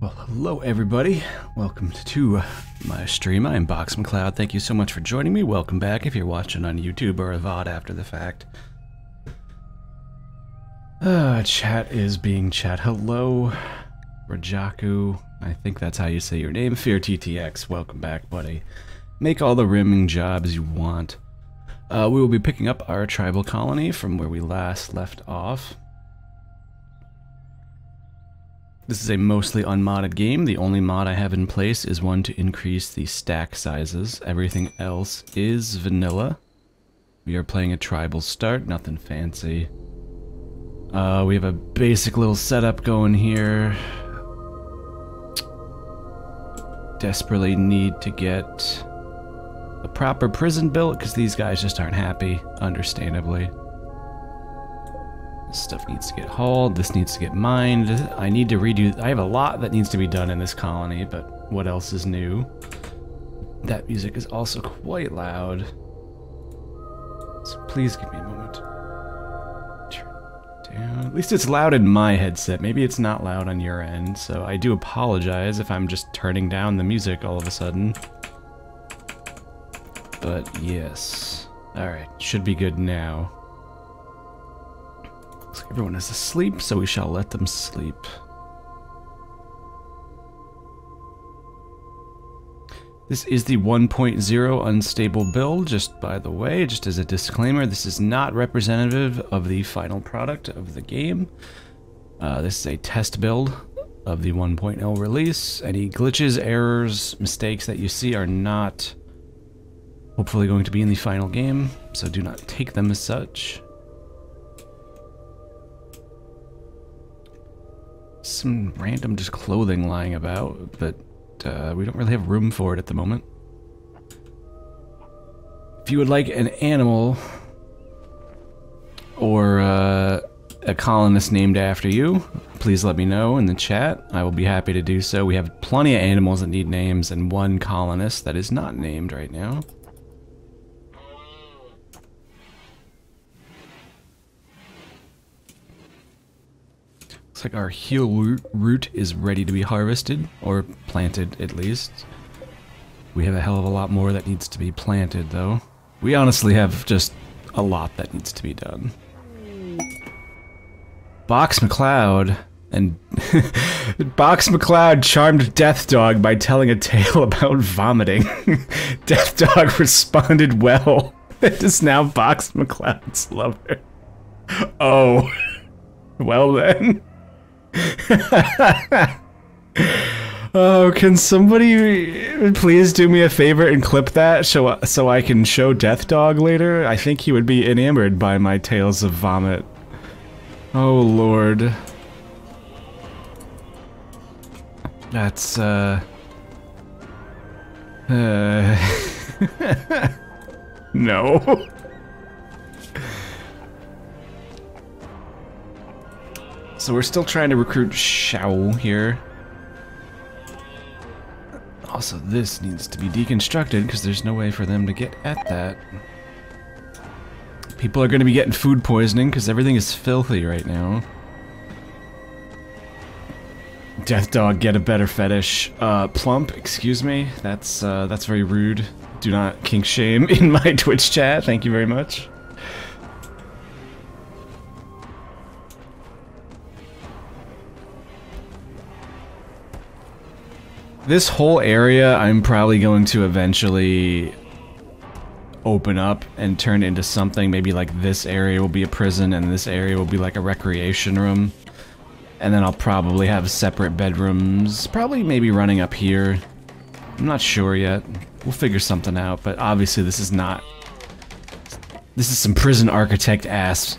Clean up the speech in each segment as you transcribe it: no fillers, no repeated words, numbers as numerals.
Well, hello everybody. Welcome to my stream. I am BoxMacLeod. Thank you so much for joining me. Welcome back if you're watching on YouTube or a VOD after the fact. Chat is being chat. Hello, Rajaku. I think that's how you say your name. FearTTX. Welcome back, buddy. Make all the rimming jobs you want. We will be picking up our tribal colony from where we last left off. This is a mostly unmodded game. The only mod I have in place is one to increase the stack sizes. Everything else is vanilla. We are playing a tribal start, nothing fancy. We have a basic little setup going here. Desperately need to get a proper prison built because these guys just aren't happy, understandably. This stuff needs to get hauled, this needs to get mined. I need to redo... I have a lot that needs to be done in this colony, but what else is new? That music is also quite loud. So please give me a moment. Turn it down. At least it's loud in my headset. Maybe it's not loud on your end, so I do apologize if I'm just turning down the music all of a sudden. But yes. Alright, should be good now. Looks like everyone is asleep, so we shall let them sleep. This is the 1.0 unstable build, just by the way, just as a disclaimer, this is not representative of the final product of the game. This is a test build of the 1.0 release. Any glitches, errors, mistakes that you see are not hopefully going to be in the final game, so do not take them as such. Some random just clothing lying about, but we don't really have room for it at the moment. If you would like an animal or a colonist named after you, please let me know in the chat. I will be happy to do so. We have plenty of animals that need names and one colonist that is not named right now. Looks like our heal root is ready to be harvested, or planted at least. We have a hell of a lot more that needs to be planted though. We honestly have just a lot that needs to be done. BoxMacLeod and BoxMacLeod charmed Death Dog by telling a tale about vomiting. Death Dog responded well. It is now BoxMacLeod's lover. Oh. Well then. Oh, can somebody please do me a favor and clip that so I can show Death Dog later? I think he would be enamored by my tales of vomit. Oh lord. That's no. So we're still trying to recruit Shao here. Also, this needs to be deconstructed because there's no way for them to get at that. People are going to be getting food poisoning because everything is filthy right now. Death Dog, get a better fetish. Plump, excuse me. That's very rude. Do not kink shame in my Twitch chat. Thank you very much. This whole area I'm probably going to eventually open up and turn into something. Maybe like this area will be a prison and this area will be like a recreation room. And then I'll probably have separate bedrooms, probably maybe running up here. I'm not sure yet. We'll figure something out, but obviously this is not... This is some prison architect ass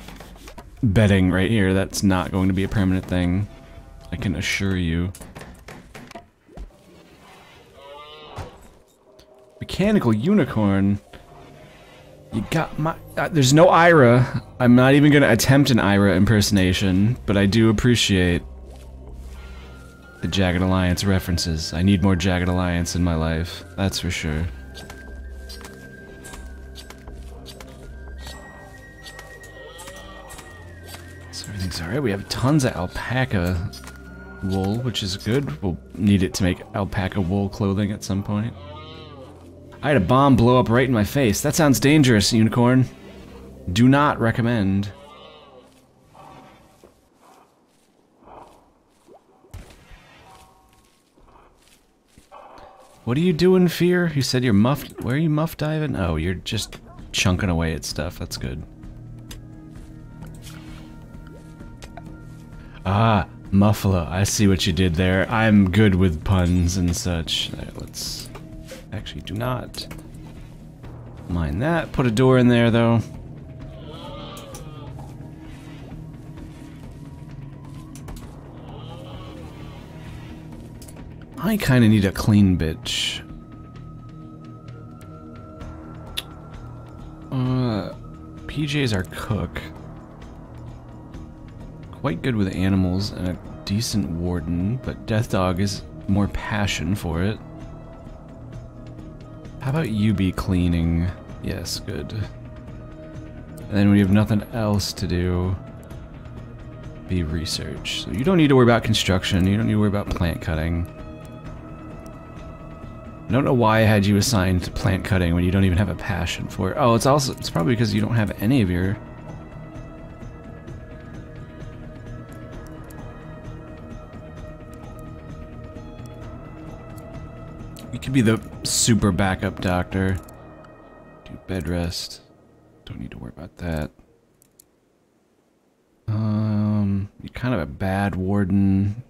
bedding right here. That's not going to be a permanent thing. I can assure you. Mechanical unicorn. You got my... there's no Ira. I'm not even gonna attempt an Ira impersonation, but I do appreciate the Jagged Alliance references. I need more Jagged Alliance in my life. That's for sure. So everything's alright. We have tons of alpaca wool, which is good. We'll need it to make alpaca wool clothing at some point. I had a bomb blow up right in my face. That sounds dangerous, Unicorn. Do not recommend. What are you doing, Fear? You said you're muffed. Where are you muff diving? Oh, you're just chunking away at stuff. That's good. Ah, Muffalo. I see what you did there. I'm good with puns and such. Let's actually do not mind that. Put a door in there, though. I kind of need a clean bitch. PJ's our cook. Quite good with animals and a decent warden, but Death Dog is more passion for it. How about you be cleaning? Yes, good. And then we have nothing else to do. Be research. So you don't need to worry about construction, you don't need to worry about plant cutting. I don't know why I had you assigned to plant cutting when you don't even have a passion for it. Oh, it's probably because you don't have any of your... You could be the super backup doctor. Do bed rest. Don't need to worry about that. You're kind of a bad warden.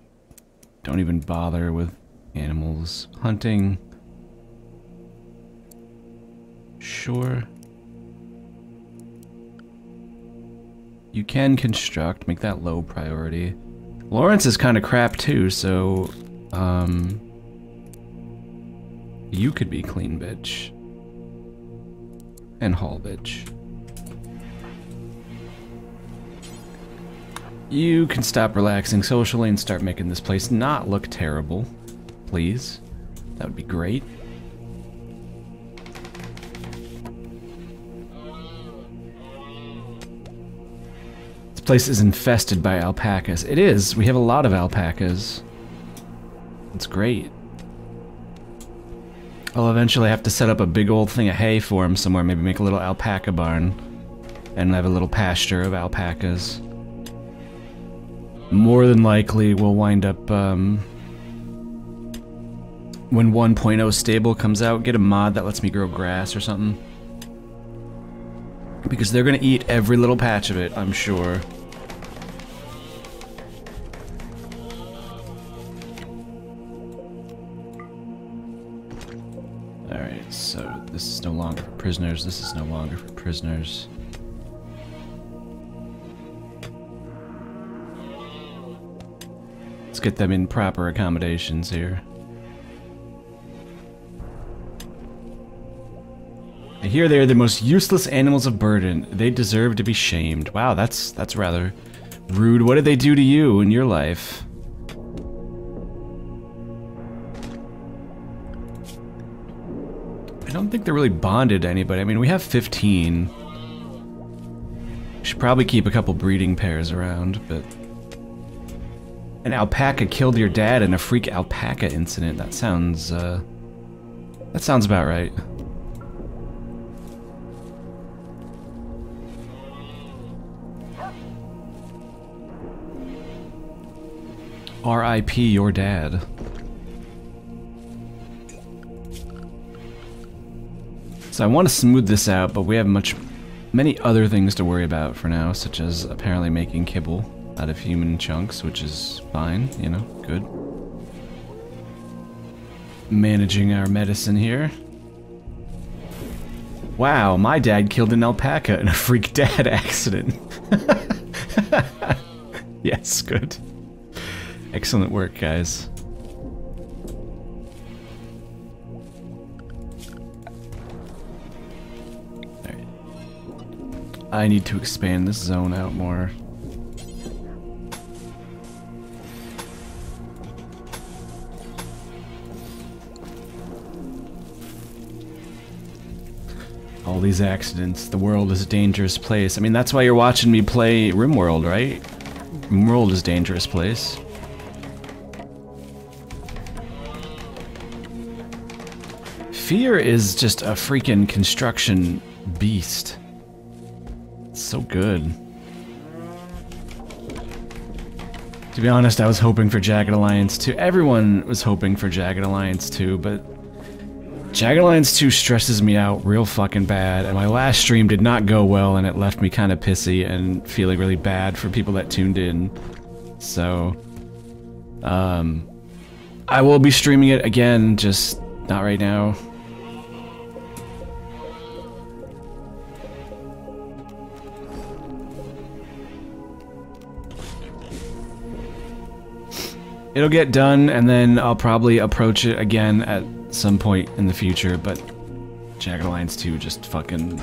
Don't even bother with animals. Hunting. Sure. You can construct, make that low priority. Lawrence is kind of crap too, so you could be clean bitch. And hall bitch. You can stop relaxing socially and start making this place not look terrible. Please. That would be great. This place is infested by alpacas. It is. We have a lot of alpacas. It's great. I'll eventually have to set up a big old thing of hay for him somewhere. Maybe make a little alpaca barn. And have a little pasture of alpacas. More than likely, we'll wind up, when 1.0 stable comes out, get a mod that lets me grow grass or something. Because they're gonna eat every little patch of it, I'm sure. Alright, so this is no longer for prisoners, this is no longer for prisoners. Let's get them in proper accommodations here. I hear they are the most useless animals of burden. They deserve to be shamed. Wow, that's rather rude. What did they do to you in your life? I don't think they're really bonded to anybody. I mean, we have 15. We should probably keep a couple breeding pairs around, but... An alpaca killed your dad in a freak alpaca incident. That sounds about right. R.I.P. your dad. So I want to smooth this out, but we have many other things to worry about for now, such as apparently making kibble out of human chunks, which is fine, you know, good. Managing our medicine here. Wow, my dad killed an alpaca in a freak dad accident. Yes, good. Excellent work, guys. Alright. I need to expand this zone out more. All these accidents. The world is a dangerous place. I mean, that's why you're watching me play Rimworld, right? Rimworld is a dangerous place. Fear is just a freaking construction beast. It's so good. To be honest, I was hoping for Jagged Alliance 2. Everyone was hoping for Jagged Alliance 2, but Jagged Alliance 2 stresses me out real fucking bad, and my last stream did not go well, and it left me kind of pissy and feeling really bad for people that tuned in. So, I will be streaming it again, just not right now. It'll get done, and then I'll probably approach it again at some point in the future, but Jagged Alliance 2 just fucking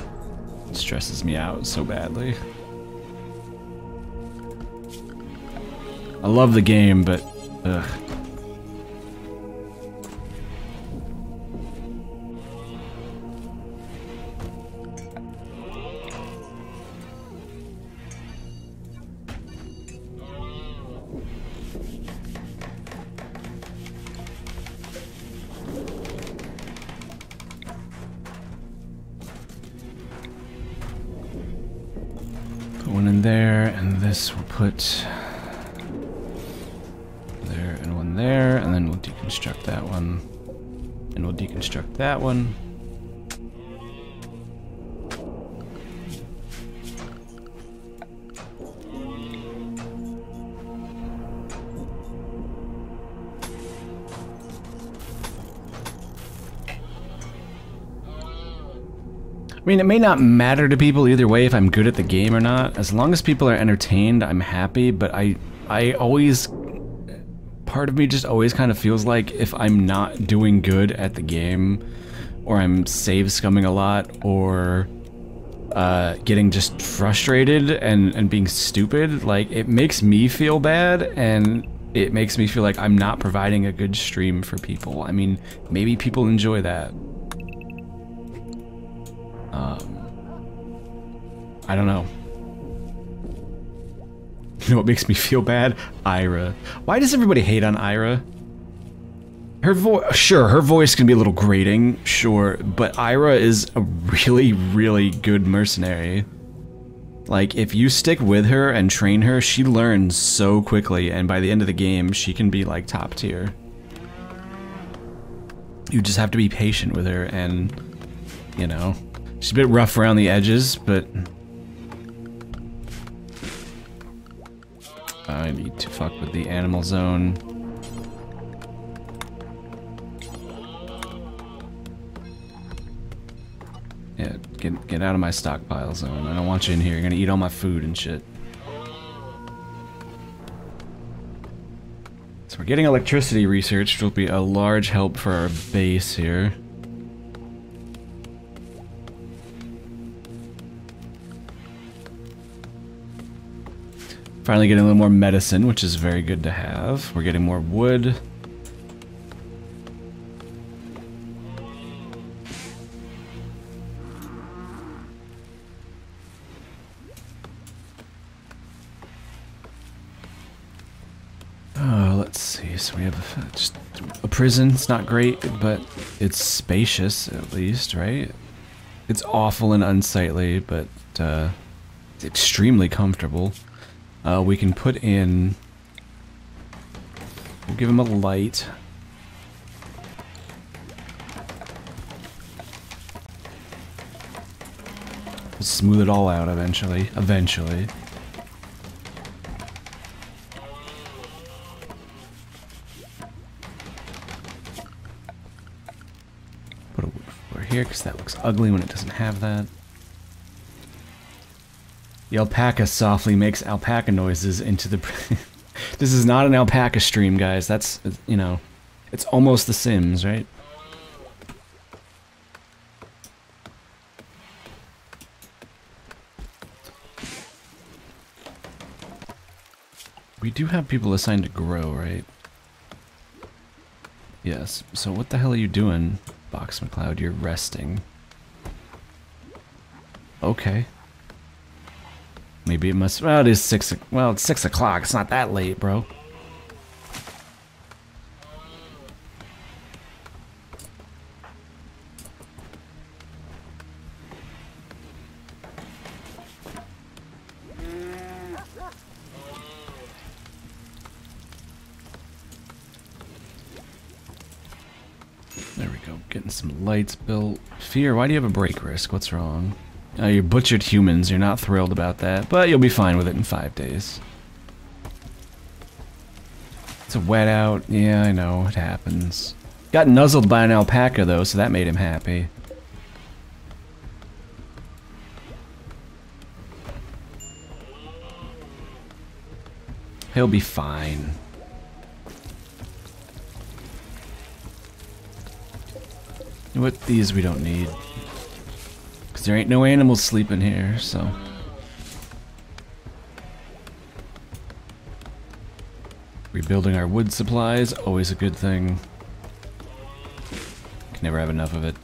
stresses me out so badly. I love the game, but ugh. One in there, and this we'll put there, and one there, and then we'll deconstruct that one, and we'll deconstruct that one. I mean, it may not matter to people either way if I'm good at the game or not. As long as people are entertained, I'm happy, but I always... Part of me just always kind of feels like if I'm not doing good at the game, or I'm save scumming a lot, or getting just frustrated and being stupid, like, it makes me feel bad, and it makes me feel like I'm not providing a good stream for people. I mean, maybe people enjoy that. I don't know. You know what makes me feel bad? Ira. Why does everybody hate on Ira? Her voice, sure, her voice can be a little grating, sure, but Ira is a really, really good mercenary. Like, if you stick with her and train her, she learns so quickly, and by the end of the game, she can be, like, top tier. You just have to be patient with her, and, you know, she's a bit rough around the edges, but... I need to fuck with the animal zone. Yeah, get out of my stockpile zone. I don't want you in here. You're gonna eat all my food and shit. So we're getting electricity research, which will be a large help for our base here. Finally getting a little more medicine, which is very good to have. We're getting more wood. Oh, let's see. So we have just a prison. It's not great, but it's spacious at least, right? It's awful and unsightly, but it's extremely comfortable. We can put in... We'll give him a light. We'll smooth it all out eventually. Eventually. Put a wood floor here, because that looks ugly when it doesn't have that. The alpaca softly makes alpaca noises into the... This is not an alpaca stream, guys. That's, you know, it's almost The Sims, right? We do have people assigned to grow, right? Yes. So what the hell are you doing, BoxMacLeod? You're resting. Okay. Maybe it must... Well, it is 6... Well, it's 6 o'clock. It's not that late, bro. Getting some lights built. Fear, why do you have a break risk? What's wrong? You butchered humans. You're not thrilled about that, but you'll be fine with it in 5 days. It's a wet out. Yeah, I know. It happens. Got nuzzled by an alpaca, though, so that made him happy. He'll be fine. What these we don't need. Because there ain't no animals sleeping here, so. Rebuilding our wood supplies, always a good thing. Can never have enough of it.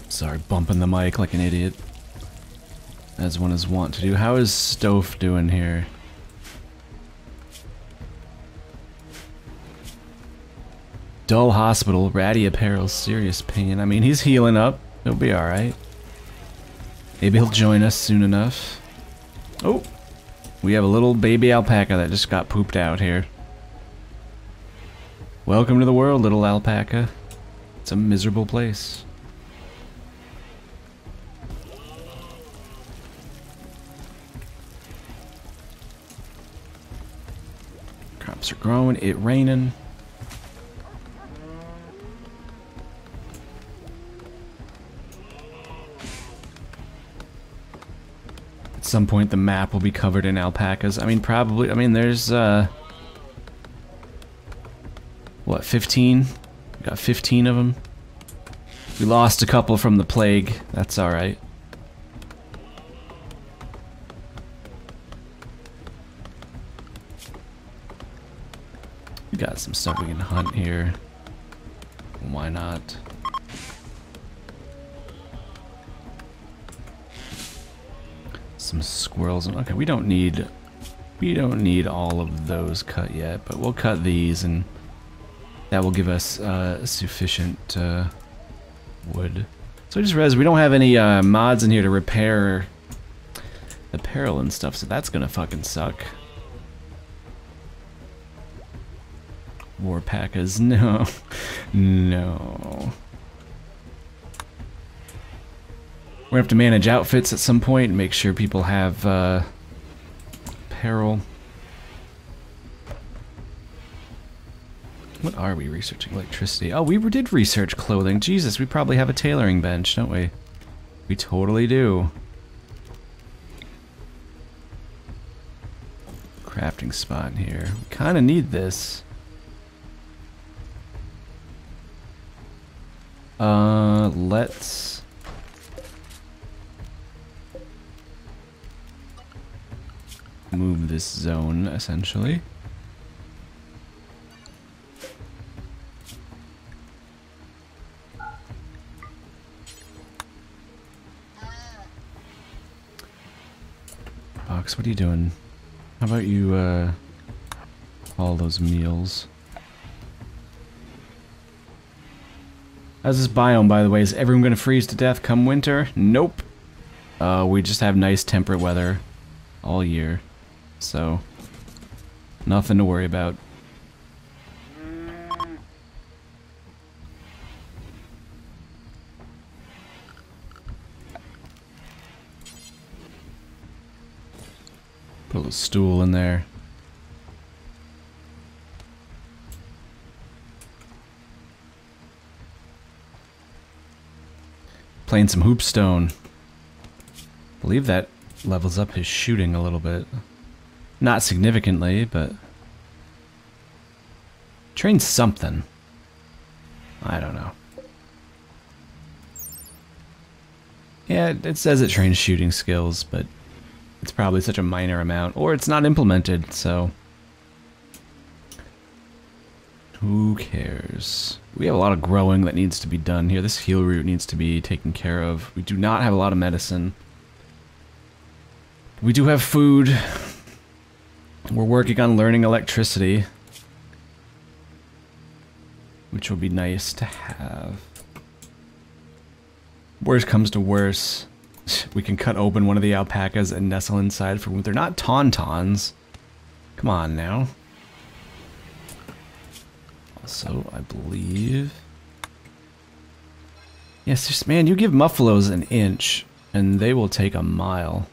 Sorry, bumping the mic like an idiot. As one is wont to do. How is Stove doing here? Dull hospital, ratty apparel, serious pain. I mean, he's healing up. He'll be alright. Maybe he'll join us soon enough. Oh! We have a little baby alpaca that just got pooped out here. Welcome to the world, little alpaca. It's a miserable place. Crops are growing, it raining. At some point the map will be covered in alpacas. I mean, probably, I mean, there's, what, 15? We got 15 of them. We lost a couple from the plague. That's alright. We got some stuff we can hunt here. Why not? Some squirrels. Okay, we don't need all of those cut yet, but we'll cut these, and that will give us sufficient wood. So I just realized we don't have any mods in here to repair apparel and stuff, so that's gonna fucking suck. Warpacas, no. No. We're gonna have to manage outfits at some point and make sure people have apparel. What are we researching? Electricity. Oh, we did research clothing. Jesus, we probably have a tailoring bench, don't we? We totally do. Crafting spot here. We kind of need this. Let's move this zone, essentially. Box, what are you doing? How about you, all those meals? How's this biome, by the way? Is everyone gonna freeze to death come winter? Nope. We just have nice temperate weather all year. So, nothing to worry about. Put a little stool in there. Playing some hoopstone. Believe that levels up his shooting a little bit. Not significantly, but trains something. I don't know. Yeah, it says it trains shooting skills, but it's probably such a minor amount, or it's not implemented, so who cares? We have a lot of growing that needs to be done here. This heal root needs to be taken care of. We do not have a lot of medicine. We do have food. We're working on learning electricity. which will be nice to have. Worst comes to worse, we can cut open one of the alpacas and nestle inside for when they're not tauntauns. Come on now. Also, I believe... Yes, just, man, you give muffalos an inch, and they will take a mile.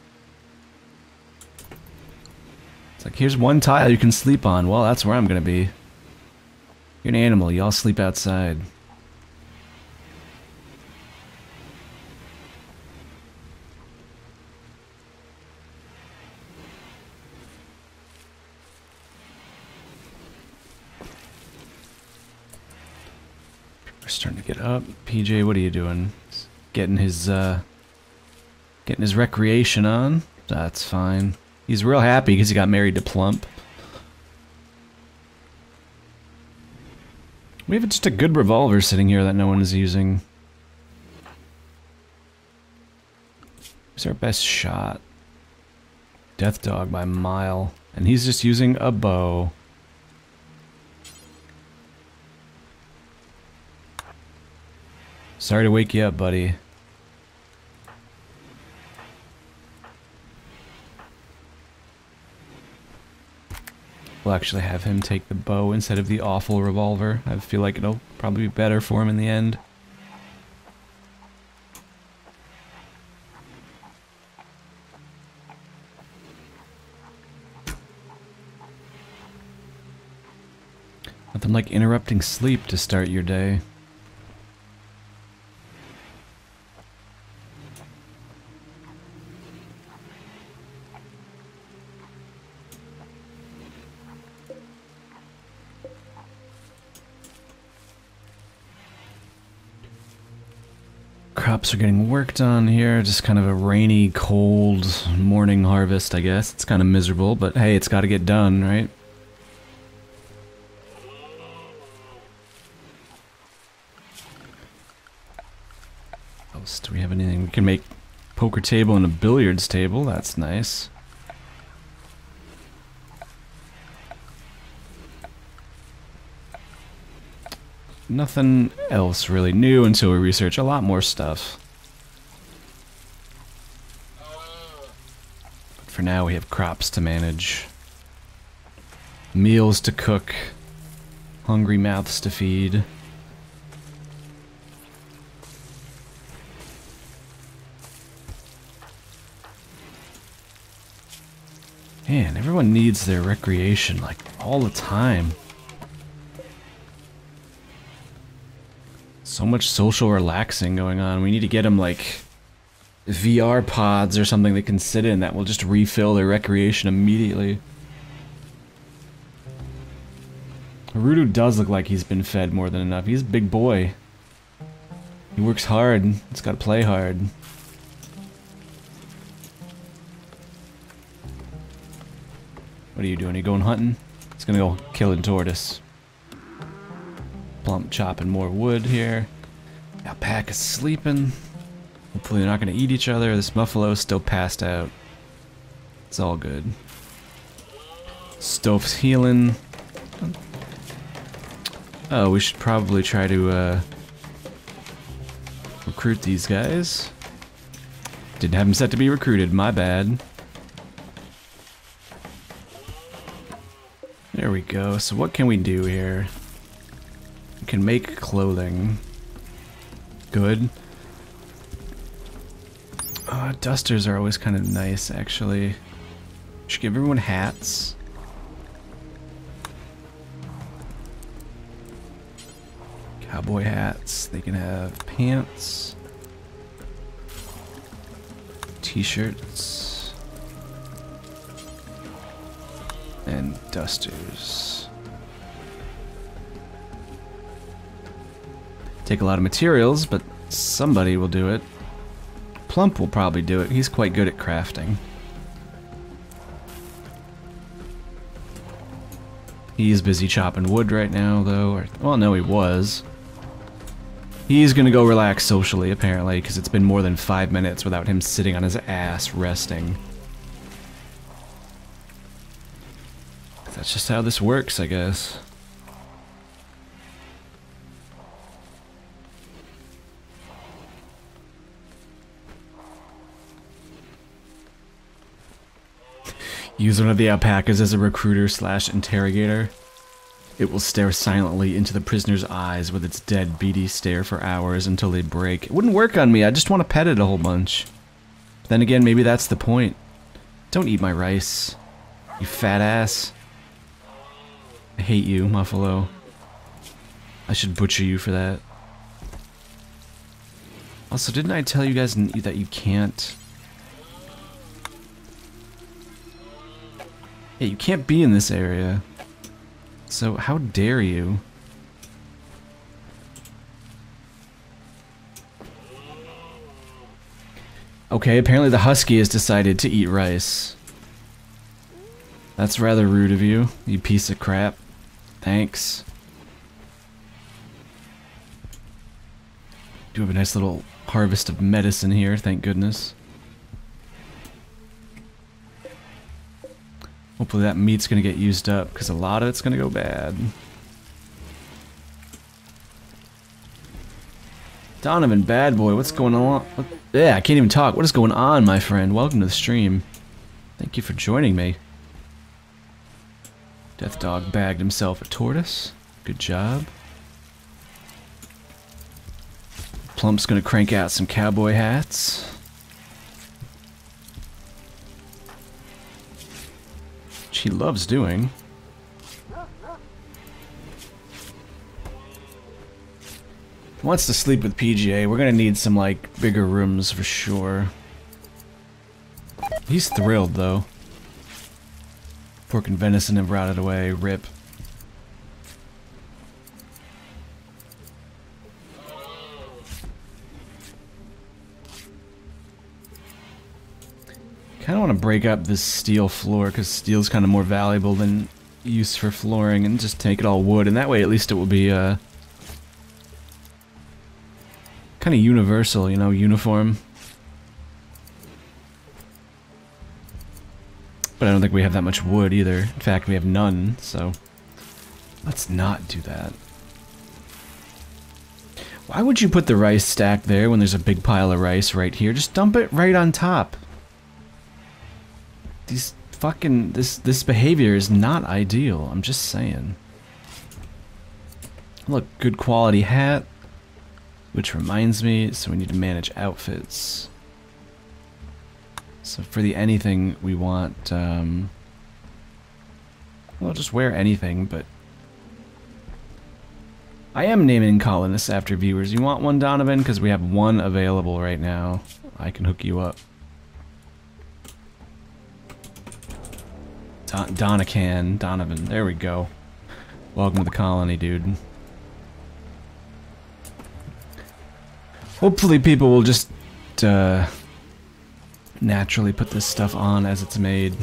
It's like, here's one tile you can sleep on. Well, that's where I'm gonna be. You're an animal, y'all sleep outside. We're starting to get up. PJ, what are you doing? Getting his recreation on. That's fine. He's real happy because he got married to Plump. We have just a good revolver sitting here that no one is using. Who's our best shot? Death Dog by a mile. And he's just using a bow. Sorry to wake you up, buddy. We'll actually have him take the bow instead of the awful revolver. I feel like it'll probably be better for him in the end. Nothing like interrupting sleep to start your day. Crops are getting worked on here, just kind of a rainy, cold morning harvest, I guess. It's kind of miserable, but hey, it's got to get done, right? What else do we have anything? We can make poker table and a billiards table, that's nice. Nothing else really new until we research a lot more stuff. But for now we have crops to manage. Meals to cook. Hungry mouths to feed. Man, everyone needs their recreation like all the time. So much social relaxing going on. We need to get them like VR pods or something they can sit in that will just refill their recreation immediately. Haruto does look like he's been fed more than enough. He's a big boy. He works hard. He's got to play hard. What are you doing? Are you going hunting? He's gonna go killing tortoise. Plump chopping more wood here. Alpaca's sleeping. Hopefully they're not going to eat each other. This muffalo's still passed out. It's all good. Stove's healing. Oh, we should probably try to recruit these guys. Didn't have them set to be recruited, my bad. There we go. So what can we do here? We can make clothing. Good. Dusters are always kind of nice, actually. Should give everyone hats. Cowboy hats. They can have pants. T-shirts. And dusters. Take a lot of materials, but somebody will do it. Plump will probably do it. He's quite good at crafting. He's busy chopping wood right now, though. Or, well, no, he was. He's gonna go relax socially, apparently, because it's been more than 5 minutes without him sitting on his ass resting. That's just how this works, I guess. Use one of the alpacas as a recruiter slash interrogator. It will stare silently into the prisoner's eyes with its dead, beady stare for hours until they break. It wouldn't work on me, I just want to pet it a whole bunch. But then again, maybe that's the point. Don't eat my rice, you fat ass. I hate you, Muffalo. I should butcher you for that. Also, didn't I tell you guys that you can't... Yeah, you can't be in this area. So, how dare you? Okay, apparently the husky has decided to eat rice. That's rather rude of you, you piece of crap. Thanks. Do have a nice little harvest of medicine here, thank goodness. Hopefully that meat's gonna get used up, because a lot of it's gonna go bad. Donovan, bad boy, what's going on? Yeah, I can't even talk. What is going on, my friend? Welcome to the stream. Thank you for joining me. Death Dog bagged himself a tortoise. Good job. Plump's gonna crank out some cowboy hats. Which he loves doing. Wants to sleep with PGA. We're gonna need some, like, bigger rooms for sure. He's thrilled, though. Pork and venison have rotted away. Rip. Kinda wanna break up this steel floor, because steel's kinda more valuable than use for flooring, and just take it all wood, and that way at least it will be, kind of universal, you know, uniform. But I don't think we have that much wood either. In fact, we have none, so let's not do that. Why would you put the rice stack there when there's a big pile of rice right here? Just dump it right on top. These fucking... This behavior is not ideal, I'm just saying. Look, good quality hat. Which reminds me, so we need to manage outfits. So for the anything we want, well, just wear anything, but... I am naming colonists after viewers. You want one, Donovan? Because we have one available right now. I can hook you up. Donovan, there we go. Welcome to the colony, dude. Hopefully people will just naturally put this stuff on as it's made.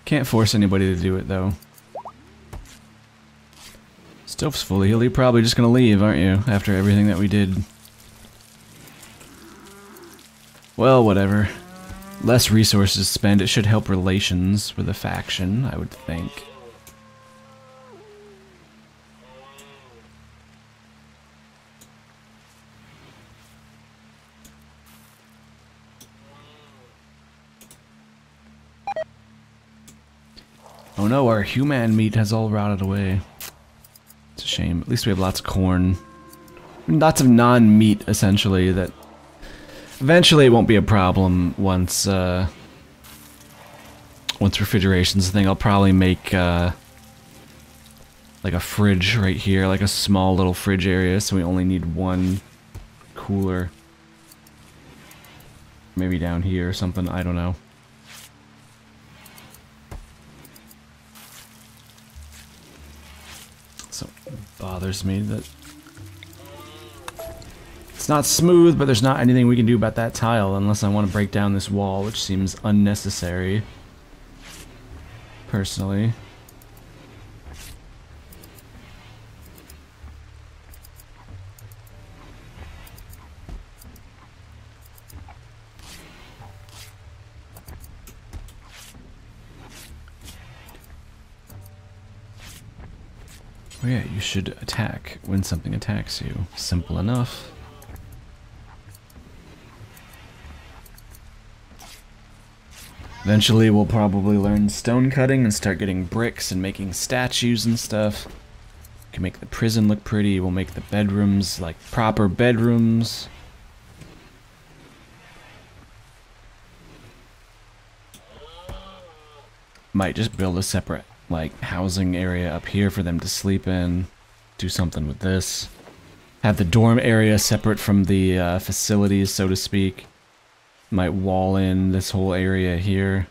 Can't force anybody to do it though. Stove's fully healed. You're probably just gonna leave, aren't you? After everything that we did. Well, whatever. Less resources spent, it should help relations with the faction, I would think. Oh no, our human meat has all rotted away. It's a shame. At least we have lots of corn. Lots of non-meat, essentially, that... Eventually it won't be a problem once, once refrigeration's a thing. I'll probably make, like a fridge right here, like a small little fridge area, so we only need one cooler. Maybe down here or something, I don't know. So, it bothers me that... It's not smooth, but there's not anything we can do about that tile unless I want to break down this wall, which seems unnecessary. Personally. Oh yeah, you should attack when something attacks you. Simple enough. Eventually we'll probably learn stone cutting and start getting bricks and making statues and stuff. We can make the prison look pretty, we'll make the bedrooms like proper bedrooms. Might just build a separate like housing area up here for them to sleep in. Do something with this. Have the dorm area separate from the facilities, so to speak. Might wall in this whole area here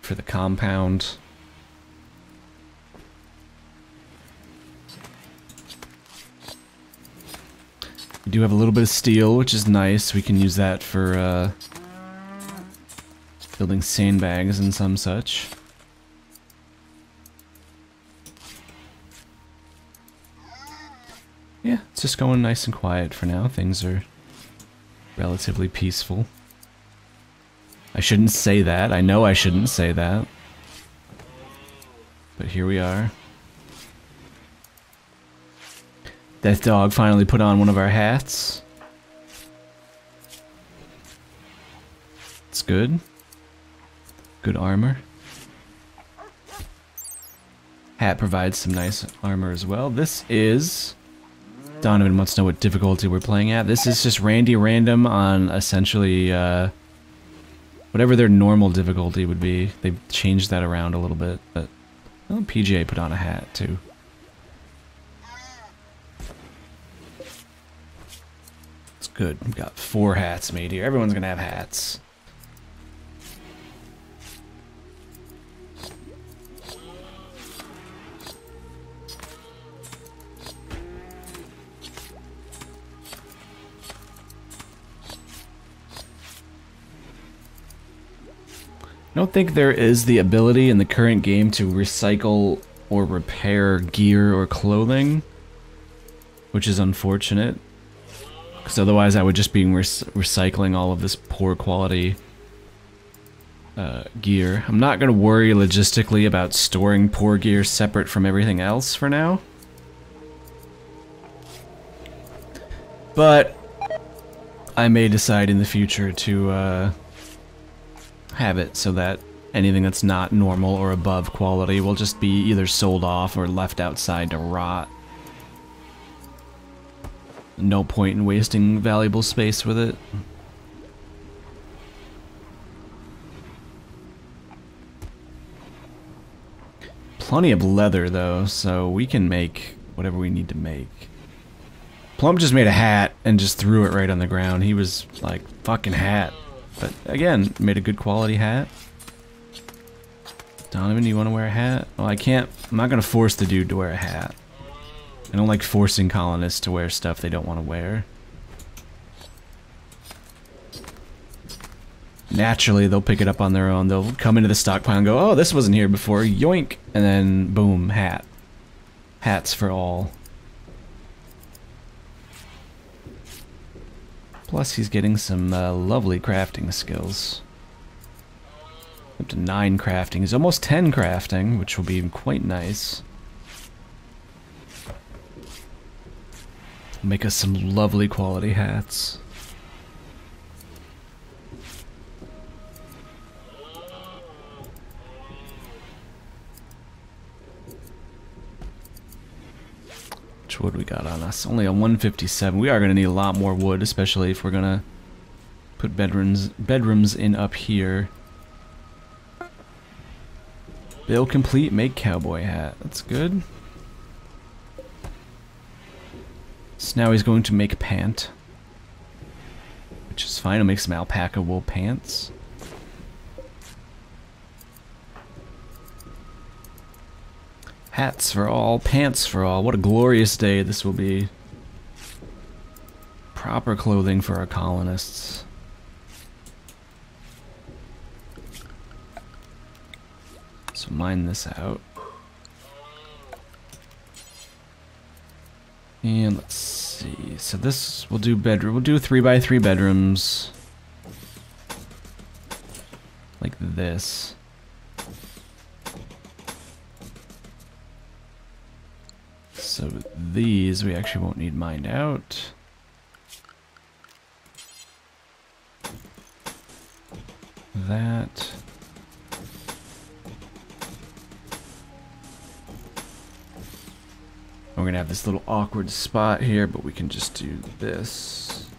for the compound. We do have a little bit of steel, which is nice. We can use that for building sandbags and some such. Yeah, it's just going nice and quiet for now. Things are relatively peaceful. I shouldn't say that. I know I shouldn't say that. But here we are. Death Dog finally put on one of our hats. It's good. Good armor. Hat provides some nice armor as well. This is... Donovan wants to know what difficulty we're playing at. This is just Randy Random on essentially whatever their normal difficulty would be. They've changed that around a little bit, but well, PGA put on a hat too. It's good. We've got 4 hats made here. Everyone's gonna have hats. I don't think there is the ability in the current game to recycle or repair gear or clothing, which is unfortunate, because otherwise I would just be recycling all of this poor quality gear. I'm not going to worry logistically about storing poor gear separate from everything else for now, but I may decide in the future to have it so that anything that's not normal or above quality will just be either sold off or left outside to rot. No point in wasting valuable space with it. Plenty of leather though, so we can make whatever we need to make. Plum just made a hat and just threw it right on the ground. He was like, fucking hat. But again, made a good quality hat. Donovan, do you want to wear a hat? Well, I can't. I'm not going to force the dude to wear a hat. I don't like forcing colonists to wear stuff they don't want to wear. Naturally, they'll pick it up on their own. They'll come into the stockpile and go, oh, this wasn't here before. Yoink! And then, boom, hat. Hats for all. Plus, he's getting some lovely crafting skills. Up to 9 crafting. He's almost 10 crafting, which will be quite nice. Make us some lovely quality hats. Which wood we got on us? Only a 157. We are going to need a lot more wood, especially if we're going to put bedrooms in up here. Build complete, make cowboy hat. That's good. So now he's going to make pant. Which is fine. He'll make some alpaca wool pants. Hats for all, pants for all. What a glorious day this will be. Proper clothing for our colonists. So mine this out. And let's see. So this we'll do bedroom. We'll do 3x3 bedrooms. Like this. So these we actually won't need mined out. That. We're gonna have this little awkward spot here, but we can just do this.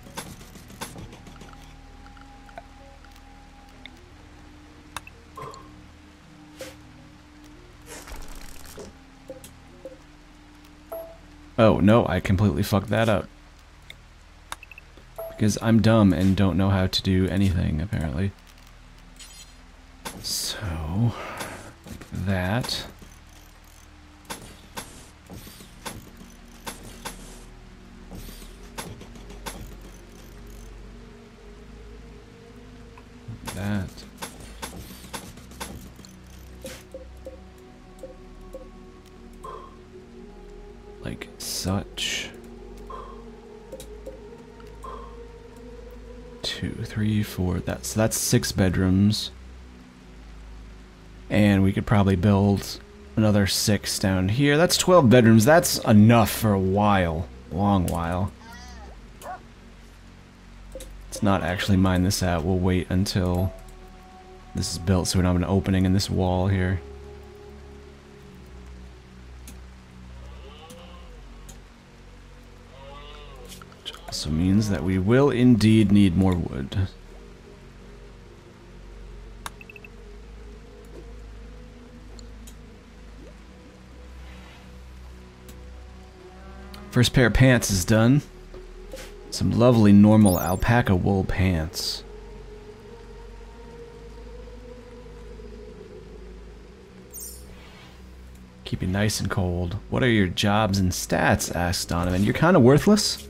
Oh, no, I completely fucked that up. Because I'm dumb and don't know how to do anything, apparently. So, like that. That. Like such. 2, 3, 4. That's 6 bedrooms. And we could probably build another 6 down here. That's 12 bedrooms. That's enough for a while. Long while. Let's not actually mine this out. We'll wait until this is built so we don't have an opening in this wall here. Which also means that we will indeed need more wood. First pair of pants is done. Some lovely normal alpaca wool pants. Keep you nice and cold. What are your jobs and stats? Asked Donovan. You're kind of worthless.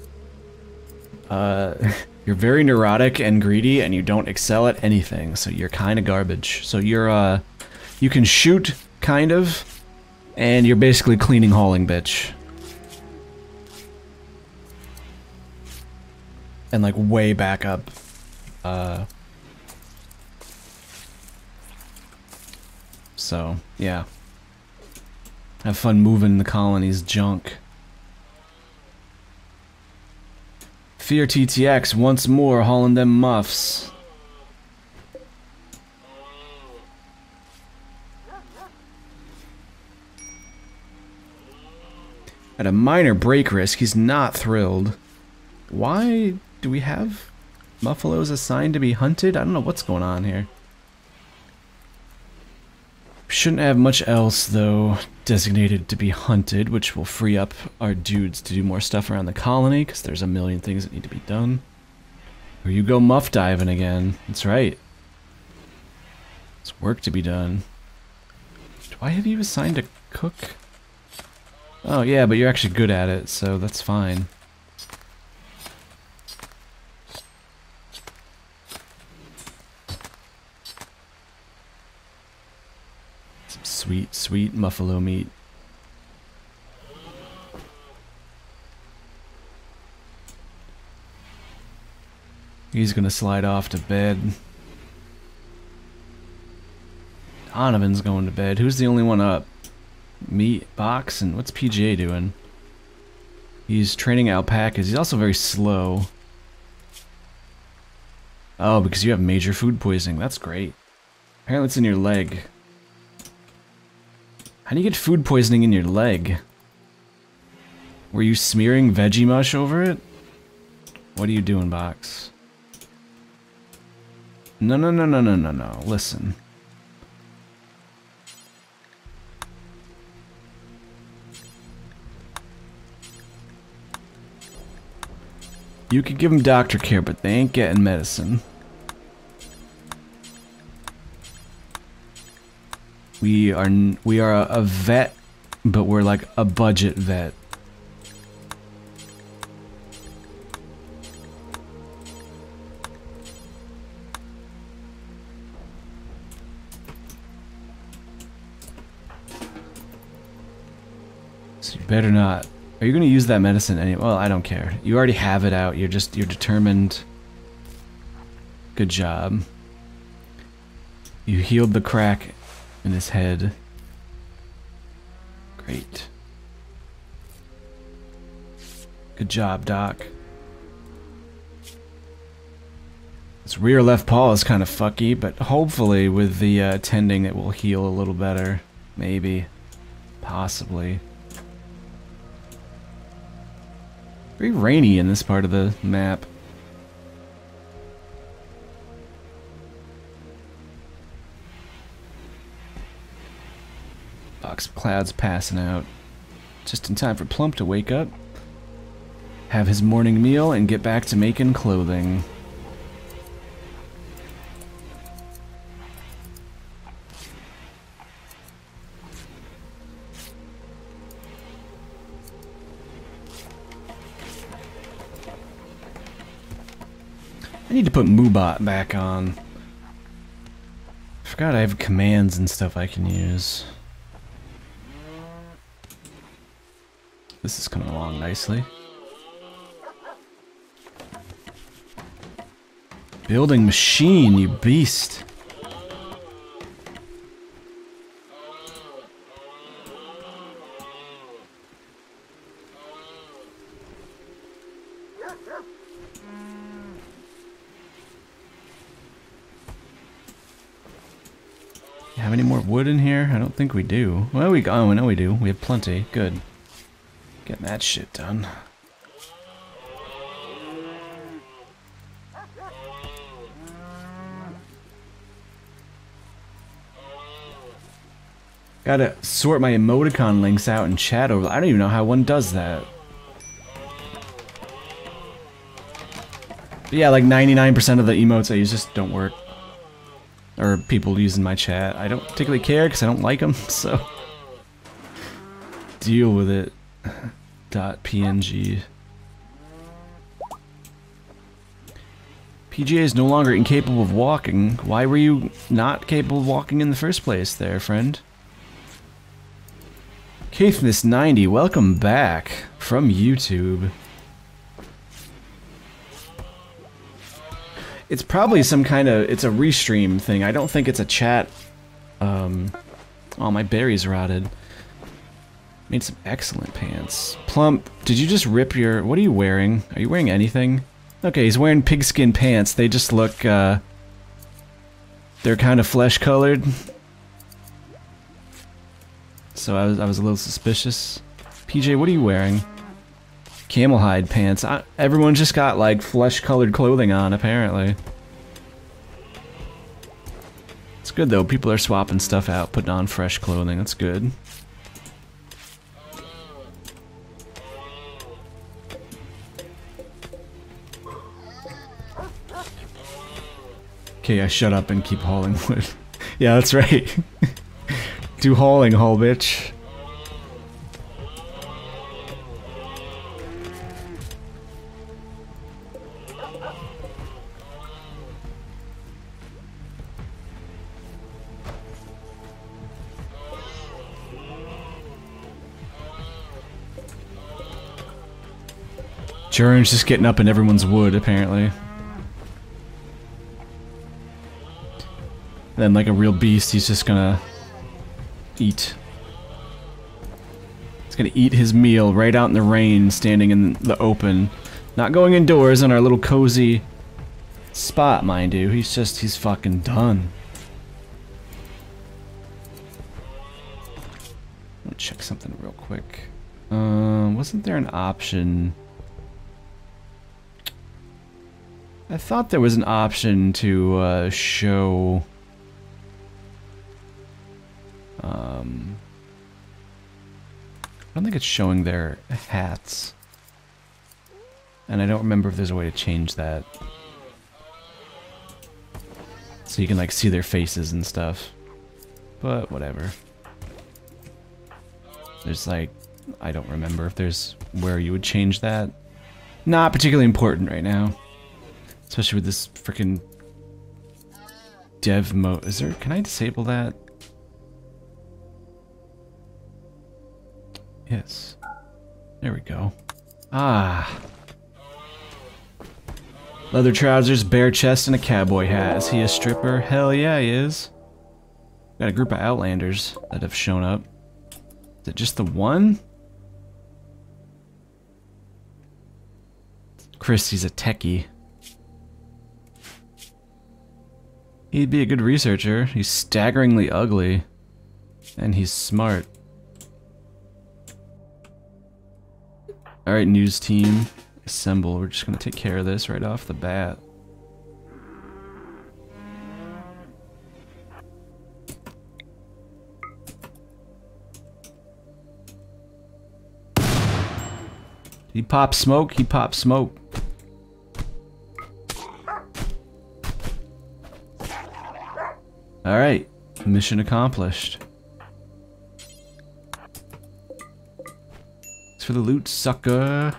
You're very neurotic and greedy, and you don't excel at anything, so you're kind of garbage. So you're, you can shoot, kind of, and you're basically cleaning hauling, bitch. And like way back up. So, yeah. Have fun moving the colony's junk. Fear TTX once more hauling them muffs. At a minor break risk, he's not thrilled. Why do we have buffaloes assigned to be hunted? I don't know what's going on here. Shouldn't have much else, though, designated to be hunted, which will free up our dudes to do more stuff around the colony, because there's a million things that need to be done. Here you go muff diving again. That's right. There's work to be done. Do I have you assigned to cook? Oh, yeah, but you're actually good at it, so that's fine. Sweet, sweet buffalo meat. He's gonna slide off to bed. Donovan's going to bed. Who's the only one up? Me, Box, and what's PJ doing? He's training alpacas. He's also very slow. Oh, because you have major food poisoning. That's great. Apparently it's in your leg. How do you get food poisoning in your leg? Were you smearing veggie mush over it? What are you doing, Box? No, no, no, no, no, no, no. Listen. You could give them doctor care, but they ain't getting medicine. We are a vet, but we're like a budget vet. So you better not. Are you going to use that medicine anyway? Well, I don't care. You already have it out. You're determined. Good job. You healed the crack in his head. Great. Good job, Doc. His rear left paw is kind of fucky, but hopefully with the tending it will heal a little better. Maybe. Possibly. Very rainy in this part of the map. BoxMacLeod's passing out. Just in time for Plump to wake up, have his morning meal, and get back to making clothing. I need to put Moobot back on. I forgot I have commands and stuff I can use. This is coming along nicely. Building machine, you beast. Have any more wood in here? I don't think we do. Well, oh, no, we do. We have plenty. Good. Getting that shit done. Gotta sort my emoticon links out in chat over. I don't even know how one does that. But yeah, like 99% of the emotes I use just don't work. Or people using my chat. I don't particularly care because I don't like them, so deal with it. .png. PGA is no longer incapable of walking. Why were you not capable of walking in the first place there, friend? Caithness90, welcome back from YouTube. It's probably some kind of, it's a restream thing. I don't think it's a chat. Oh, my berries rotted. Made some excellent pants. Plump, did you just rip your, what are you wearing? Are you wearing anything? Okay, he's wearing pigskin pants. They just look, they're kind of flesh colored. So I was a little suspicious. PJ, what are you wearing? Camel hide pants. Everyone just got like flesh-colored clothing on, apparently. It's good though. People are swapping stuff out, putting on fresh clothing. That's good. Okay, I shut up and keep hauling wood. Yeah, that's right. Do hauling, haul bitch. Jern's just getting up in everyone's wood, apparently. Then, like a real beast, he's just gonna eat. He's gonna eat his meal right out in the rain, standing in the open. Not going indoors in our little cozy spot, mind you. He's fucking done. Let me check something real quick. Wasn't there an option? I thought there was an option to show I don't think it's showing their hats. And I don't remember if there's a way to change that. So you can like see their faces and stuff. But whatever. There's like, I don't remember if there's where you would change that. Not particularly important right now. Especially with this freaking dev mode. Is there, can I disable that? Yes. There we go. Ah. Leather trousers, bare chest, and a cowboy hat. Is he a stripper? Hell yeah, he is. Got a group of outlanders that have shown up. Is it just the one? Chris, he's a techie. He'd be a good researcher. He's staggeringly ugly. And he's smart. Alright, news team. Assemble. We're just gonna take care of this right off the bat. He pops smoke, he pops smoke. Alright, mission accomplished. Thanks for the loot, sucker.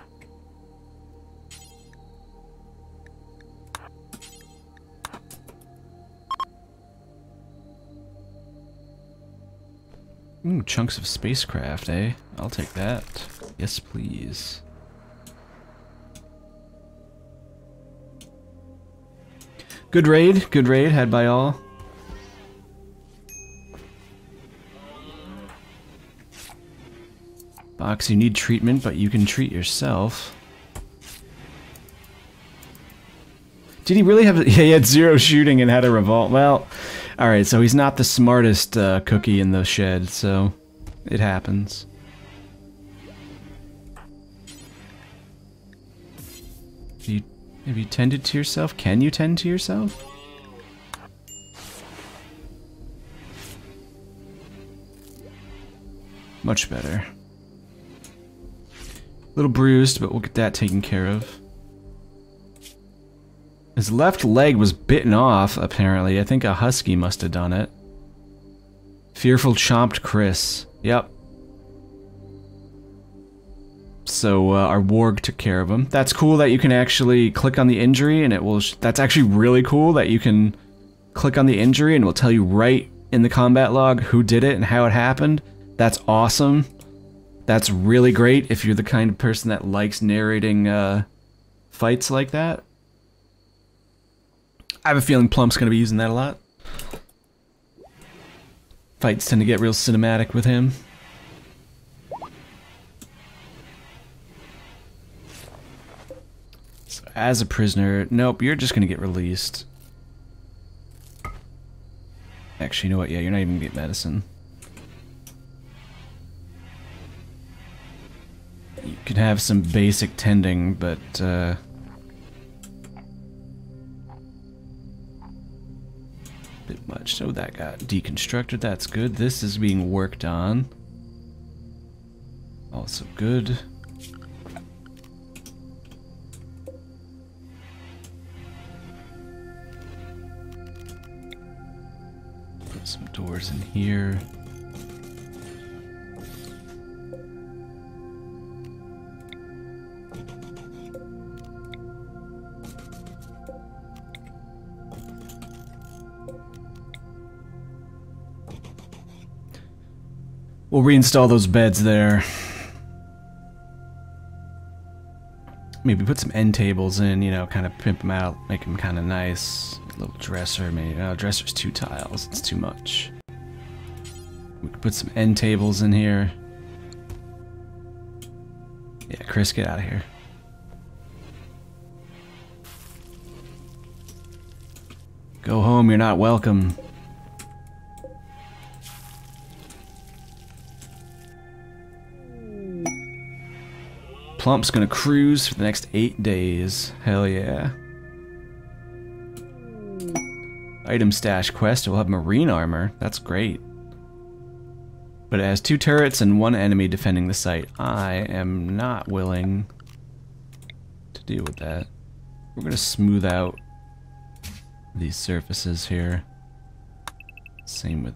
Ooh, chunks of spacecraft, eh? I'll take that. Yes, please. Good raid had by all. Box, you need treatment, but you can treat yourself. Did he really have... Yeah, he had 0 shooting and had a revolt. Well, alright, so he's not the smartest cookie in the shed, so it happens. Have you tended to yourself? Can you tend to yourself? Much better. A little bruised, but we'll get that taken care of. His left leg was bitten off, apparently. I think a husky must have done it. Fearful chomped Chris. Yep. So our warg took care of him. That's cool that you can actually click on the injury and it will... That's actually really cool that you can click on the injury and it will tell you right in the combat log who did it and how it happened. That's awesome. That's really great if you're the kind of person that likes narrating fights like that. I have a feeling Plump's going to be using that a lot. Fights tend to get real cinematic with him. So as a prisoner, nope, you're just going to get released. Actually, you know what? Yeah, you're not even going to get medicine. You can have some basic tending, but bit much. So that got deconstructed. That's good. This is being worked on. Also good. Put some doors in here. We'll reinstall those beds there. Maybe put some end tables in, you know, kind of pimp them out, make them kind of nice. A little dresser, maybe. Oh, dresser's 2 tiles. It's too much. We could put some end tables in here. Yeah, Chris, get out of here. Go home, you're not welcome. Plump's gonna cruise for the next 8 days. Hell yeah. Item stash quest will have marine armor. That's great. But it has 2 turrets and 1 enemy defending the site. I am not willing to deal with that. We're gonna smooth out these surfaces here. Same with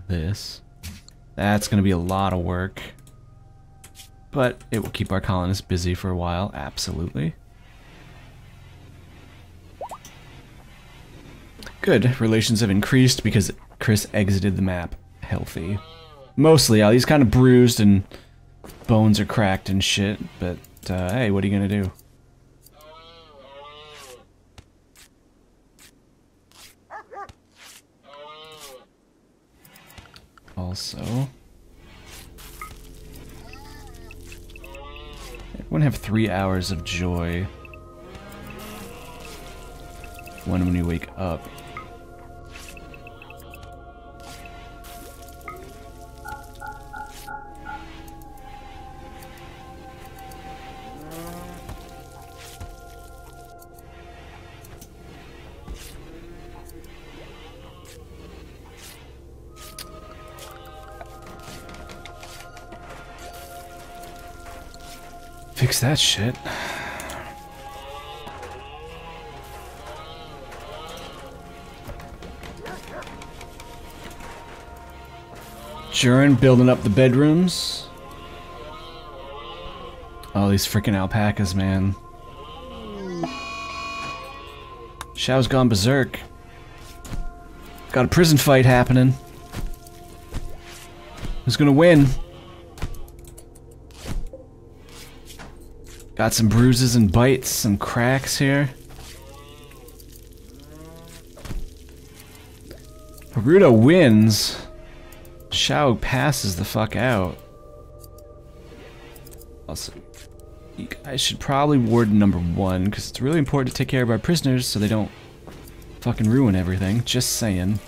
this. That's gonna be a lot of work. But it will keep our colonists busy for a while, absolutely. Good, relations have increased because Chris exited the map healthy. Mostly, he's kind of bruised and bones are cracked and shit, but hey, what are you gonna do? Also... Everyone have 3 hours of joy. when we wake up. Fix that shit. Jurin building up the bedrooms. Oh, these freaking alpacas, man. Xiao's gone berserk. Got a prison fight happening. Who's gonna win? Got some bruises and bites, some cracks here. Haruto wins. Xiao passes the fuck out. Also, I should probably ward number 1, because it's really important to take care of our prisoners so they don't fucking ruin everything. Just saying.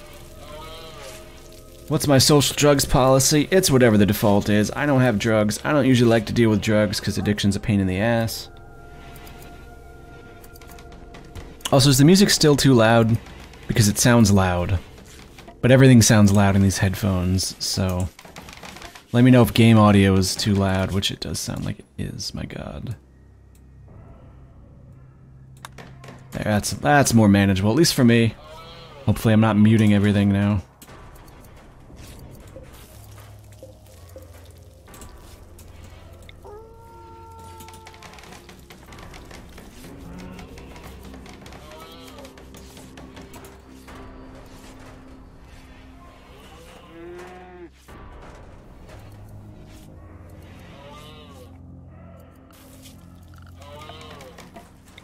What's my social drugs policy? It's whatever the default is. I don't have drugs. I don't usually like to deal with drugs because addiction's a pain in the ass. Also, is the music still too loud? Because it sounds loud. But everything sounds loud in these headphones, so... let me know if game audio is too loud, which it does sound like it is, my god. There, that's more manageable, at least for me. Hopefully I'm not muting everything now.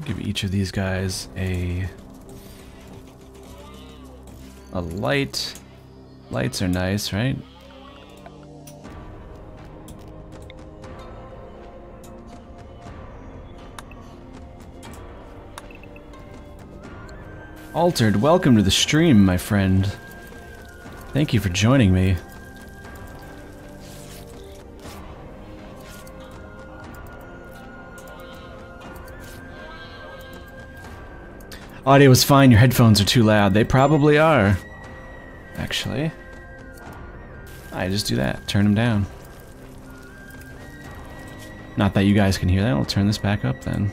Give each of these guys a light. Lights are nice, right? Altered, welcome to the stream, my friend. Thank you for joining me. Audio is fine, your headphones are too loud. They probably are. Actually. I just do that, turn them down. Not that you guys can hear that, I'll turn this back up then.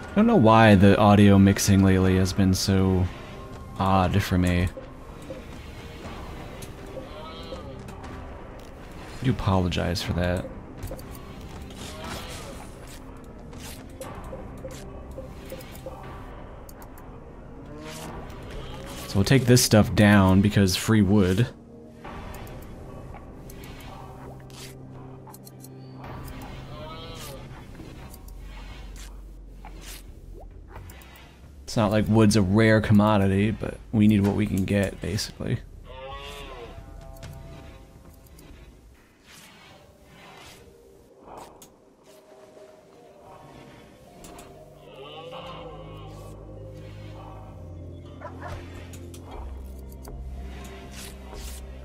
I don't know why the audio mixing lately has been so odd for me. I do apologize for that. So we'll take this stuff down because free wood. It's not like wood's a rare commodity, but we need what we can get, basically.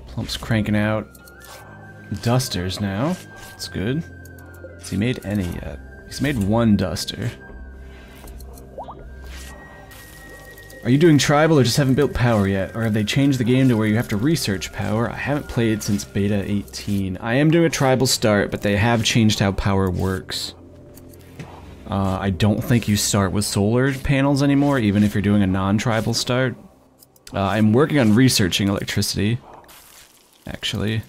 Plump's cranking out dusters now. That's good. Has he made any yet? He's made one duster. Are you doing tribal or just haven't built power yet? Or have they changed the game to where you have to research power? I haven't played since beta 18. I am doing a tribal start, but they have changed how power works. I don't think you start with solar panels anymore, even if you're doing a non-tribal start. I'm working on researching electricity, actually.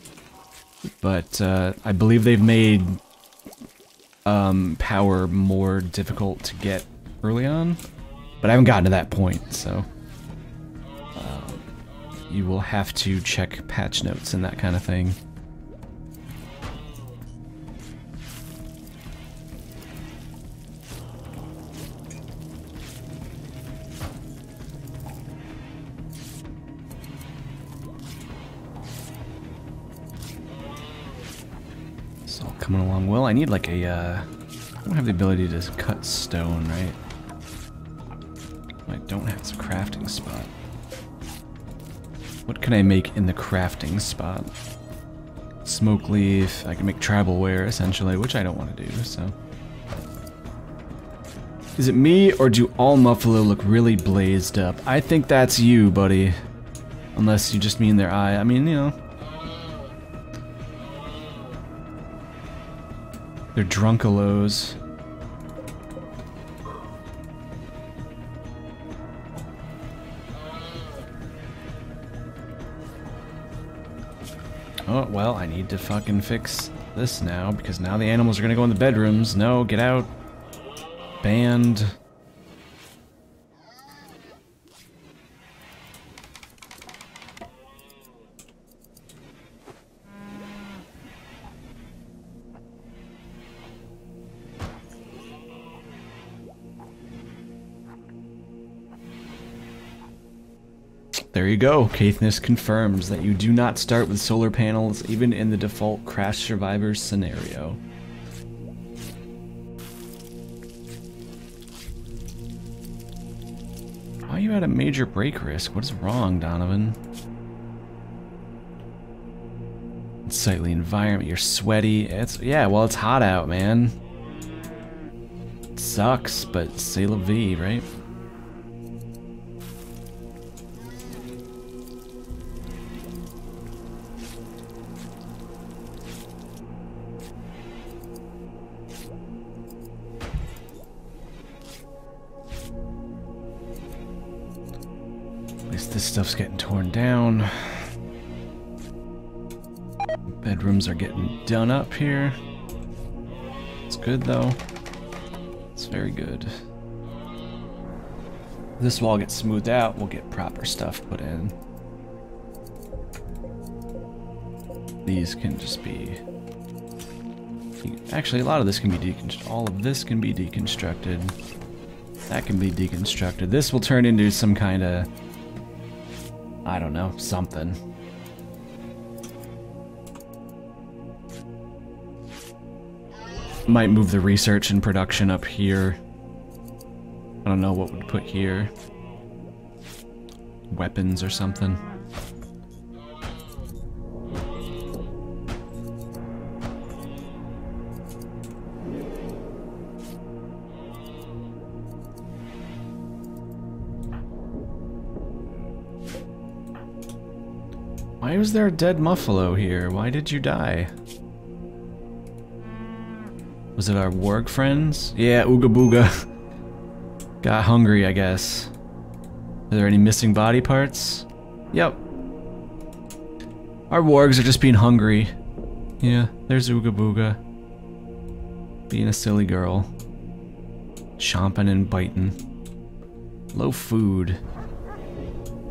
But I believe they've made power more difficult to get early on. But I haven't gotten to that point, so you will have to check patch notes and that kind of thing. It's all coming along well. I need like a, I don't have the ability to cut stone, right? I don't have a crafting spot. What can I make in the crafting spot? Smoke leaf, I can make tribal wear essentially, which I don't want to do, so. Is it me, or do all Muffalo look really blazed up? I think that's you, buddy. Unless you just mean their eye. I mean, you know. They're drunkalos. Oh, well, I need to fucking fix this now, because now the animals are gonna go in the bedrooms. No, get out. Banned. There you go. Caithness confirms that you do not start with solar panels even in the default Crash Survivors scenario. Why are you at a major break risk? What is wrong, Donovan? Unsightly environment, you're sweaty. Yeah, well, it's hot out, man. It sucks, but c'est la vie, right? This stuff's getting torn down. Bedrooms are getting done up here. It's good though. It's very good. This wall gets smoothed out, we'll get proper stuff put in. These can just be... Actually, a lot of this can be deconstructed. All of this can be deconstructed. That can be deconstructed. This will turn into some kind of... I don't know, something. Might move the research and production up here. I don't know what would put here. Weapons or something. Why was there a dead Muffalo here? Why did you die? Was it our warg friends? Yeah, Ooga Booga. Got hungry, I guess. Are there any missing body parts? Yep. Our wargs are just being hungry. Yeah, there's Ooga Booga. Being a silly girl. Chomping and biting. Low food.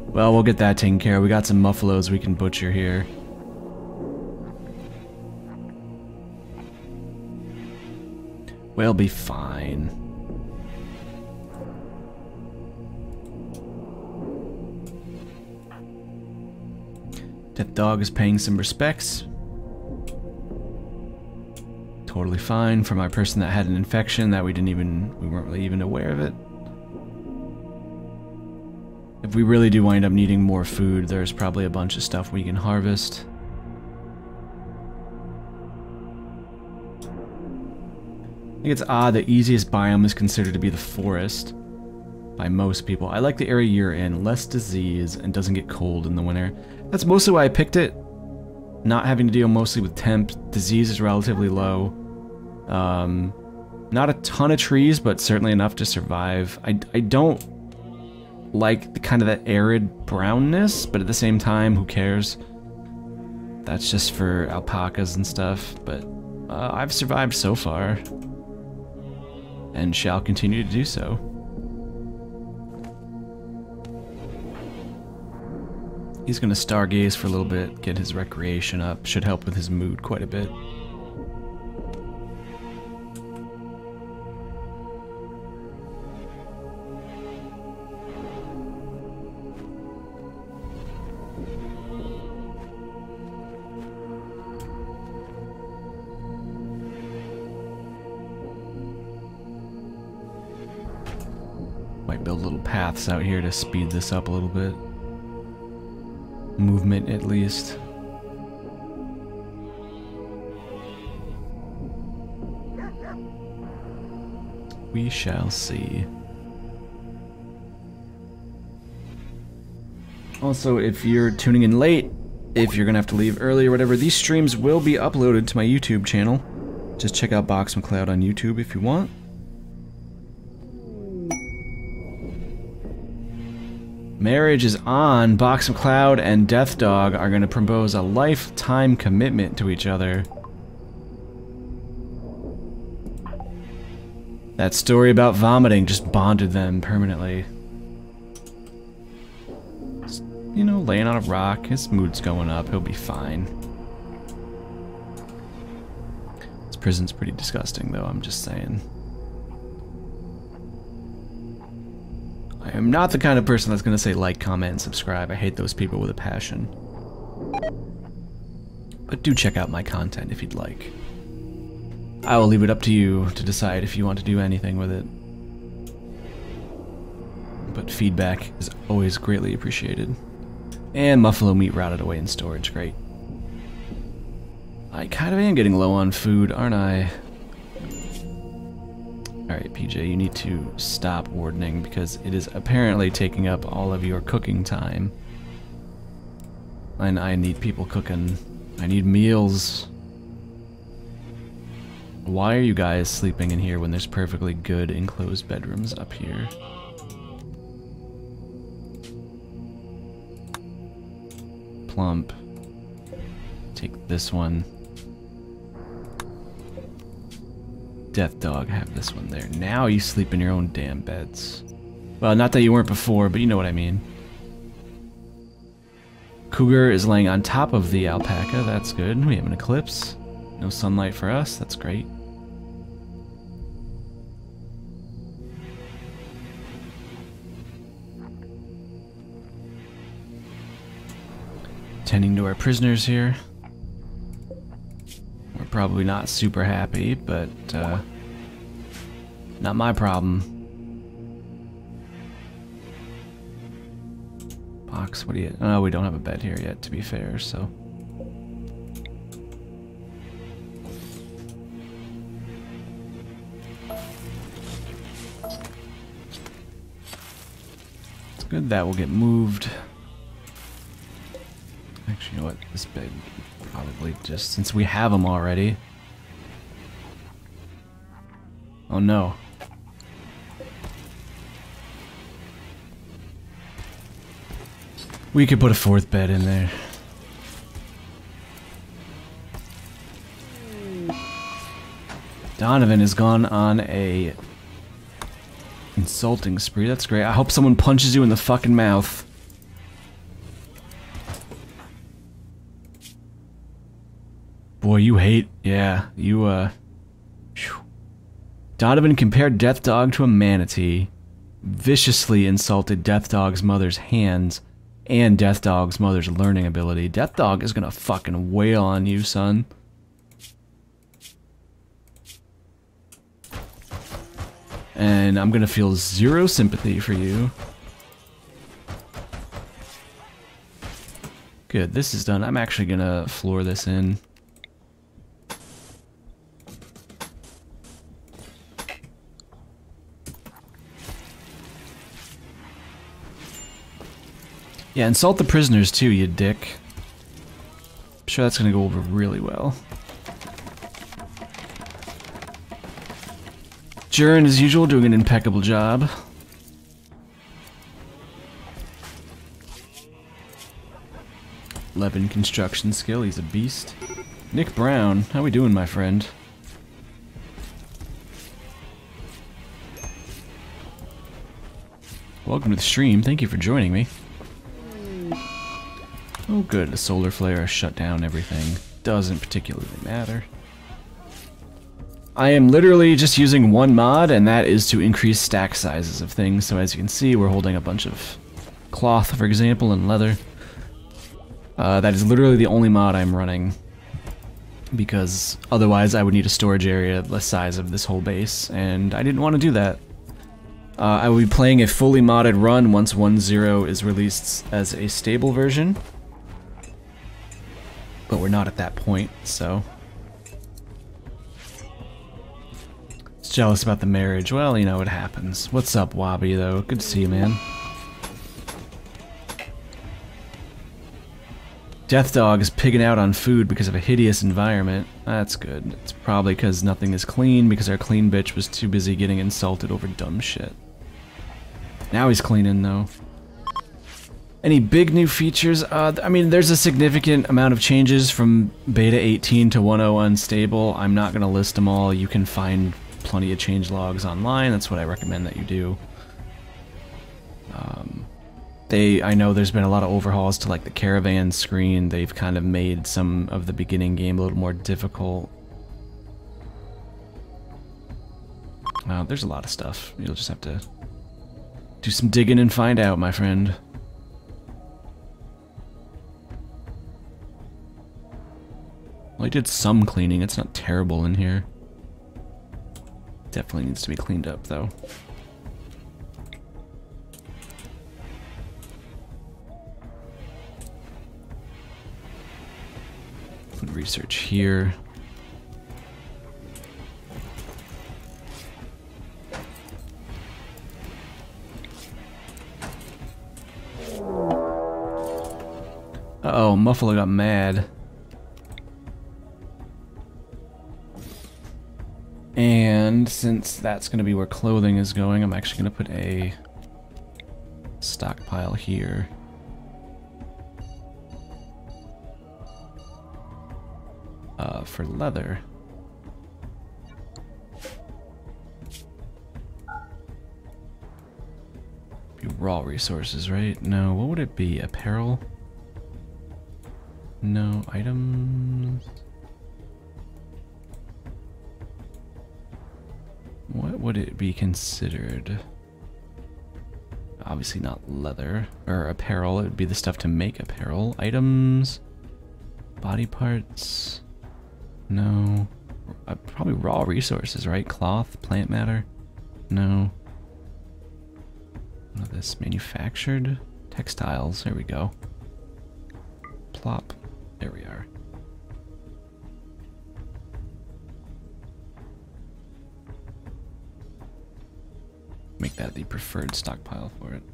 Well, we'll get that taken care of. We got some Muffalos we can butcher here. We'll be fine. Death Dog is paying some respects. Totally fine from our person that had an infection that we weren't really even aware of it. If we really do wind up needing more food, there's probably a bunch of stuff we can harvest. I think it's odd the easiest biome is considered to be the forest by most people. I like the area you're in, less disease and doesn't get cold in the winter. That's mostly why I picked it. Not having to deal mostly with temp, disease is relatively low. Not a ton of trees, but certainly enough to survive. I don't like the kind of that arid brownness, but at the same time, who cares? That's just for alpacas and stuff, but I've survived so far and shall continue to do so. He's gonna stargaze for a little bit, get his recreation up, should help with his mood quite a bit. Might build little paths out here to speed this up a little bit. Movement, at least. We shall see. Also, if you're tuning in late, if you're gonna have to leave early or whatever, these streams will be uploaded to my YouTube channel. Just check out BoxMacLeod on YouTube if you want. Marriage is on. BoxMacLeod and Death Dog are gonna propose a lifetime commitment to each other. That story about vomiting just bonded them permanently. Just, you know, laying on a rock, his mood's going up, he'll be fine. This prison's pretty disgusting though, I'm just saying. I am not the kind of person that's gonna say like, comment, and subscribe. I hate those people with a passion. But do check out my content if you'd like. I will leave it up to you to decide if you want to do anything with it. But feedback is always greatly appreciated. And buffalo meat rotted away in storage, great. I kind of am getting low on food, aren't I? Alright, PJ, you need to stop wardening because it is apparently taking up all of your cooking time. And I need people cooking. I need meals. Why are you guys sleeping in here when there's perfectly good enclosed bedrooms up here? Plump. Take this one. Death Dog, have this one there. Now you sleep in your own damn beds. Well, not that you weren't before, but you know what I mean. Cougar is laying on top of the alpaca, that's good. We have an eclipse. No sunlight for us, that's great. Tending to our prisoners here. We're probably not super happy, but not my problem. Box, what do you... Oh, we don't have a bed here yet, to be fair, so... It's good that will get moved. Actually, you know what? This bed probably just... Since we have them already... Oh no. We could put a fourth bed in there. Donovan has gone on a insulting spree. That's great. I hope someone punches you in the fucking mouth. Boy, you hate... Yeah, you, Whew. Donovan compared Death Dog to a manatee, viciously insulted Death Dog's mother's hands, and Death Dog's mother's learning ability. Death Dog is gonna fucking wail on you, son. And I'm gonna feel zero sympathy for you. Good, this is done. I'm actually gonna floor this in. Yeah, insult the prisoners too, you dick. I'm sure that's gonna go over really well. Jern, as usual, doing an impeccable job. Levin construction skill, he's a beast. Nick Brown, how we doing, my friend? Welcome to the stream, thank you for joining me. Oh good, the solar flare shut down everything. Doesn't particularly matter. I am literally just using one mod, and that is to increase stack sizes of things. So as you can see, we're holding a bunch of cloth, for example, and leather. That is literally the only mod I'm running, because otherwise I would need a storage area the size of this whole base, and I didn't want to do that. I will be playing a fully modded run once 1.0 is released as a stable version. But we're not at that point, so... It's jealous about the marriage. Well, you know, it happens. What's up, Wabi, though? Good to see you, man. Death Dog is pigging out on food because of a hideous environment. That's good. It's probably because nothing is clean, because our clean bitch was too busy getting insulted over dumb shit. Now he's cleaning, though. Any big new features? I mean, there's a significant amount of changes from Beta 18 to 1.0 Unstable. I'm not going to list them all. You can find plenty of changelogs online. That's what I recommend that you do. I know there's been a lot of overhauls to like the caravan screen. They've kind of made some of the beginning game a little more difficult. There's a lot of stuff. You'll just have to do some digging and find out, my friend. Well, I did some cleaning. It's not terrible in here. Definitely needs to be cleaned up, though. Put research here. Uh-oh, Muffalo got mad. And since that's going to be where clothing is going, I'm actually going to put a stockpile here. For leather. Be raw resources, right? No, what would it be? Apparel? No, items... What would it be considered? Obviously not leather or apparel. It would be the stuff to make apparel. Items, body parts. No, probably raw resources, right? Cloth, plant matter. No. None of this manufactured textiles. There we go. Plop. There we are. Make that the preferred stockpile for it.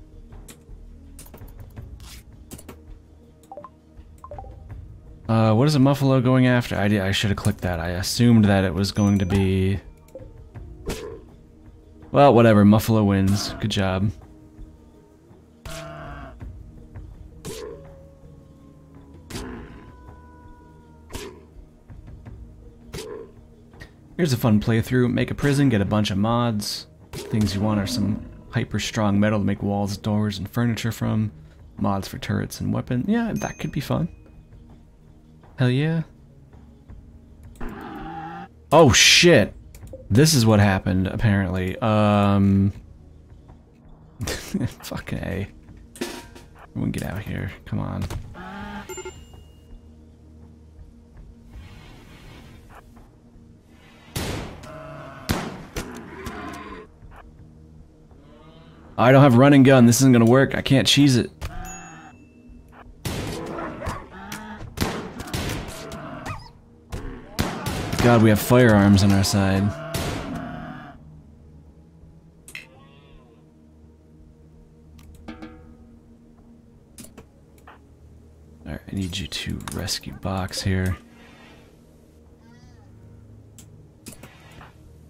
What is a Muffalo going after? I should have clicked that. I assumed that it was going to be... Well, whatever. Muffalo wins. Good job. Here's a fun playthrough. Make a prison, get a bunch of mods. Things you want are some hyper strong metal to make walls, doors, and furniture from. Mods for turrets and weapons. Yeah, that could be fun. Hell yeah. Oh shit. This is what happened, apparently. Fucking A. Everyone get out of here. Come on. I don't have running gun. This isn't gonna work. I can't cheese it. God, we have firearms on our side. Alright, I need you to rescue Box here.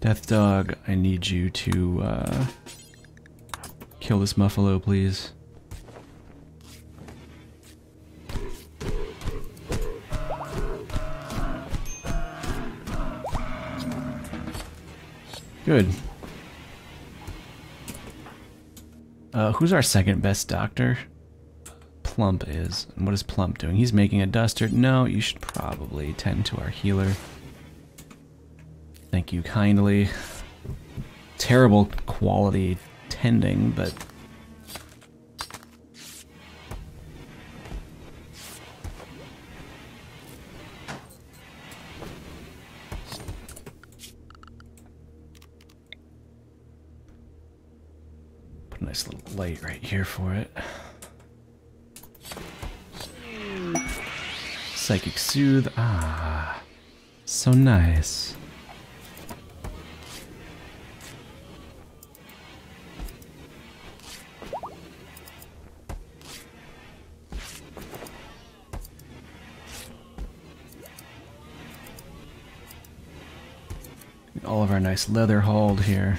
Death Dog, I need you to kill this Muffalo, please. Good. Who's our second best doctor? Plump is. And what is Plump doing? He's making a duster. No, you should probably tend to our healer. Thank you kindly. Terrible quality tending, but... Nice little light right here for it. Psychic Soothe. Ah, so nice. All of our nice leather hauled here.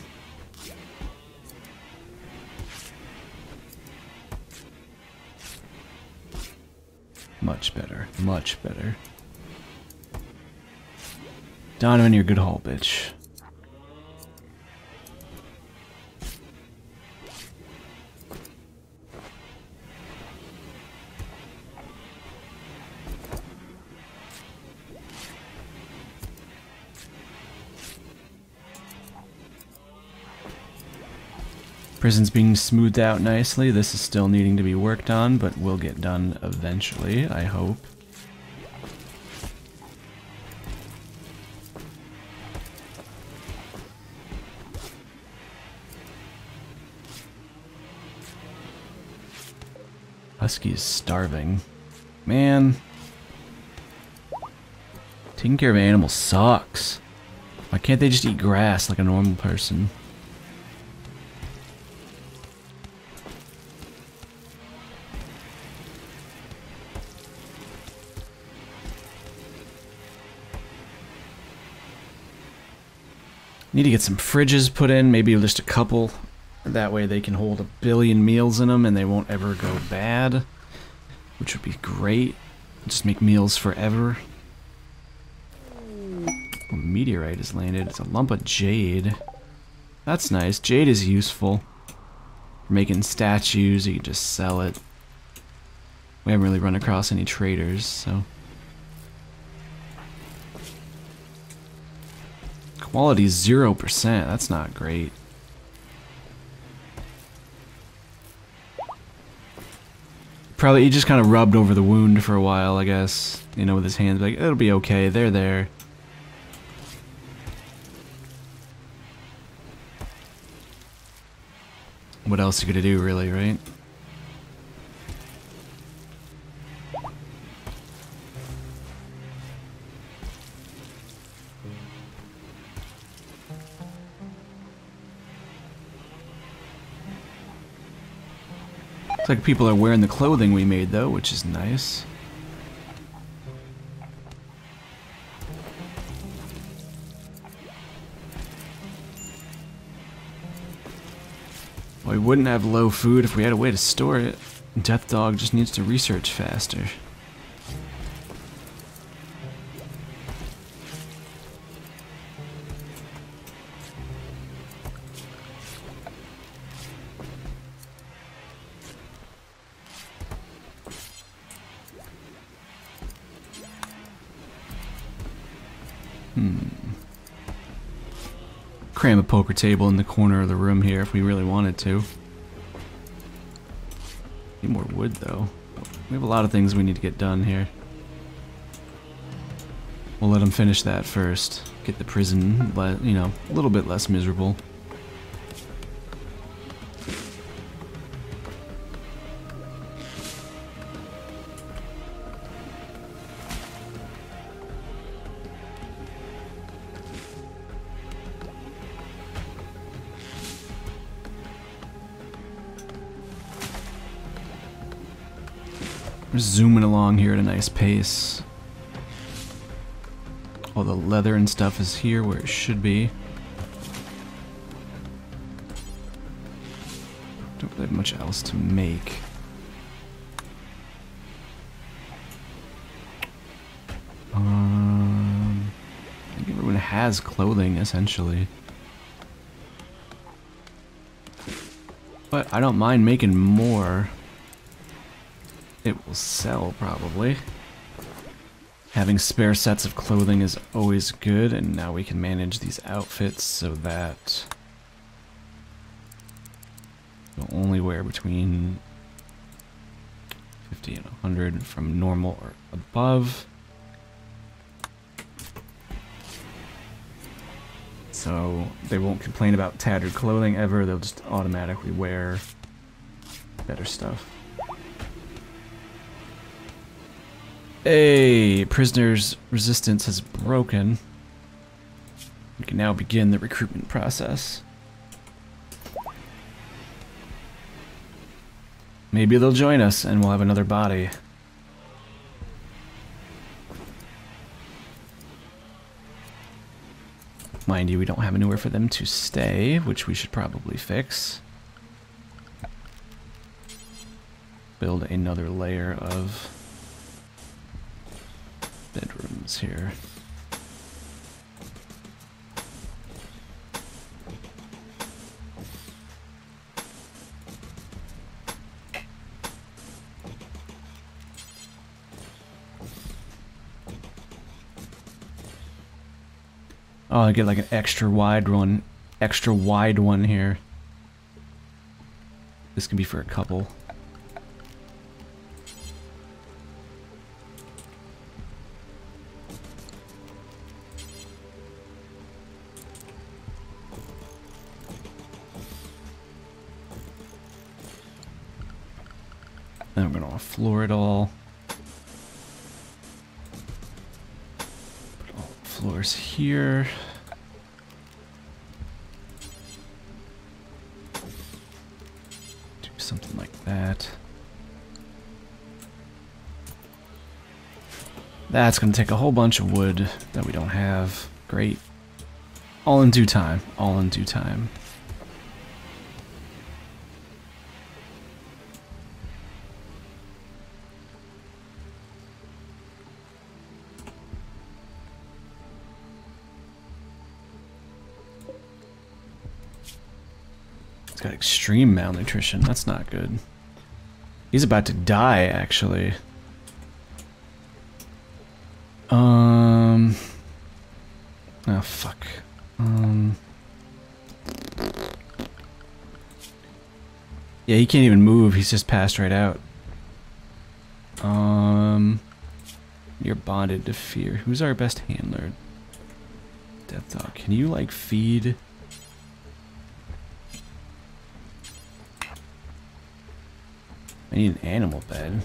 Much better, much better. Donovan, you're a good haul, bitch. Prison's being smoothed out nicely. This is still needing to be worked on, but will get done eventually, I hope. Husky is starving. Man. Taking care of animals sucks. Why can't they just eat grass like a normal person? Need to get some fridges put in, maybe just a couple. That way they can hold 1 billion meals in them and they won't ever go bad. Which would be great. Just make meals forever. A meteorite has landed. It's a lump of jade. That's nice. Jade is useful. For making statues, you can just sell it. We haven't really run across any traders, so... Quality 0%, that's not great. Probably he just kind of rubbed over the wound for a while, I guess. You know, with his hands, like, it'll be okay, they're there. What else you gonna do, really, right? Looks like people are wearing the clothing we made, though, which is nice. Well, we wouldn't have low food if we had a way to store it. Death Dog just needs to research faster. Cram a poker table in the corner of the room here if we really wanted to. Need more wood though. We have a lot of things we need to get done here. We'll let them finish that first. Get the prison, you know, a little bit less miserable. We're zooming along here at a nice pace. All the leather and stuff is here where it should be. Don't really have much else to make. I think everyone has clothing, essentially. But I don't mind making more. It will sell, probably. Having spare sets of clothing is always good, and now we can manage these outfits so that we'll only wear between 50 and 100 from normal or above. so they won't complain about tattered clothing ever. They'll just automatically wear better stuff. Hey, prisoner's resistance has broken. We can now begin the recruitment process. Maybe they'll join us and we'll have another body. Mind you, we don't have anywhere for them to stay, which we should probably fix. Build another layer of bedrooms here. Oh, I get like an extra wide one here. This can be for a couple. Then we're gonna floor it all. Put all the floors here. Do something like that. That's gonna take a whole bunch of wood that we don't have. Great. All in due time. All in due time. He's got extreme malnutrition. That's not good. He's about to die, actually. Oh, fuck. Yeah, he can't even move. He's just passed right out. You're bonded to fear. Who's our best handler? Death Dog. Can you, like, feed? I need an animal bed.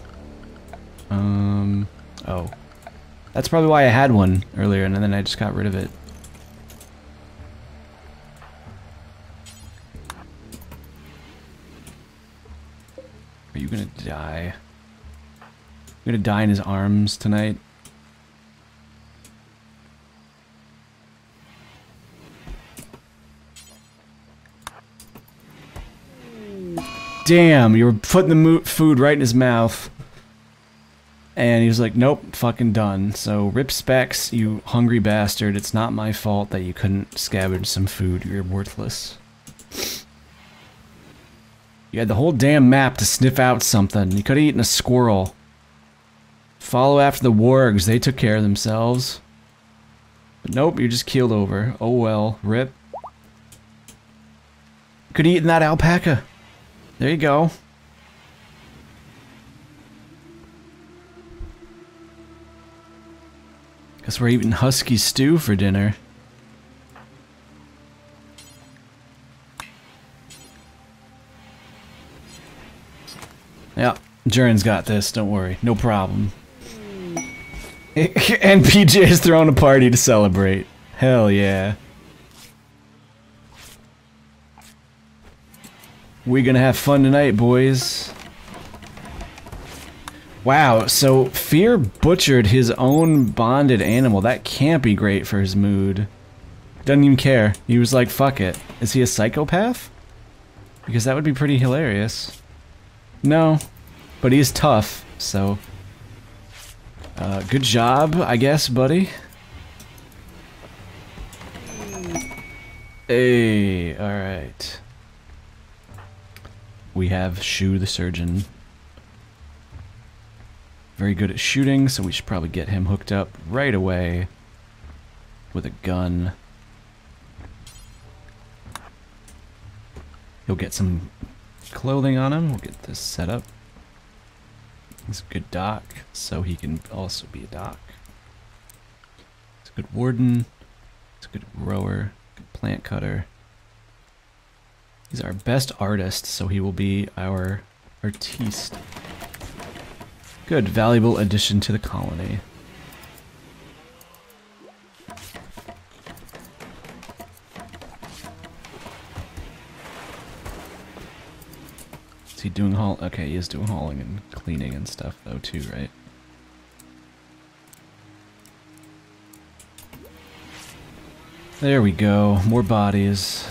Oh. That's probably why I had one earlier and then I just got rid of it. Are you gonna die? You're gonna die in his arms tonight? Damn, you were putting the food right in his mouth. And he was like, nope, fucking done. So, rip specs, you hungry bastard. It's not my fault that you couldn't scavenge some food. You're worthless. You had the whole damn map to sniff out something. You could have eaten a squirrel. Follow after the wargs. They took care of themselves. But nope, you're just keeled over. Oh well, rip. Could have eaten that alpaca. There you go. Guess we're eating husky stew for dinner. Yeah, Jern's got this, don't worry. No problem. And PJ is throwing a party to celebrate. Hell yeah. We gonna have fun tonight, boys. Wow, so Fear butchered his own bonded animal. That can't be great for his mood. Doesn't even care. He was like, fuck it. Is he a psychopath? Because that would be pretty hilarious. No, but he's tough, so... good job, I guess, buddy. Hey, alright. We have Shu the Surgeon. Very good at shooting, so we should probably get him hooked up right away with a gun. He'll get some clothing on him. We'll get this set up. He's a good doc, so he can also be a doc. He's a good warden. He's a good grower. Plant cutter. He's our best artist, so he will be our artiste. Good, valuable addition to the colony. Is he doing haul? Okay, he is doing hauling and cleaning and stuff though too, right? There we go, more bodies.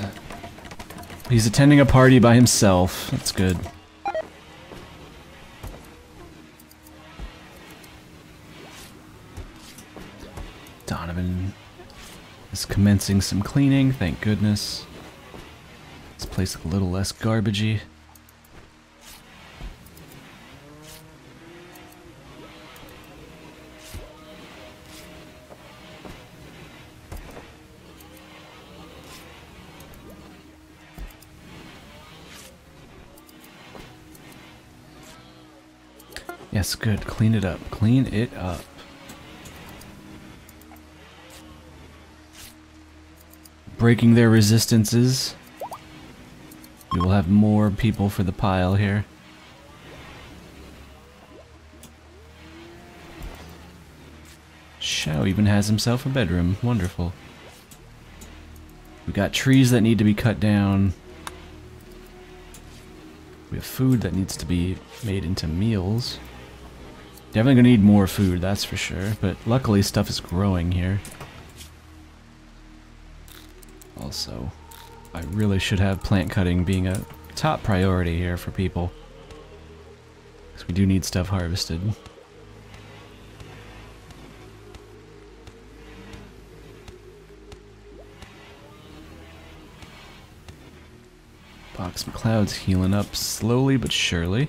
He's attending a party by himself, that's good. Donovan is commencing some cleaning, thank goodness. This place a little less garbagey. Yes, good. Clean it up. Clean it up. Breaking their resistances. We will have more people for the pile here. Shao even has himself a bedroom. Wonderful. We got trees that need to be cut down. We have food that needs to be made into meals. Definitely gonna need more food, that's for sure, but luckily stuff is growing here. Also, I really should have plant cutting being a top priority here for people. Because we do need stuff harvested. BoxMacLeod's healing up slowly but surely.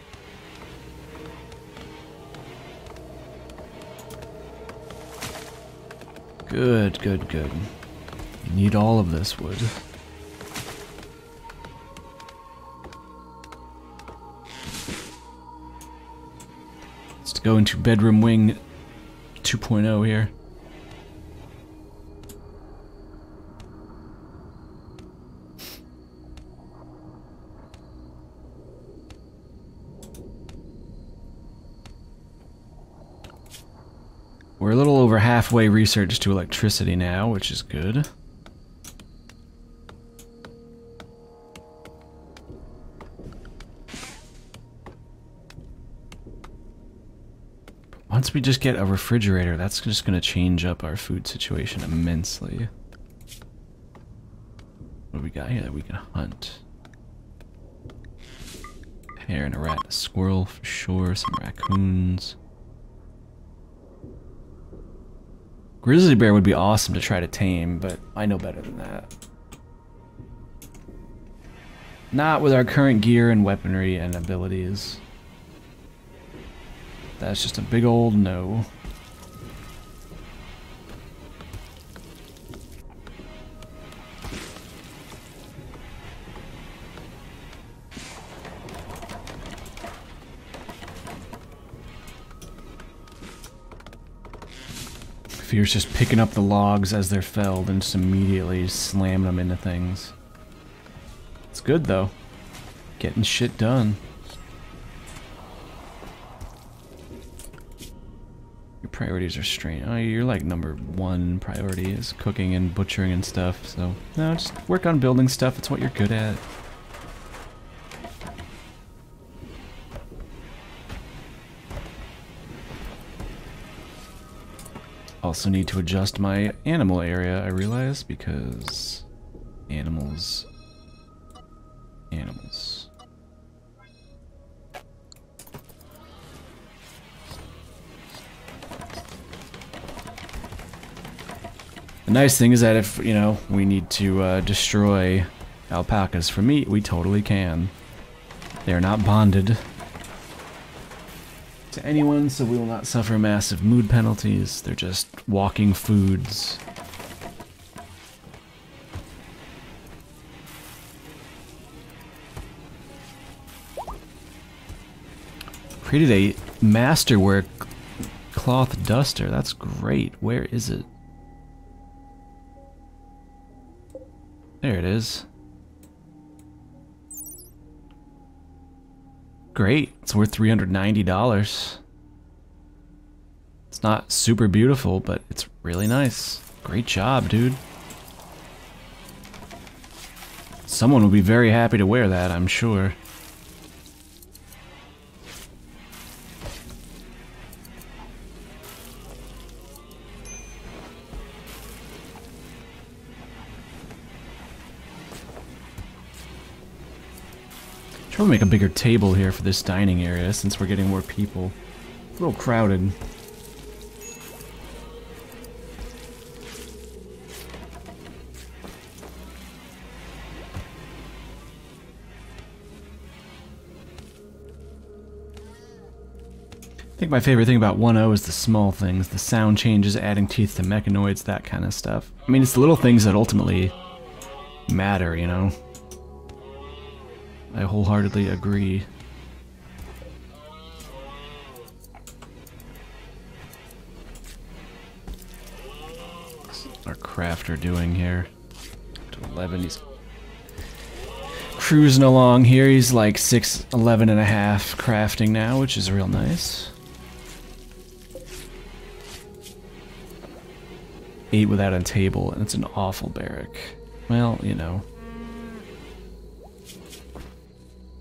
Good, good, good. You need all of this wood. Let's go into bedroom wing 2.0 here. We're a little over halfway researched to electricity now, which is good. Once we just get a refrigerator, that's just going to change up our food situation immensely. What do we got here that we can hunt? A hare and a rat and a squirrel for sure, some raccoons. Grizzly bear would be awesome to try to tame, but I know better than that. Not with our current gear and weaponry and abilities. That's just a big old no. Fear's just picking up the logs as they're felled and just immediately slamming them into things. It's good though. Getting shit done. Your priorities are strange. Oh, you're like number one priority is cooking and butchering and stuff, so no, just work on building stuff. It's what you're good at. Also need to adjust my animal area, I realize, because animals. The nice thing is that if, you know, we need to destroy alpacas for meat, we totally can. They're not bonded to anyone, so we will not suffer massive mood penalties. They're just walking foods. Created a masterwork cloth duster. That's great. Where is it? There it is. Great. It's worth $390. It's not super beautiful, but it's really nice. Great job, dude. Someone will be very happy to wear that, I'm sure. Try to make a bigger table here for this dining area since we're getting more people. It's a little crowded. I think my favorite thing about 1.0 is the small things, the sound changes, adding teeth to mechanoids, that kind of stuff. I mean, it's the little things that ultimately matter, you know? I wholeheartedly agree. What's our crafter doing here? To 11, he's cruising along here. He's like 6'11 and a half crafting now, which is real nice. 8 without a table, and it's an awful barrack. Well, you know.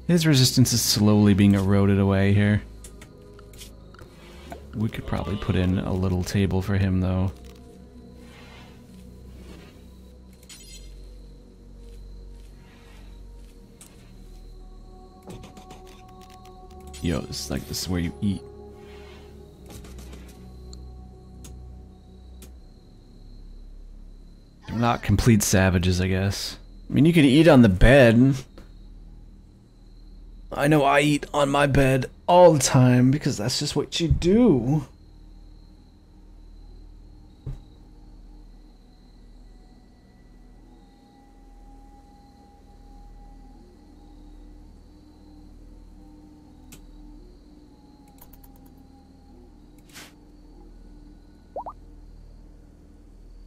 His resistance is slowly being eroded away here. We could probably put in a little table for him, though. Yo, this is where you eat. They're not complete savages, I guess. I mean, you can eat on the bed. I know I eat on my bed all the time because that's just what you do.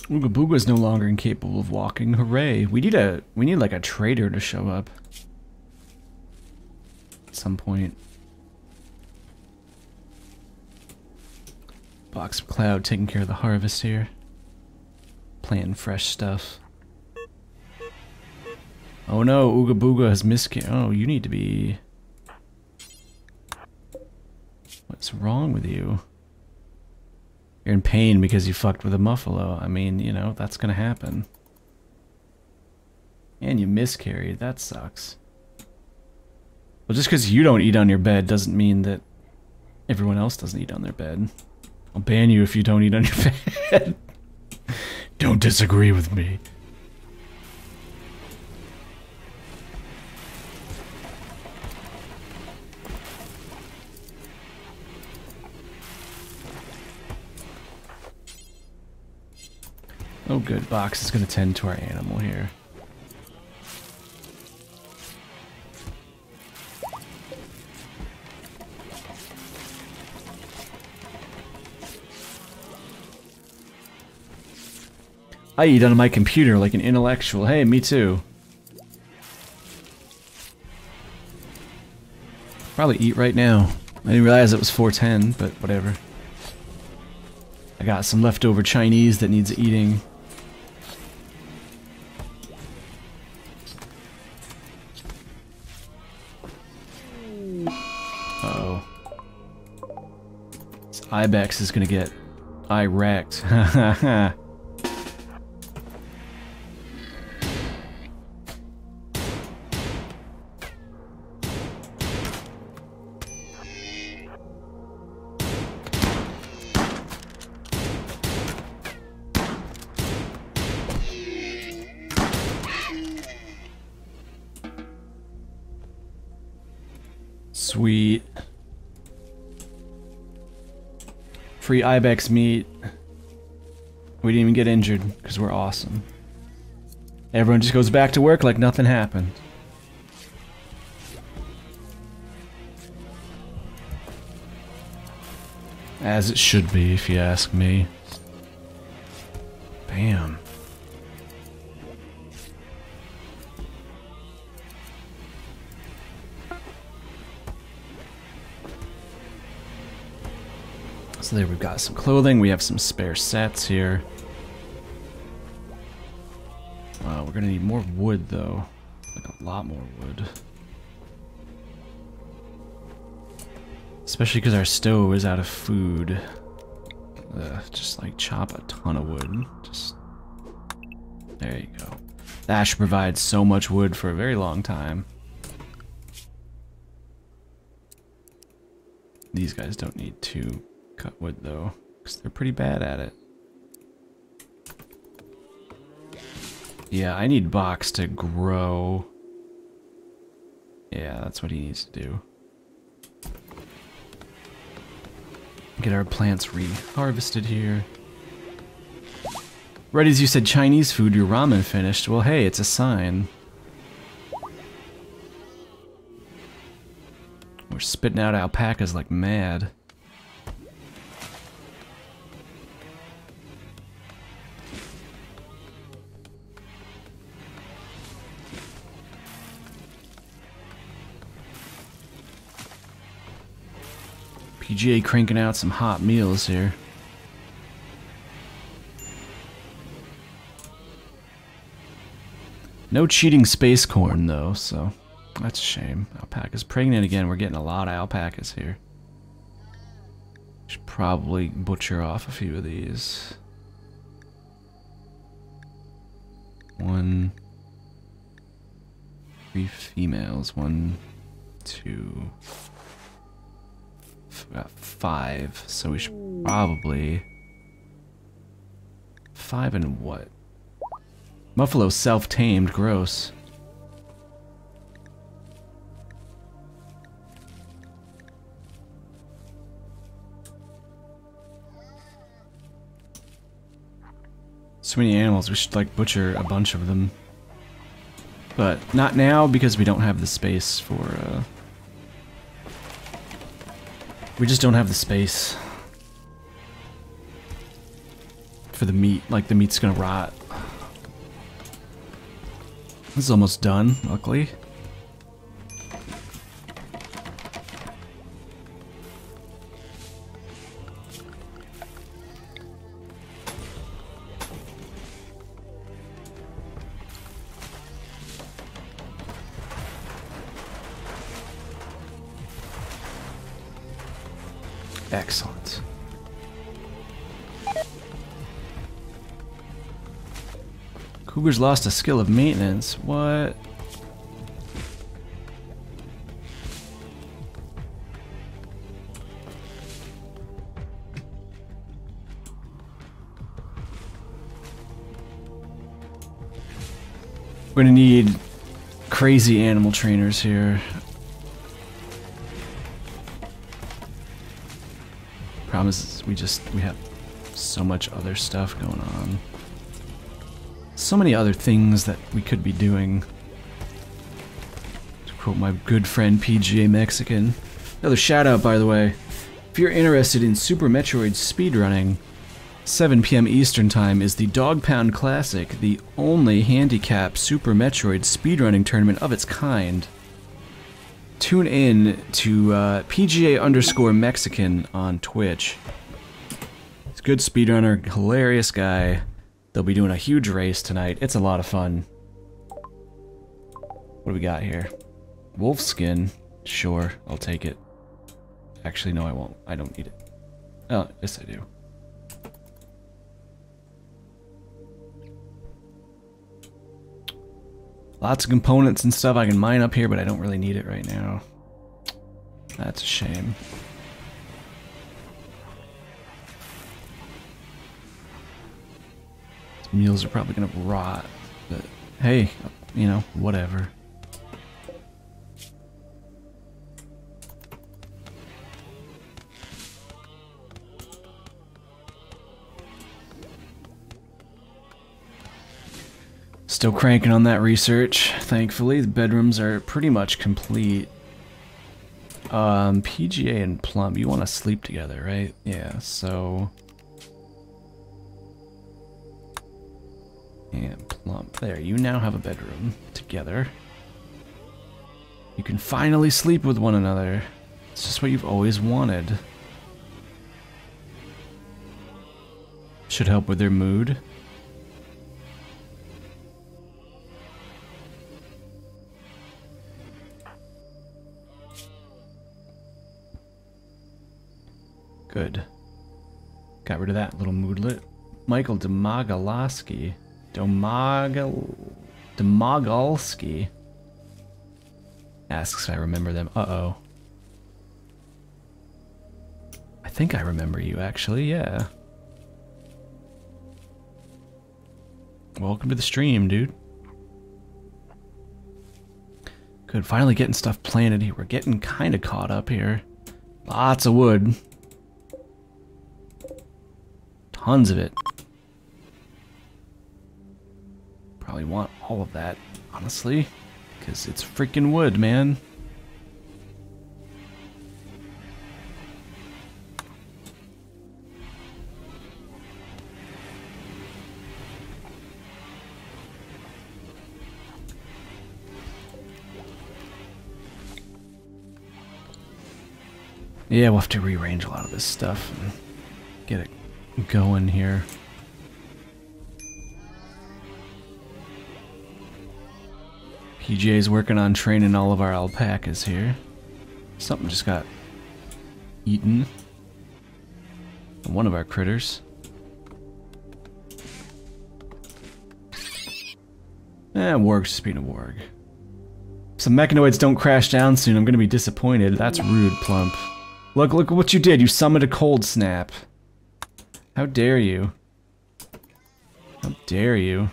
Ooga Booga is no longer incapable of walking. Hooray! We need like a trader to show up at some point. BoxMacLeod taking care of the harvest here. Planting fresh stuff. Oh no, Ooga Booga has miscarried. Oh, you need to be... What's wrong with you? You're in pain because you fucked with a muffalo. I mean, you know, that's gonna happen. And you miscarried. That sucks. Well, just because you don't eat on your bed doesn't mean that everyone else doesn't eat on their bed. I'll ban you if you don't eat on your bed. Don't disagree with me. Oh good, Box is going to tend to our animal here. I eat on my computer like an intellectual. Hey, me too. Probably eat right now. I didn't realize it was 4:10, but whatever. I got some leftover Chinese that needs eating. Uh-oh. This Ibex is gonna get eye-wrecked. Ha Sweet. Free Ibex meat. We didn't even get injured because we're awesome. Everyone just goes back to work like nothing happened. As it should be, if you ask me. Bam. So there we've got some clothing. We have some spare sets here. We're gonna need more wood though. Like a lot more wood. Especially because our stove is out of food. Just like chop a ton of wood. Just there you go. That should provide so much wood for a very long time. These guys don't need to cut wood though, because they're pretty bad at it. Yeah, I need Box to grow. Yeah, that's what he needs to do. Get our plants re-harvested here. Right as you said Chinese food, your ramen finished. Well, hey, it's a sign. We're spitting out alpacas like mad. PGA cranking out some hot meals here. No cheating space corn though, so that's a shame. Alpaca's pregnant again. We're getting a lot of alpacas here. Should probably butcher off a few of these. 1, 3 females. 1, 2. Got 5, so we should probably 5 and what? Buffalo self-tamed, gross. So many animals, we should like butcher a bunch of them. But not now because we don't have the space for we just don't have the space for the meat. Like, the meat's gonna rot. This is almost done, luckily. Excellent. Cougar's lost a skill of maintenance. What? We're gonna need crazy animal trainers here. Problem is, we have so much other stuff going on. So many other things that we could be doing. To quote my good friend PGA Mexican. Another shout out, by the way. If you're interested in Super Metroid speedrunning, 7 p.m. Eastern Time is the Dog Pound Classic, the only handicap Super Metroid speedrunning tournament of its kind. Tune in to PGA_Mexican on Twitch. He's a good speedrunner, hilarious guy. They'll be doing a huge race tonight. It's a lot of fun. What do we got here? Wolf skin. Sure, I'll take it. Actually, no, I won't. I don't need it. Oh, yes I do. Lots of components and stuff I can mine up here, but I don't really need it right now. That's a shame. These meals are probably gonna rot, but hey, you know, whatever. Still cranking on that research, thankfully. The bedrooms are pretty much complete. PGA and Plum, you want to sleep together, right? Yeah, so... And Plum. There, you now have a bedroom together. You can finally sleep with one another. It's just what you've always wanted. Should help with their mood. Good. Got rid of that little moodlet. Michael Domagolski. Domagolski. Asks if I remember them. Uh-oh. I think I remember you, actually, yeah. Welcome to the stream, dude. Good, finally getting stuff planted here. We're getting kind of caught up here. Lots of wood. Tons of it. Probably want all of that, honestly, because it's freaking wood, man. Yeah, we'll have to rearrange a lot of this stuff and get it going here. PJ's working on training all of our alpacas here. Something just got eaten. One of our critters. Warg's just being a warg. If some mechanoids don't crash down soon, I'm gonna be disappointed. That's rude, Plump. Look at what you did. You summoned a cold snap. How dare you? How dare you?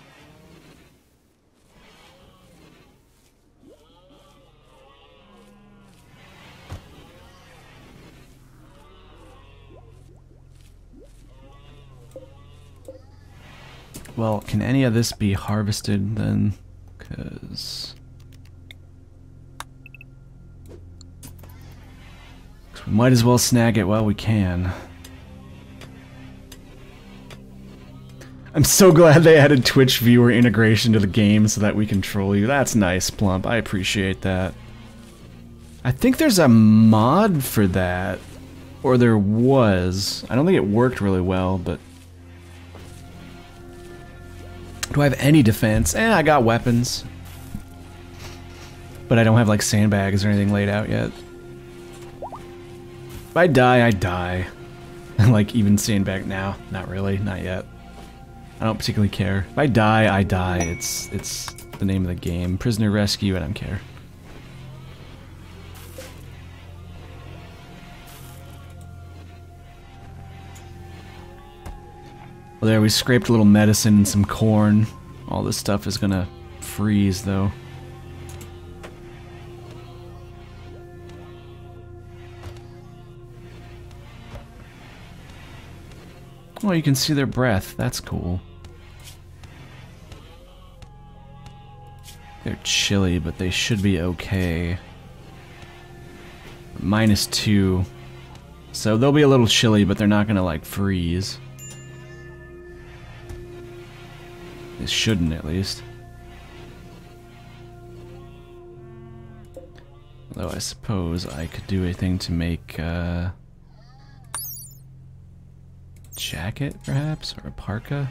Well, can any of this be harvested then? Because we might as well snag it while we can. I'm so glad they added Twitch viewer integration to the game so that we can troll you. That's nice, Plump. I appreciate that. I think there's a mod for that. Or there was. I don't think it worked really well, but... Do I have any defense? I got weapons. But I don't have, like, sandbags or anything laid out yet. If I die, I die. Like, even sandbag now. Not really. Not yet. I don't particularly care. If I die, I die. It's the name of the game. Prisoner rescue, I don't care. Well, there, we scraped a little medicine and some corn. All this stuff is gonna freeze, though. Oh, you can see their breath. That's cool. They're chilly, but they should be okay. -2. So they'll be a little chilly, but they're not gonna, like, freeze. They shouldn't, at least. Although I suppose I could do a thing to make, jacket, perhaps? Or a parka?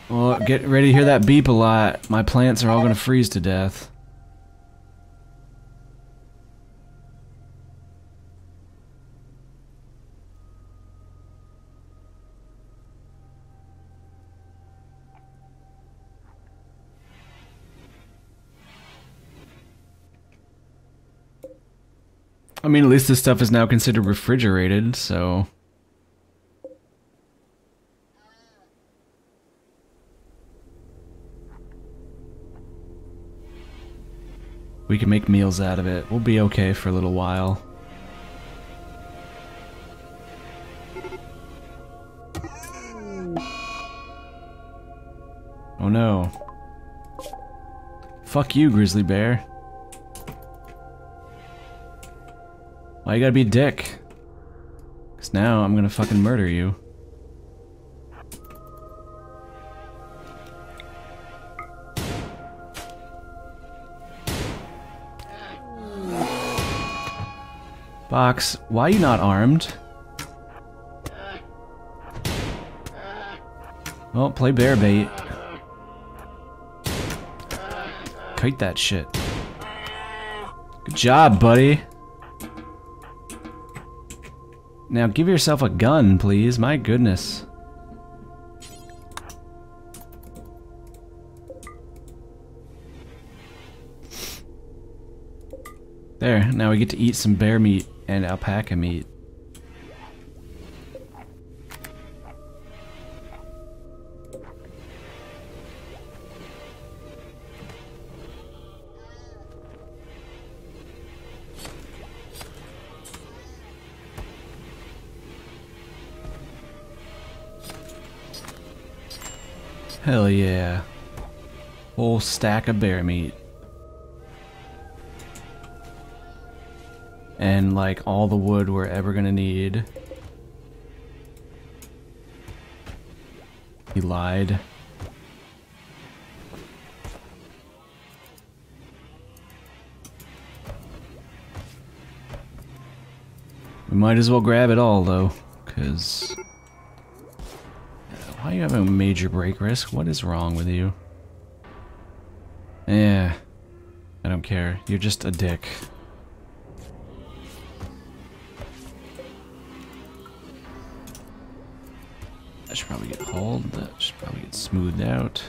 Well, get ready to hear that beep a lot. My plants are all gonna freeze to death. I mean, at least this stuff is now considered refrigerated, so... we can make meals out of it. We'll be okay for a little while. Oh no. Fuck you, grizzly bear. Why you gotta be a dick? 'Cause now I'm gonna fucking murder you. Box, why are you not armed? Well, play bear bait. Kite that shit. Good job, buddy. Now give yourself a gun, please. My goodness. There, now we get to eat some bear meat and alpaca meat. Hell yeah. Whole stack of bear meat. And like all the wood we're ever gonna need. He lied. We might as well grab it all though, cause why are you having a major break risk? What is wrong with you? Yeah, I don't care. You're just a dick. That should probably get hauled. That should probably get smoothed out.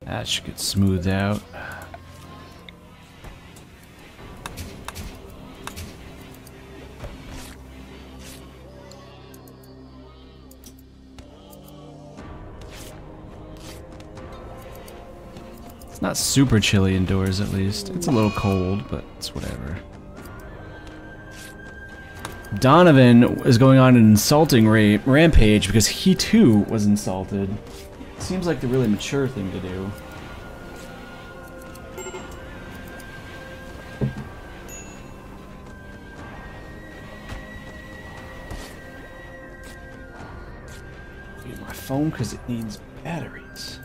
That should get smoothed out. It's not super chilly indoors, at least. It's a little cold, but it's whatever. Donovan is going on an insulting rampage because he too was insulted. Seems like the really mature thing to do. Get my phone because it needs batteries.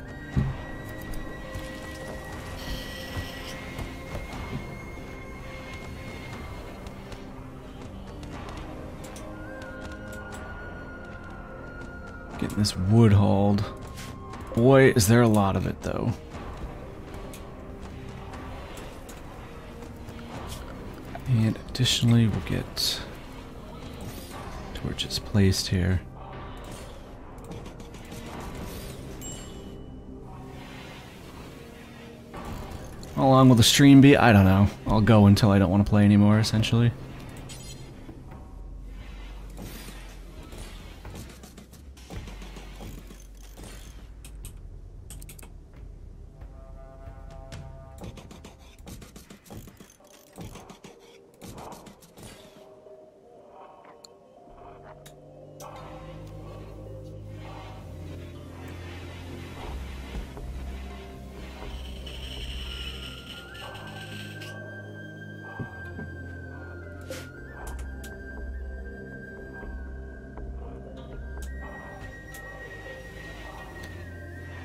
Getting this wood hauled. Boy, is there a lot of it, though. And additionally, we'll get torches placed here. How long will the stream be? I don't know. I'll go until I don't want to play anymore, essentially.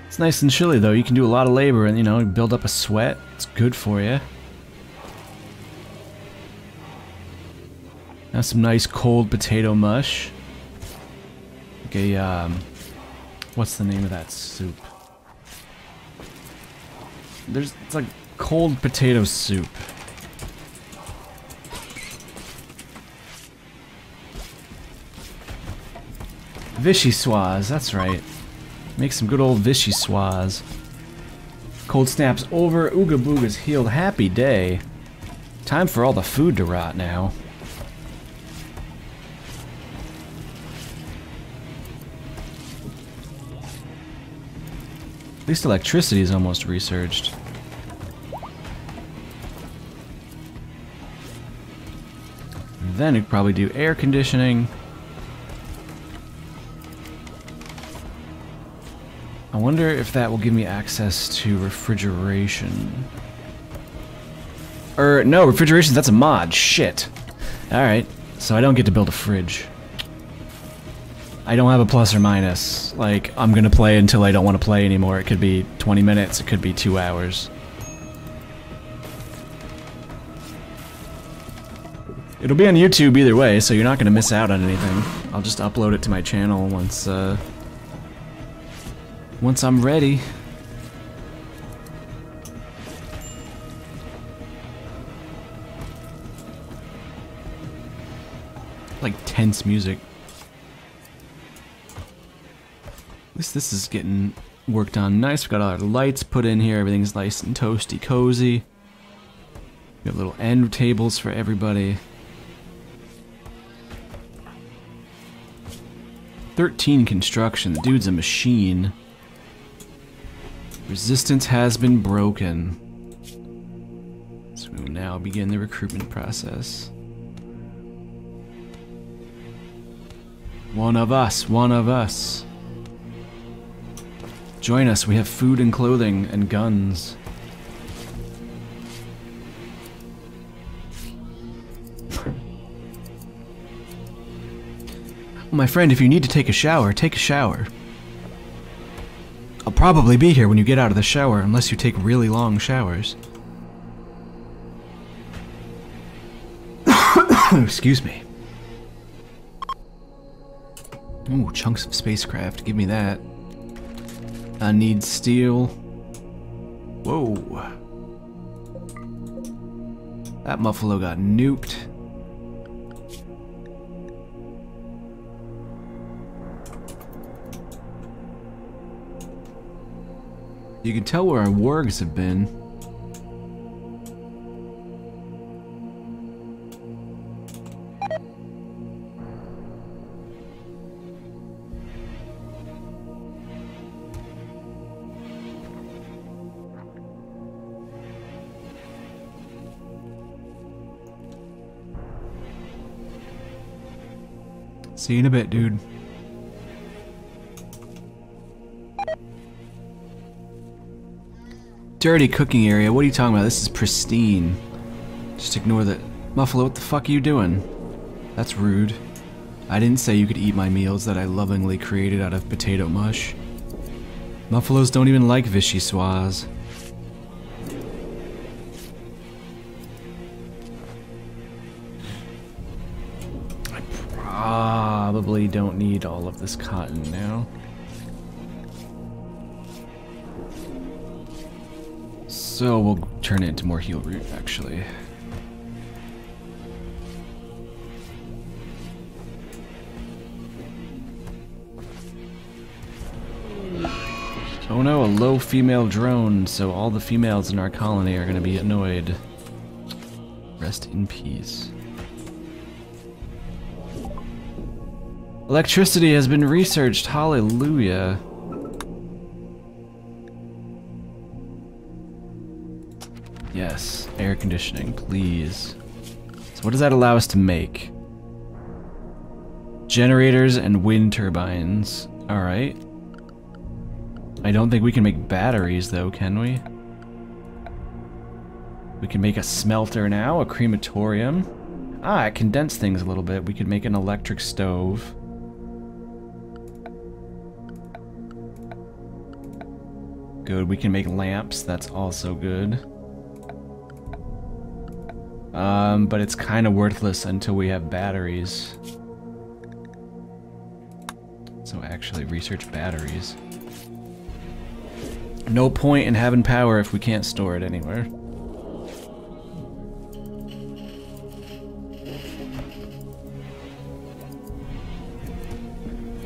It's nice and chilly though. You can do a lot of labor and, you know, build up a sweat. It's good for you. Now some nice cold potato mush. Like a, what's the name of that soup? It's like cold potato soup. Vichyssoise, that's right. Make some good old vichyssoise. Cold snaps over, Ooga Booga's healed. Happy day. Time for all the food to rot now. At least electricity is almost resurged. Then we'd probably do air conditioning. I wonder if that will give me access to refrigeration. No, refrigeration, that's a mod. Shit. Alright, so I don't get to build a fridge. I don't have a plus or minus. Like, I'm gonna play until I don't want to play anymore. It could be 20 minutes, it could be 2 hours. It'll be on YouTube either way, so you're not gonna miss out on anything. I'll just upload it to my channel once I'm ready. Like tense music. At least this is getting worked on nice. We've got all our lights put in here. Everything's nice and toasty cozy. We have little end tables for everybody. 13 construction. The dude's a machine. Resistance has been broken. So we will now begin the recruitment process. One of us, one of us. Join us, we have food and clothing and guns. My friend, if you need to take a shower, take a shower. I'll probably be here when you get out of the shower, unless you take really long showers. Excuse me. Ooh, chunks of spacecraft, give me that. I need steel. Whoa. That Muffalo got nuked. You can tell where our wargs have been. See you in a bit, dude. Dirty cooking area, what are you talking about? This is pristine. Just ignore that. Muffalo, what the fuck are you doing? That's rude. I didn't say you could eat my meals that I lovingly created out of potato mush. Muffalos don't even like vichyssoise. I probably don't need all of this cotton now. So we'll turn it into more heel root, actually. Oh no, a low female drone, so all the females in our colony are gonna be annoyed. Rest in peace. Electricity has been researched, hallelujah. Yes, air conditioning, please. So what does that allow us to make? Generators and wind turbines. Alright. I don't think we can make batteries though, can we? We can make a smelter now, a crematorium. Ah, it condensed things a little bit. We could make an electric stove. Good, we can make lamps, that's also good. But it's kind of worthless until we have batteries. So actually research batteries. No point in having power if we can't store it anywhere.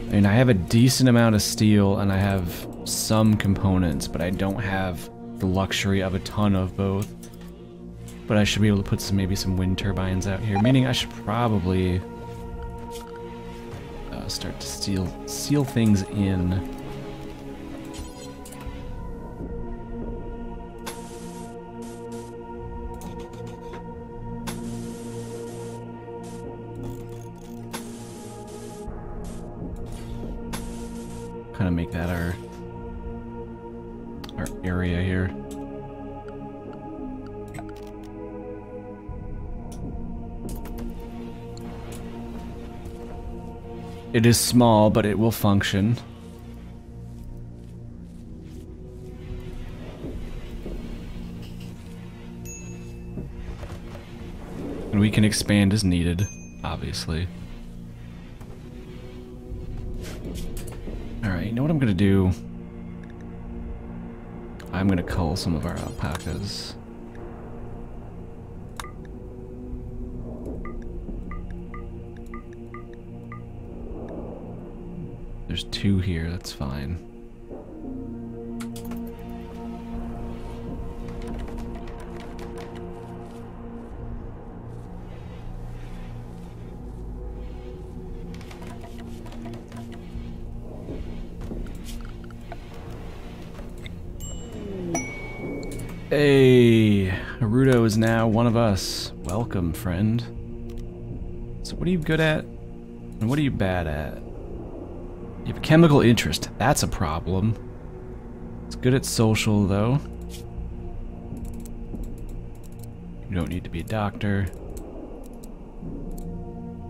I mean, I have a decent amount of steel and I have some components, but I don't have the luxury of a ton of both. But I should be able to put maybe some wind turbines out here, meaning I should probably start to seal things in. Kind of make that our area here. It is small, but it will function. And we can expand as needed, obviously. Alright, you know what I'm gonna do? I'm gonna cull some of our alpacas. There's 2 here, that's fine. Hey, Naruto is now one of us. Welcome, friend. So what are you good at? And what are you bad at? You have a chemical interest. That's a problem. It's good at social, though. You don't need to be a doctor.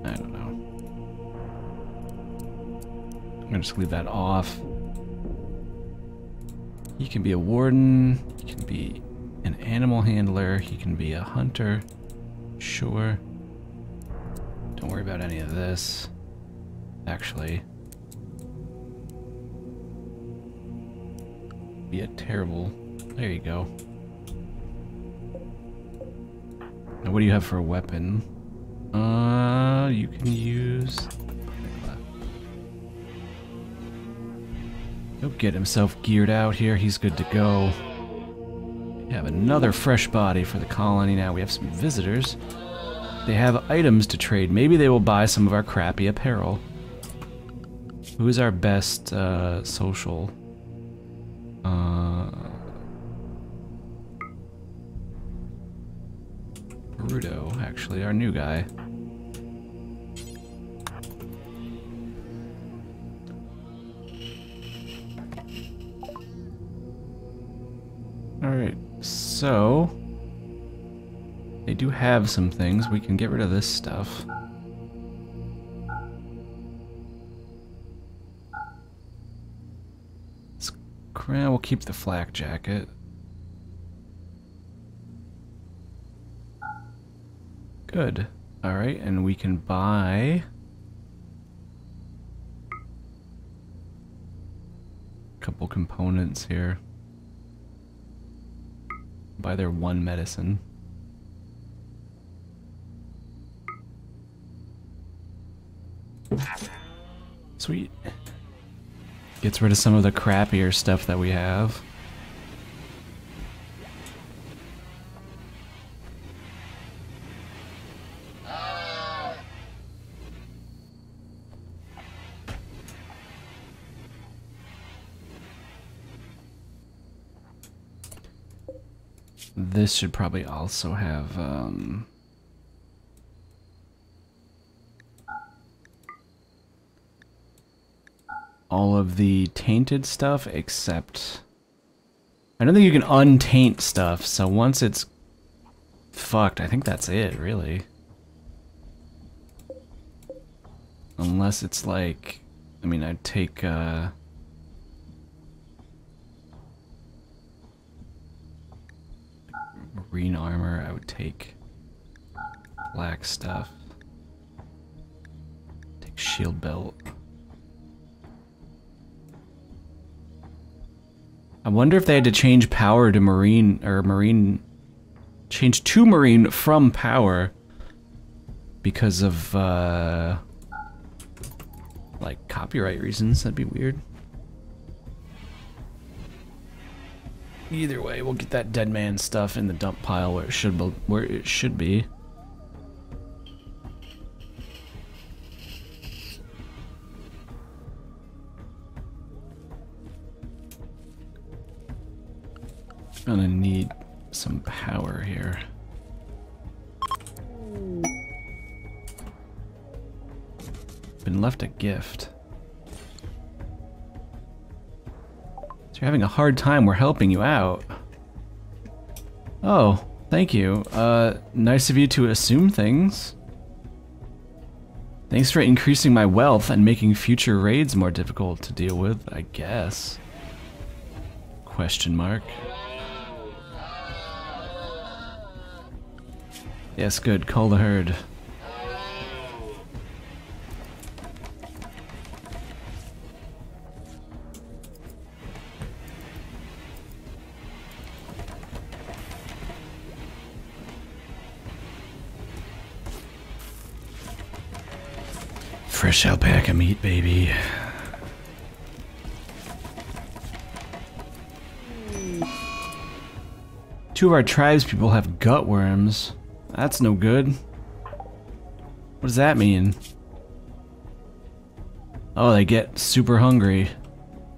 I don't know. I'm gonna just leave that off. He can be a warden. He can be an animal handler. He can be a hunter. Sure. Don't worry about any of this. Actually. Be a terrible... There you go. Now what do you have for a weapon? You can use... He'll get himself geared out here. He's good to go. We have another fresh body for the colony now. We have some visitors. They have items to trade. Maybe they will buy some of our crappy apparel. Who is our best social? Naruto, actually, our new guy. Alright, so... They do have some things. We can get rid of this stuff. We'll keep the flak jacket. Good. Alright, and we can buy... a couple components here. Buy their 1 medicine. Sweet. Gets rid of some of the crappier stuff that we have. This should probably also have, all of the tainted stuff, except... I don't think you can untaint stuff, so once it's fucked, I think that's it, really. Unless it's like... I mean, I'd take, marine armor, I would take black stuff. Take shield belt. I wonder if they had to change power to marine, or marine... change to marine from power because of, like, copyright reasons. That'd be weird. Either way, we'll get that dead man stuff in the dump pile where it should be. Gonna need some power here. Been left a gift. So you're having a hard time, we're helping you out. Oh, thank you. Nice of you to assume things. Thanks for increasing my wealth and making future raids more difficult to deal with, I guess. Question mark. Yes, good. Call the herd. Fresh alpaca meat, baby. Two of our tribespeople have gut worms. That's no good. What does that mean? Oh, they get super hungry.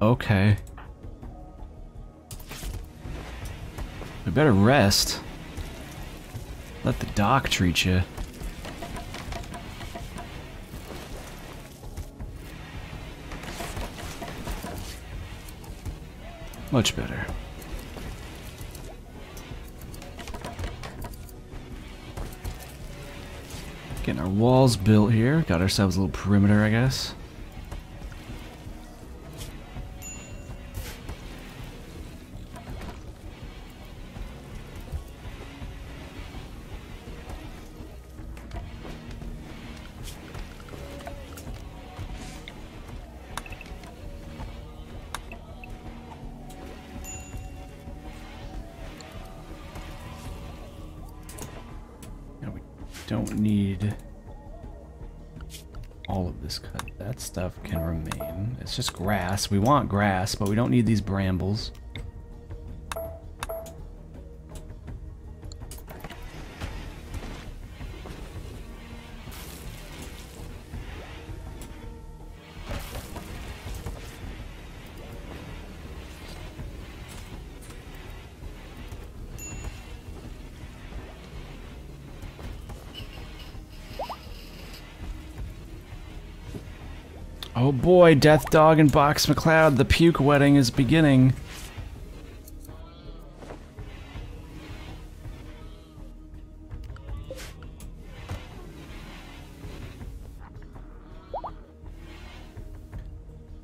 Okay. We better rest. Let the doc treat you. Much better. Getting our walls built here. Got ourselves a little perimeter, I guess. Don't need all of this cut. That stuff can remain. It's just grass. We want grass, but we don't need these brambles. Oh boy, Death Dog and BoxMacLeod, the puke wedding is beginning.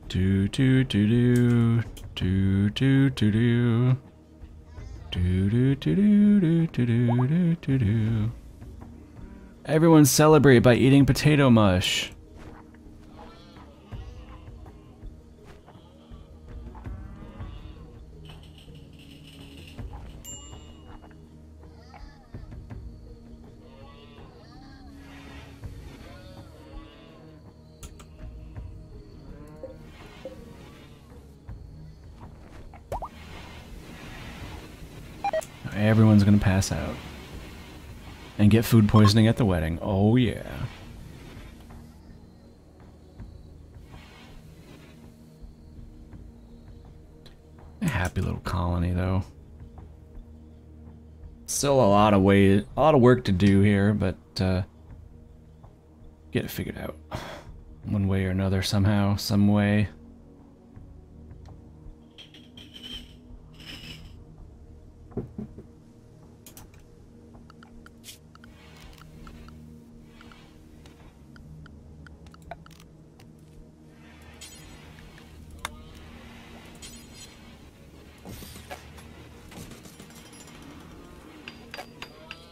Do do do do do do do do do do do do do do do do. Everyone celebrate by eating potato mush. Everyone's gonna pass out. And get food poisoning at the wedding. Oh yeah. A happy little colony though. Still a lot of work to do here, but get it figured out. One way or another, somehow, some way.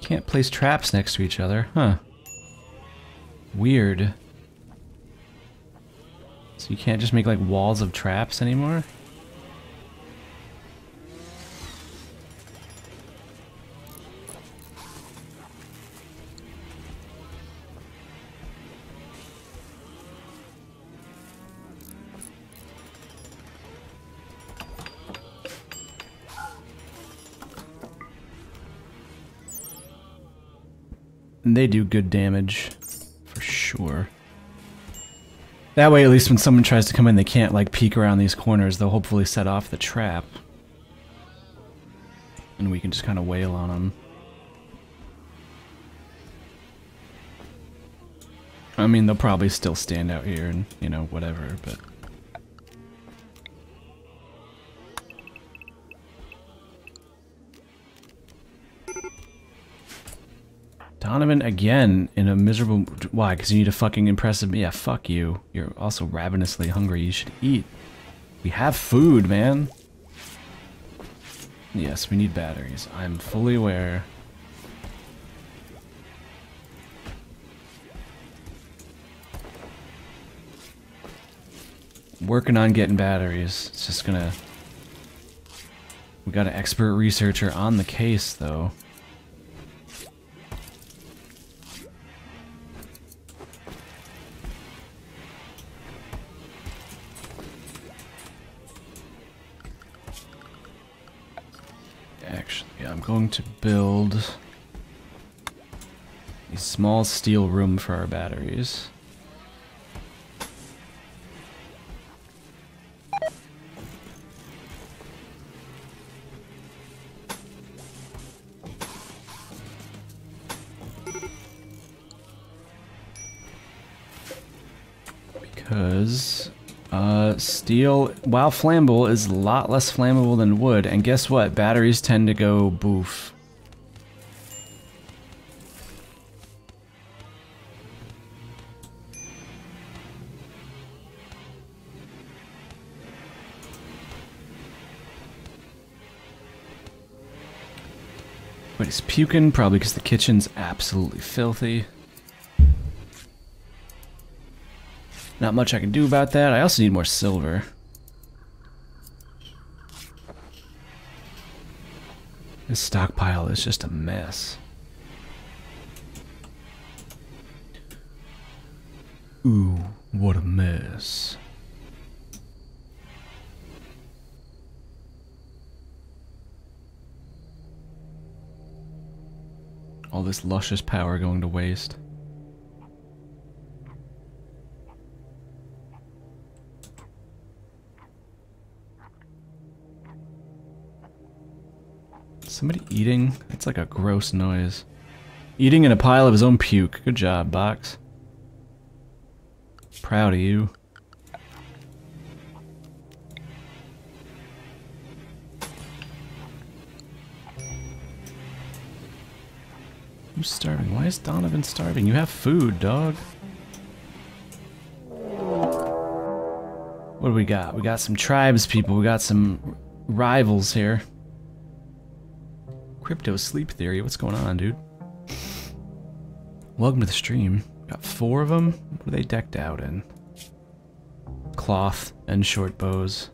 Can't place traps next to each other, huh? Weird. So you can't just make like walls of traps anymore? And they do good damage, for sure. That way, at least when someone tries to come in, they can't, like, peek around these corners. They'll hopefully set off the trap. And we can just kind of wail on them. I mean, they'll probably still stand out here and, you know, whatever, but... Donovan again in a miserable... Why? Because you need a fucking impressive... Yeah, fuck you. You're also ravenously hungry. You should eat. We have food, man. Yes, we need batteries. I'm fully aware. Working on getting batteries. It's just gonna... We got an expert researcher on the case, though. Actually, I'm going to build a small steel room for our batteries. Because steel, while flammable, is a lot less flammable than wood, and guess what? Batteries tend to go boof. But he's puking, probably because the kitchen's absolutely filthy. Not much I can do about that. I also need more silver. This stockpile is just a mess. Ooh, what a mess. All this luscious power going to waste. Somebody eating? That's like a gross noise. Eating in a pile of his own puke. Good job, Box. Proud of you. Who's starving? Why is Donovan starving? You have food, dog. What do we got? We got some tribes people. We got some rivals here. Crypto sleep theory. What's going on, dude? Welcome to the stream. Got 4 of them. What are they decked out in? Cloth and short bows.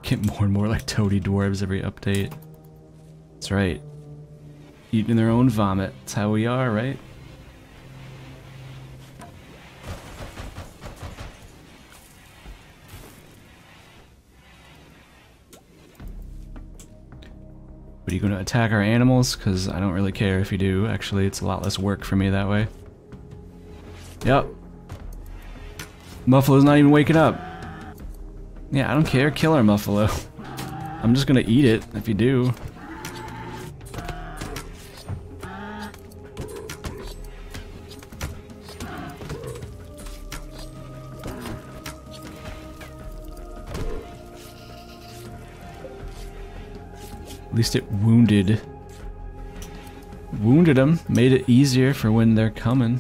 Get more and more like toady dwarves every update. That's right. Eating their own vomit. That's how we are, right? Are you going to attack our animals? Because I don't really care if you do. Actually, it's a lot less work for me that way. Yep. Muffalo's not even waking up. Yeah, I don't care. Kill our Muffalo. I'm just going to eat it if you do. At least it wounded them, made it easier for when they're coming.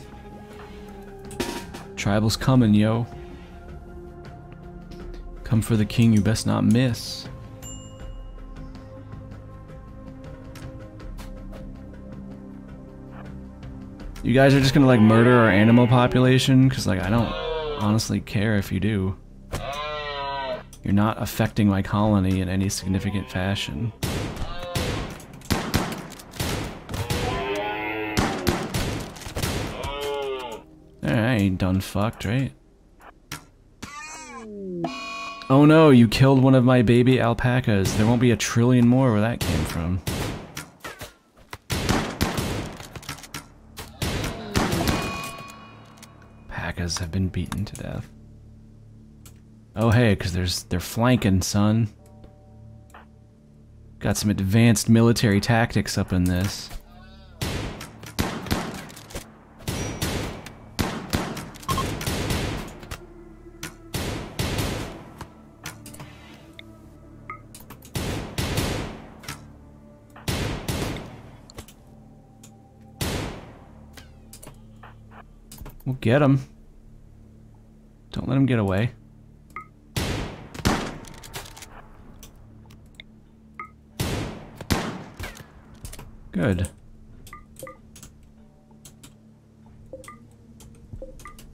Tribal's coming, yo. Come for the king, you best not miss. You guys are just gonna like murder our animal population? Cause like I don't honestly care if you do. You're not affecting my colony in any significant fashion. I ain't done fucked, right? Oh no, you killed one of my baby alpacas. There won't be a trillion more where that came from. Alpacas have been beaten to death. Oh hey, cause they're flanking, son. Got some advanced military tactics up in this. We'll get him. Don't let him get away. Good.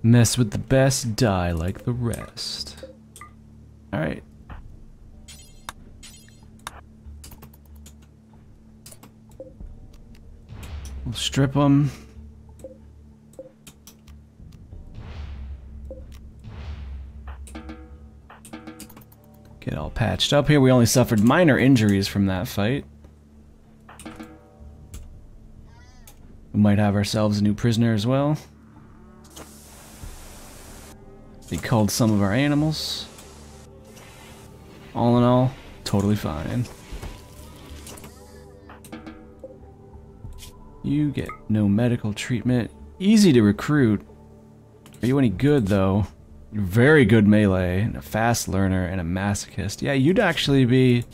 Mess with the best, die like the rest. Alright. We'll strip them. Get all patched up here. We only suffered minor injuries from that fight. We might have ourselves a new prisoner as well. They culled some of our animals. All in all, totally fine. You get no medical treatment. Easy to recruit. Are you any good, though? You're very good melee, and a fast learner, and a masochist. Yeah, you'd actually be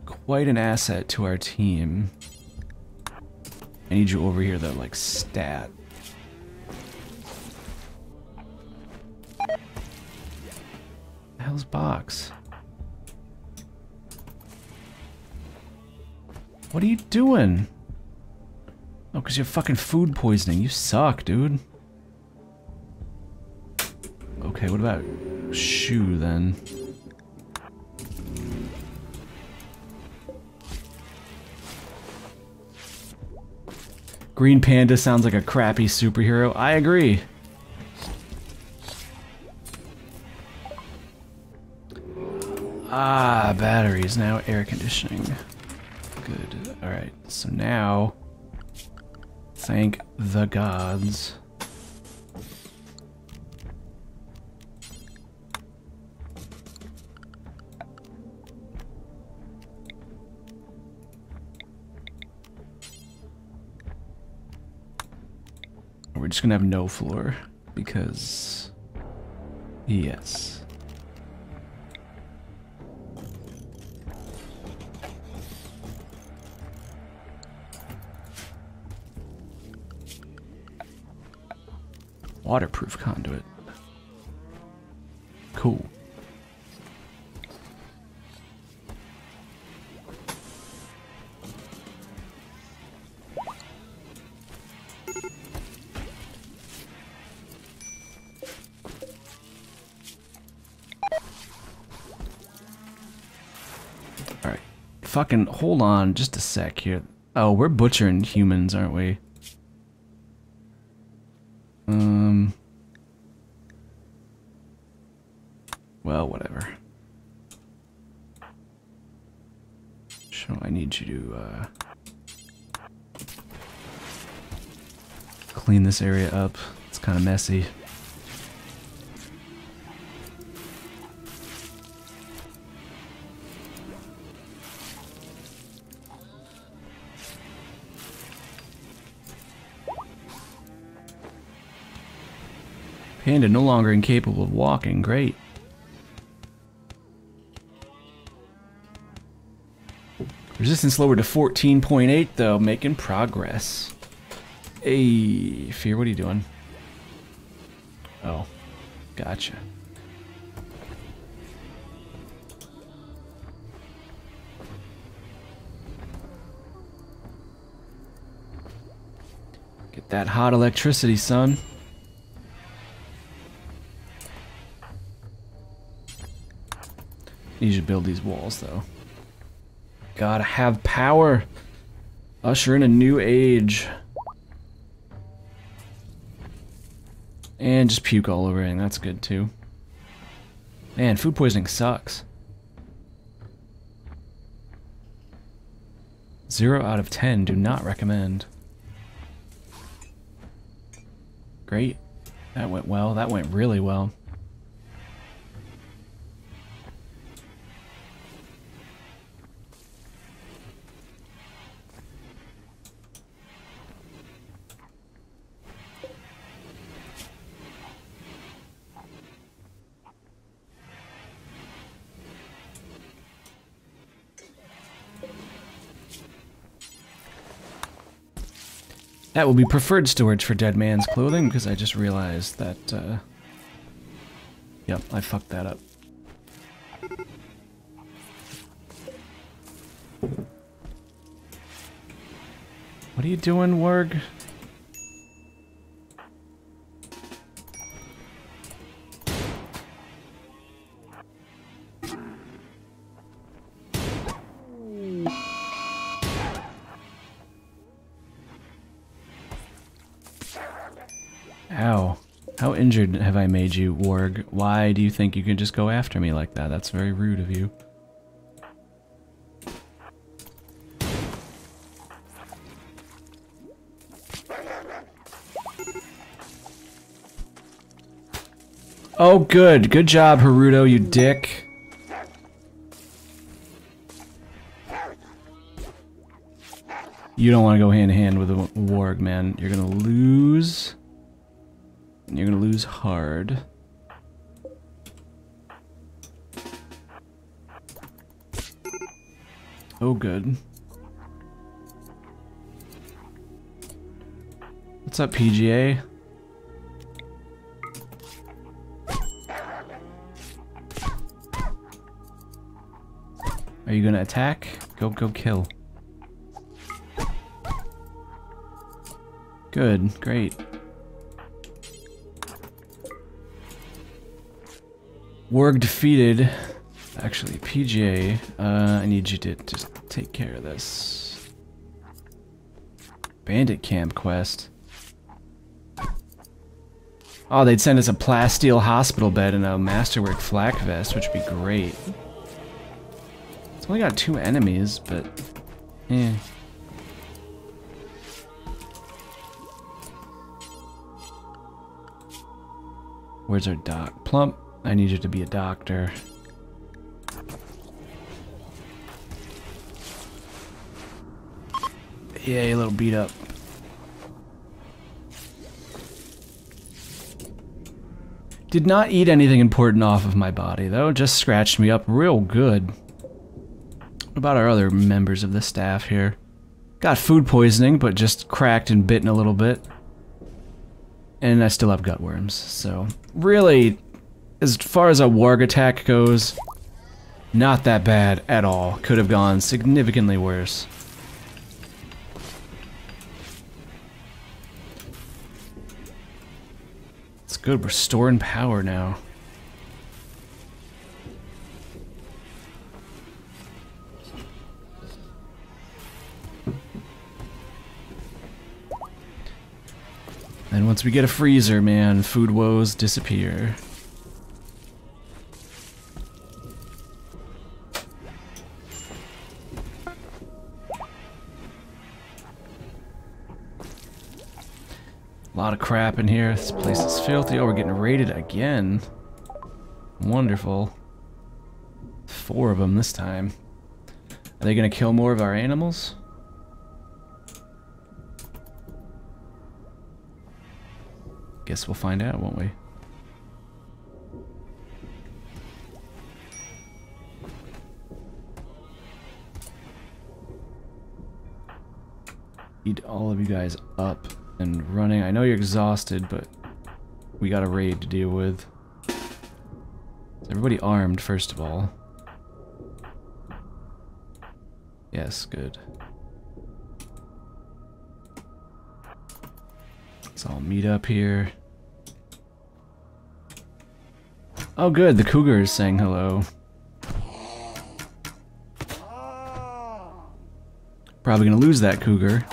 quite an asset to our team. I need you over here, though, like stat. The hell's Box? What are you doing? Oh, because you're fucking food poisoning. You suck, dude. Okay, what about Shoe, then? Green Panda sounds like a crappy superhero. I agree. Ah, batteries, now air conditioning. Good. Alright, so now... Thank the gods. We're just gonna have no floor, because... Yes. Waterproof conduit. Cool. Alright. Fucking hold on just a sec here. Oh, we're butchering humans, aren't we? Well, whatever. So I need you to clean this area up. It's kind of messy. Panda no longer incapable of walking. Great. Resistance lowered to 14.8 though, making progress. Hey, Fear, what are you doing? Oh, gotcha. Get that hot electricity, son. Need you to build these walls, though. Gotta have power. Usher in a new age. And just puke all over everything. That's good, too. Man, food poisoning sucks. 0 out of 10. Do not recommend. Great. That went well. That went really well. That will be preferred storage for dead man's clothing, because I just realized that, yep, I fucked that up. What are you doing, Warg? Ow. How injured have I made you, Warg? Why do you think you can just go after me like that? That's very rude of you. Oh, good. Good job, Haruto, you dick. You don't want to go hand in hand with a warg, man. You're gonna lose. And you're gonna lose hard. Oh, good. What's up, PGA? Are you gonna attack? Go kill. Good, great. Warg defeated. Actually, PGA, I need you to just take care of this. Bandit camp quest. Oh, they'd send us a plasteel hospital bed and a masterwork flak vest, which would be great. Only got 2 enemies, but eh. Where's our doc? Plump, I need you to be a doctor. Yeah, a little beat up. Did not eat anything important off of my body, though. Just scratched me up real good. What about our other members of the staff here? Got food poisoning, but just cracked and bitten a little bit. And I still have gut worms, so... Really, as far as a warg attack goes, not that bad at all. Could have gone significantly worse. It's good, we're storing power now. And once we get a freezer, man, food woes disappear. A lot of crap in here. This place is filthy. Oh, we're getting raided again. Wonderful. 4 of them this time. Are they gonna kill more of our animals? Guess we'll find out, won't we? Need all of you guys up and running. I know you're exhausted, but we got a raid to deal with. Is everybody armed, first of all? Yes, good. Let's all meet up here. Oh good, the cougar is saying hello. Probably gonna lose that cougar.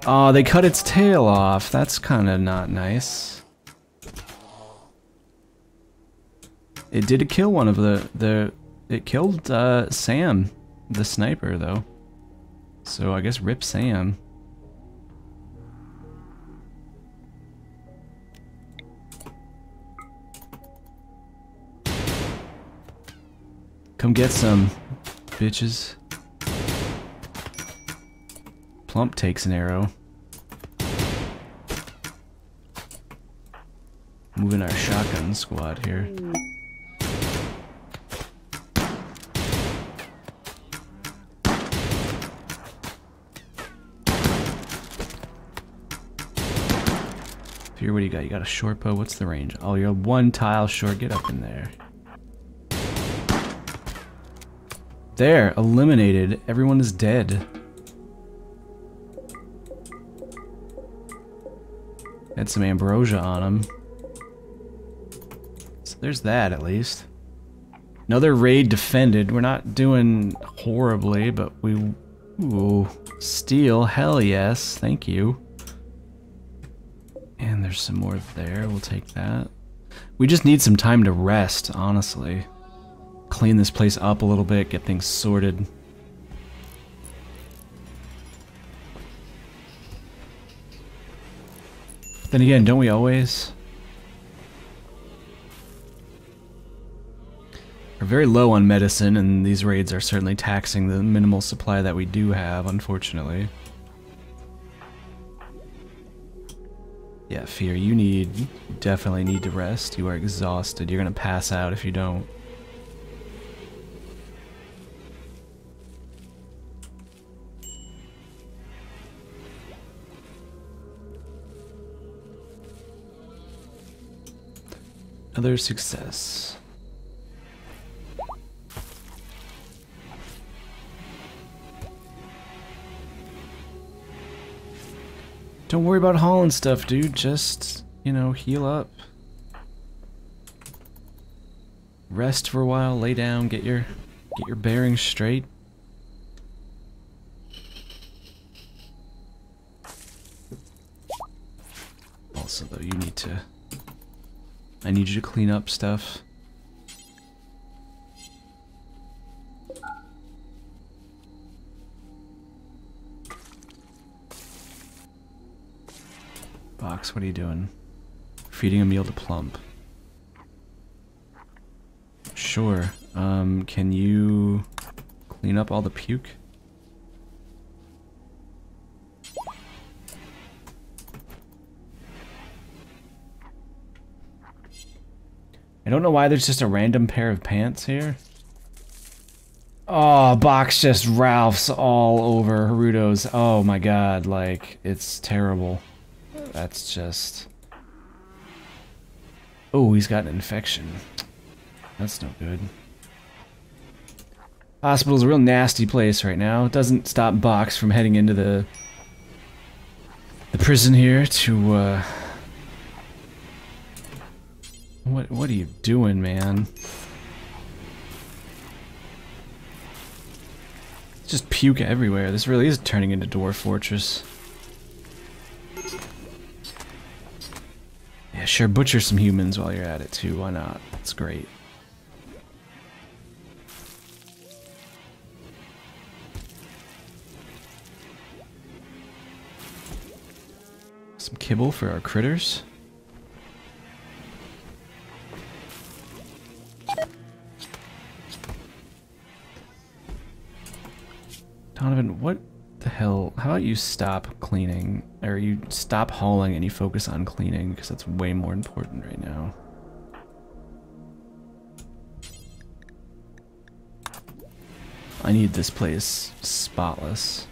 Oh, they cut its tail off. That's kinda not nice. It did kill one of it killed Sam, the sniper, though. So I guess rip Sam. Come get some, bitches. Plump takes an arrow. Moving our shotgun squad here. Here, what do you got? You got a short bow. What's the range? Oh, you're 1 tile short. Get up in there. There, eliminated. Everyone is dead. Had some ambrosia on him. So there's that, at least. Another raid defended. We're not doing horribly, but we Ooh, steel, hell yes, thank you. And there's some more there, we'll take that. We just need some time to rest, honestly. Clean this place up a little bit, get things sorted. Then again, don't we always? We're very low on medicine, and these raids are certainly taxing the minimal supply that we do have, unfortunately. Yeah, Fear, you definitely need to rest. You are exhausted. You're gonna pass out if you don't. Another success. Don't worry about hauling stuff, dude. Just, you know, heal up. Rest for a while, lay down, get your bearings straight. Also, though, I need you to clean up stuff. Box, what are you doing? Feeding a meal to Plump. Sure. Can you clean up all the puke? I don't know why there's just a random pair of pants here. Oh, Box just Ralph's all over Haruto's. Oh my god, like, it's terrible. That's just... Oh, he's got an infection. That's no good. Hospital's a real nasty place right now. It doesn't stop Box from heading into the prison here to, What are you doing, man? It's just puke everywhere. This really is turning into Dwarf Fortress. Yeah, sure, butcher some humans while you're at it too. Why not? It's great. Some kibble for our critters. Donovan, what the hell? How about you stop cleaning, or you stop hauling and you focus on cleaning, because that's way more important right now. I need this place spotless.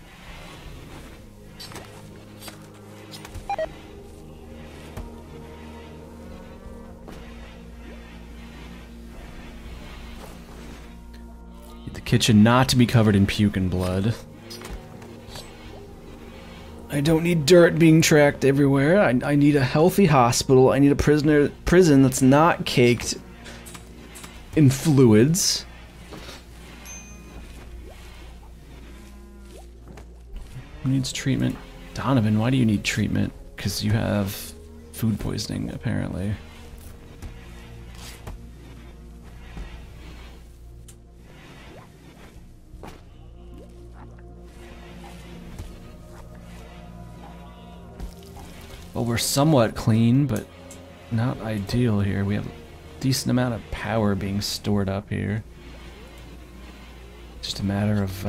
Need the kitchen not to be covered in puke and blood. I don't need dirt being tracked everywhere. I need a healthy hospital. I need a prison that's not caked in fluids. Who needs treatment? Donovan, why do you need treatment? Because you have food poisoning, apparently. Well, we're somewhat clean, but not ideal here. We have a decent amount of power being stored up here. Just a matter of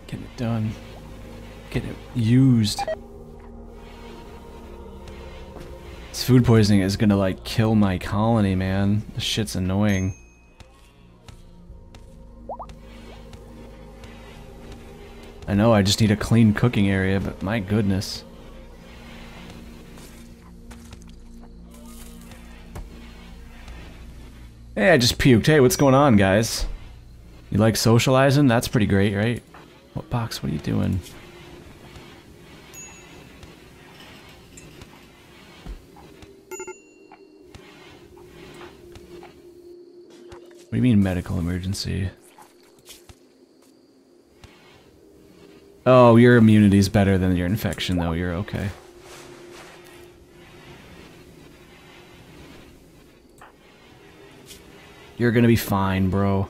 getting it done. Getting it used. This food poisoning is gonna, like, kill my colony, man. This shit's annoying. I know, I just need a clean cooking area, but my goodness. Hey, I just puked. Hey, what's going on, guys? You like socializing? That's pretty great, right? What Box? What are you doing? What do you mean medical emergency? Oh, your immunity's better than your infection, though. You're okay. You're gonna be fine, bro.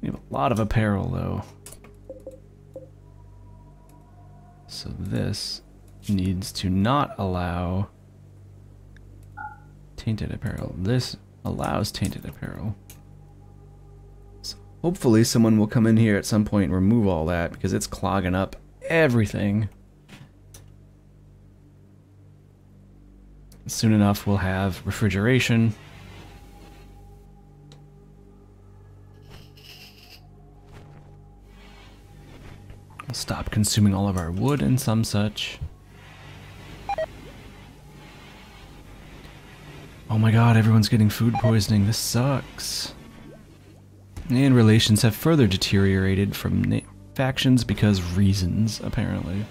You have a lot of apparel, though. So this needs to not allow tainted apparel. This allows tainted apparel. So hopefully someone will come in here at some point and remove all that, because it's clogging up everything. Soon enough we'll have refrigeration. We'll stop consuming all of our wood and some such. Oh my god, everyone's getting food poisoning. This sucks. And relations have further deteriorated from factions because reasons, apparently.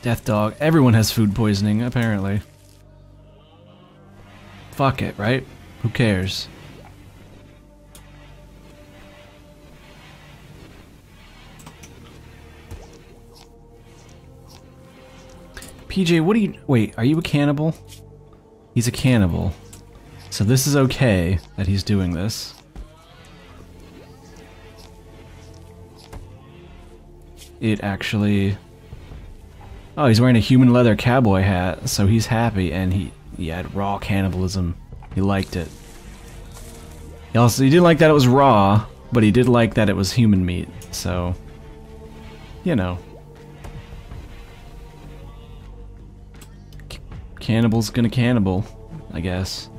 Death dog. Everyone has food poisoning, apparently. Fuck it, right? Who cares? PJ, what do you... Wait, are you a cannibal? He's a cannibal. So this is okay that he's doing this. It actually... Oh, he's wearing a human leather cowboy hat, so he's happy, and he had raw cannibalism. He liked it. He didn't like that it was raw, but he did like that it was human meat, so... You know. Cannibal's gonna cannibal, I guess.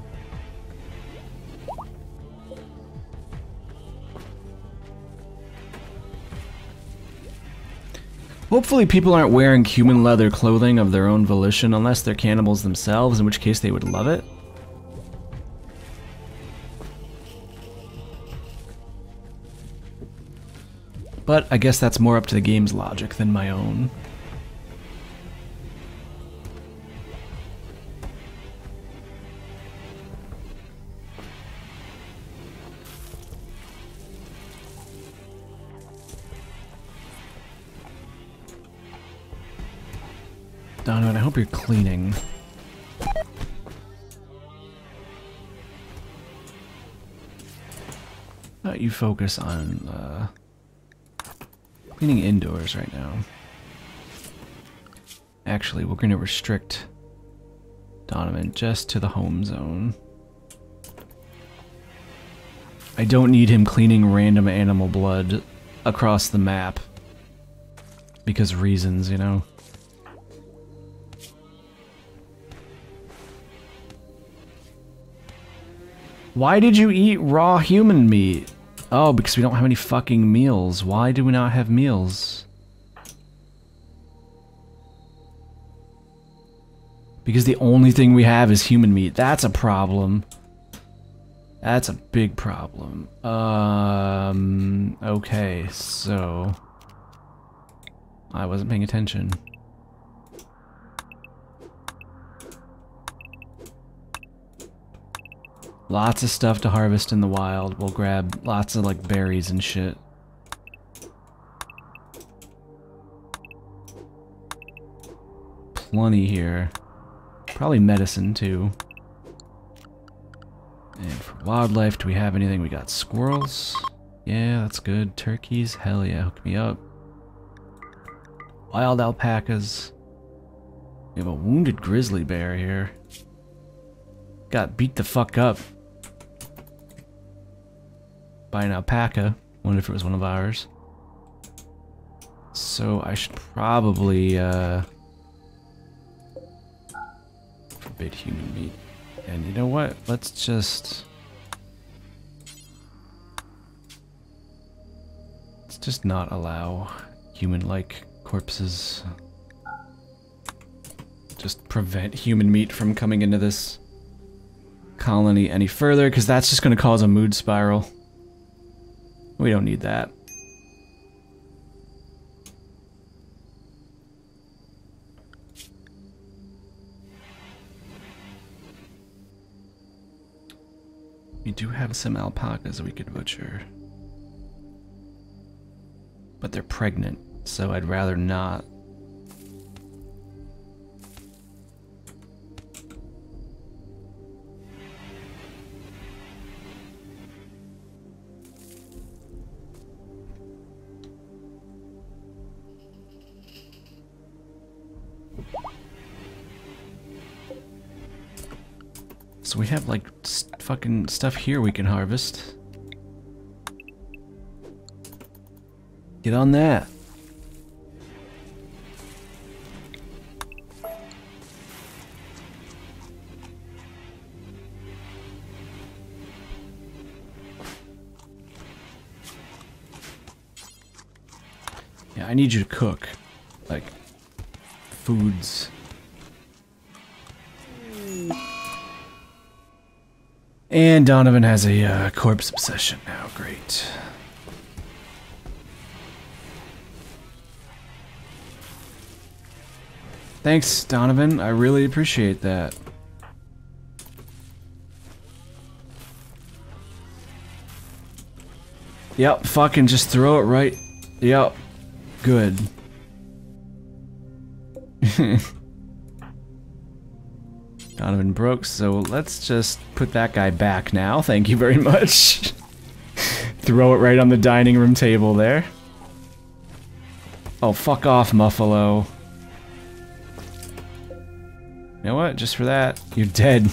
Hopefully people aren't wearing human leather clothing of their own volition unless they're cannibals themselves, in which case they would love it. But I guess that's more up to the game's logic than my own. Donovan, I hope you're cleaning. You focus on cleaning indoors right now. Actually, we're going to restrict Donovan just to the home zone. I don't need him cleaning random animal blood across the map. Because reasons, you know. Why did you eat raw human meat? Oh, because we don't have any fucking meals. Why do we not have meals? Because the only thing we have is human meat. That's a problem. That's a big problem. Okay, so... I wasn't paying attention. Lots of stuff to harvest in the wild. We'll grab lots of, like, berries and shit. Plenty here. Probably medicine, too. And for wildlife, do we have anything? We got squirrels. Yeah, that's good. Turkeys. Hell yeah, hook me up. Wild alpacas. We have a wounded grizzly bear here. Got beat the fuck up by an alpaca. Wonder if it was one of ours. So I should probably forbid human meat. And you know what? Let's just not allow human-like corpses. Just prevent human meat from coming into this colony any further, because that's just going to cause a mood spiral. We don't need that. We do have some alpacas we could butcher. But they're pregnant, so I'd rather not. So we have like fucking stuff here we can harvest. Get on that. Yeah, I need you to cook, like, foods. And Donovan has a corpse obsession now. Great. Thanks, Donovan. I really appreciate that. Yep, fucking just throw it right. Yep. Good. Donovan broke, so let's just put that guy back now. Thank you very much. Throw it right on the dining room table there. Oh, fuck off, Muffalo. You know what? Just for that, you're dead.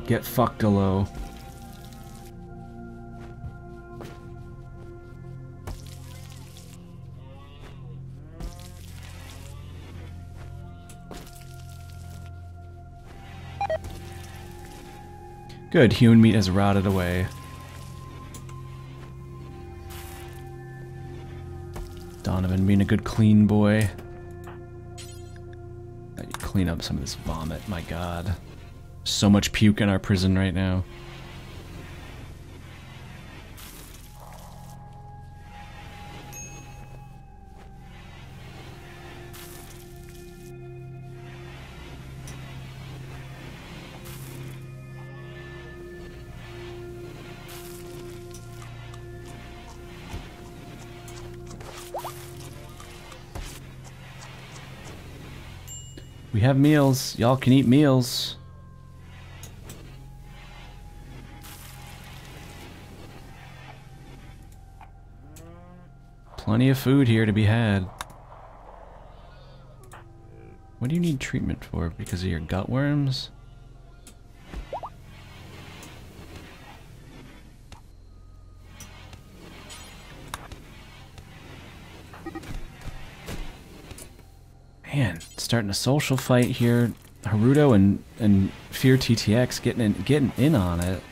Get fucked below. Good, human meat has rotted away. Donovan being a good clean boy. Let you clean up some of this vomit, my god. So much puke in our prison right now. We have meals. Y'all can eat meals. Plenty of food here to be had. What do you need treatment for? Because of your gut worms? Man, starting a social fight here. Haruto and Fear TTX getting in on it.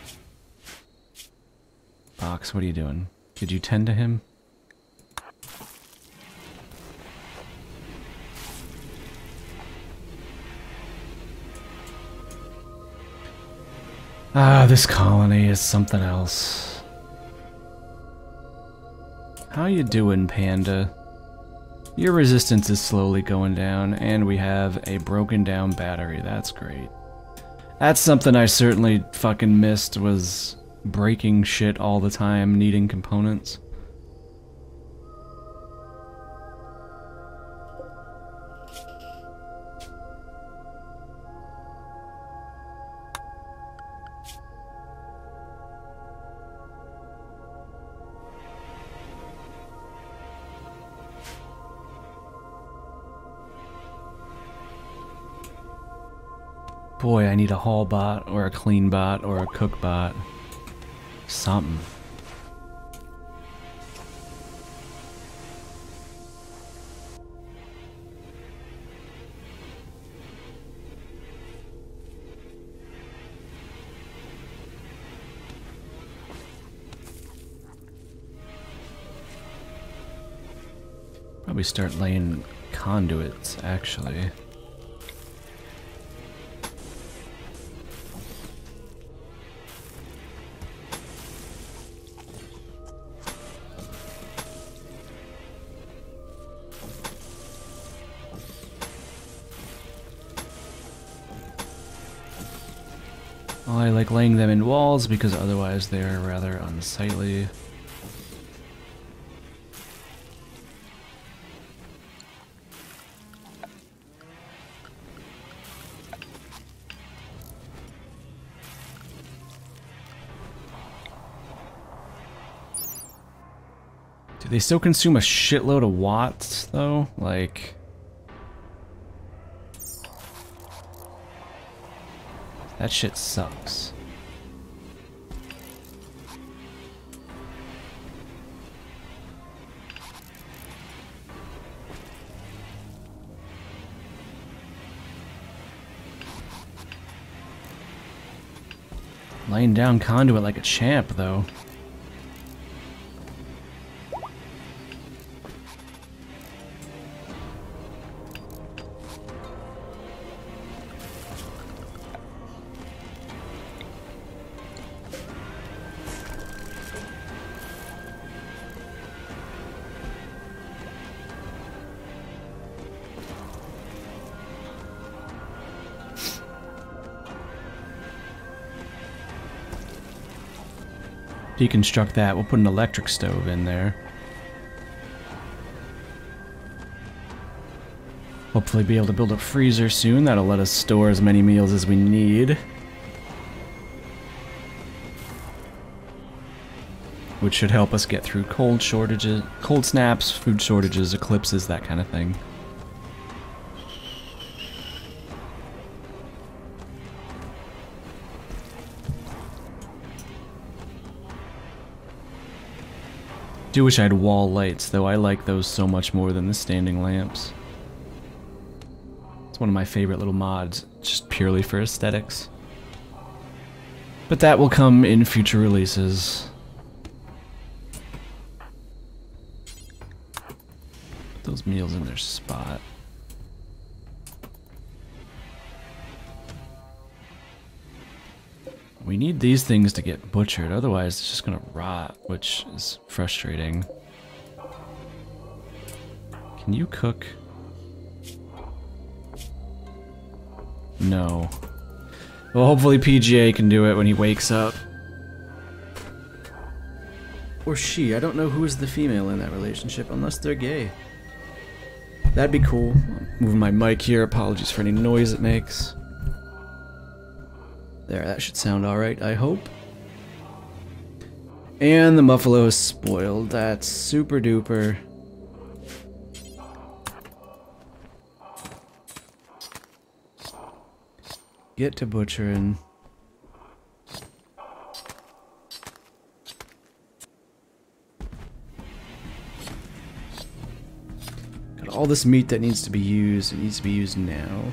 Box, what are you doing? Did you tend to him? Ah, this colony is something else. How you doing, Panda? Your resistance is slowly going down, and we have a broken down battery. That's great. That's something I certainly fucking missed, was breaking shit all the time, needing components. Boy, I need a haul bot, or a clean bot, or a cook bot. Something. Probably start laying conduits, actually. I like laying them in walls because otherwise they're rather unsightly. Do they still consume a shitload of watts, though? Like... that shit sucks. Laying down conduit like a champ, though. Deconstruct that, we'll put an electric stove in there. Hopefully be able to build a freezer soon, that'll let us store as many meals as we need. Which should help us get through cold shortages, cold snaps, food shortages, eclipses, that kind of thing. Do wish I had wall lights, though. I like those so much more than the standing lamps. It's one of my favorite little mods, just purely for aesthetics. But that will come in future releases. Put those meals in their spot. We need these things to get butchered, otherwise it's just gonna rot, which is frustrating. Can you cook? No. Well, hopefully PGA can do it when he wakes up. Or she, I don't know who is the female in that relationship, unless they're gay. That'd be cool. I'm moving my mic here, apologies for any noise it makes. There, that should sound alright, I hope. And the muffalo is spoiled. That's super duper. Get to butchering. Got all this meat that needs to be used. It needs to be used now.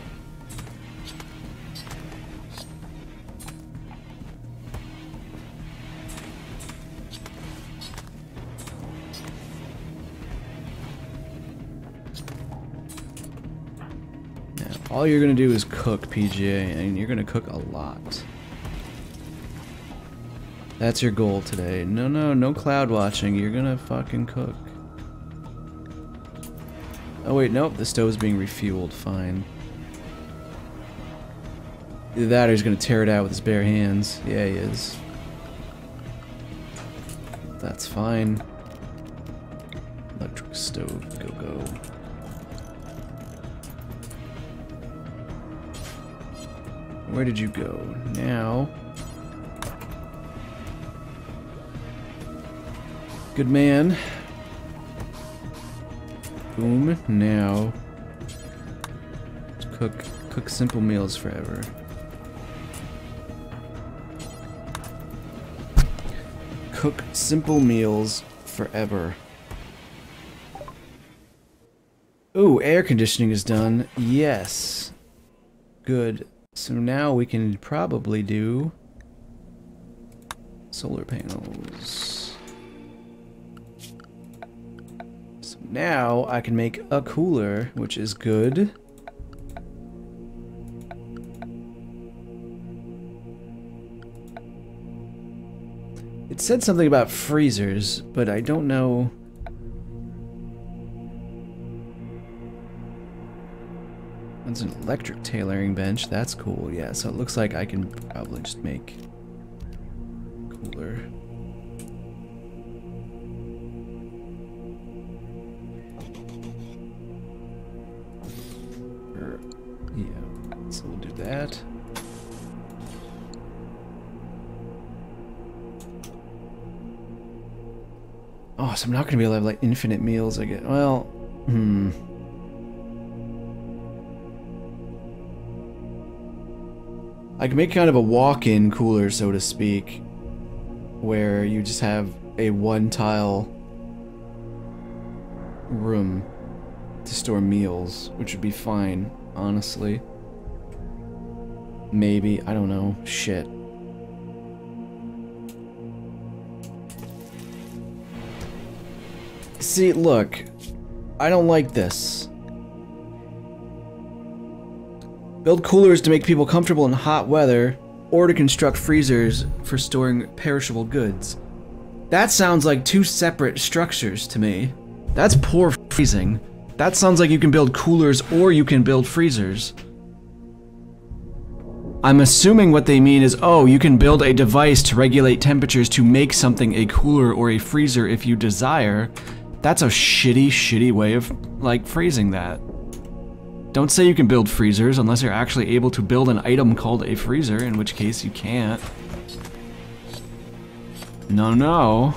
All you're gonna do is cook, PGA, and you're gonna cook a lot. That's your goal today. No cloud watching. You're gonna fucking cook. Oh wait, nope, the stove's being refueled. Fine. Either that or he's gonna tear it out with his bare hands. Yeah, he is. That's fine. Electric stove, go. Where did you go? Now. Good man. Boom. Now. Cook simple meals forever. Cook simple meals forever. Ooh, air conditioning is done. Yes. Good. So now we can probably do solar panels. So now I can make a cooler, which is good. It said something about freezers, but I don't know. That's an electric tailoring bench. That's cool. Yeah, so it looks like I can probably just make cooler. Yeah, so we'll do that. Oh, so I'm not gonna be able to have like infinite meals, I guess. Well, I can make kind of a walk-in cooler, so to speak, where you just have a one-tile room to store meals, which would be fine, honestly. Maybe, I don't know. Shit. See, look, I don't like this. Build coolers to make people comfortable in hot weather, or to construct freezers for storing perishable goods. That sounds like two separate structures to me. That's poor freezing. That sounds like you can build coolers or you can build freezers. I'm assuming what they mean is, oh, you can build a device to regulate temperatures to make something a cooler or a freezer if you desire. That's a shitty way of, like, phrasing that. Don't say you can build freezers unless you're actually able to build an item called a freezer, in which case you can't. No.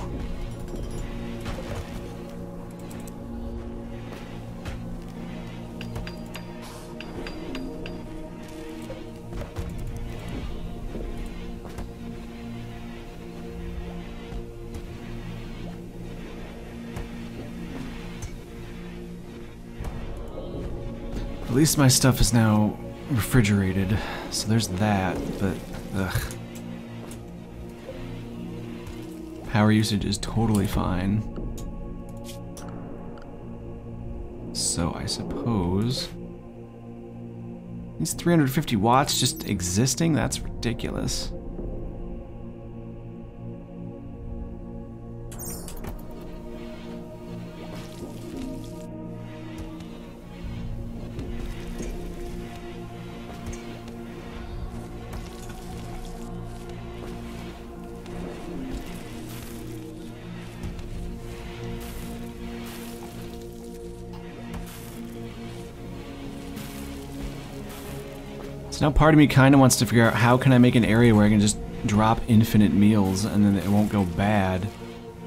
At least my stuff is now refrigerated, so there's that, but ugh. Power usage is totally fine. So I suppose these 350 watts just existing? That's ridiculous. Now part of me kind of wants to figure out how can I make an area where I can just drop infinite meals and then it won't go bad.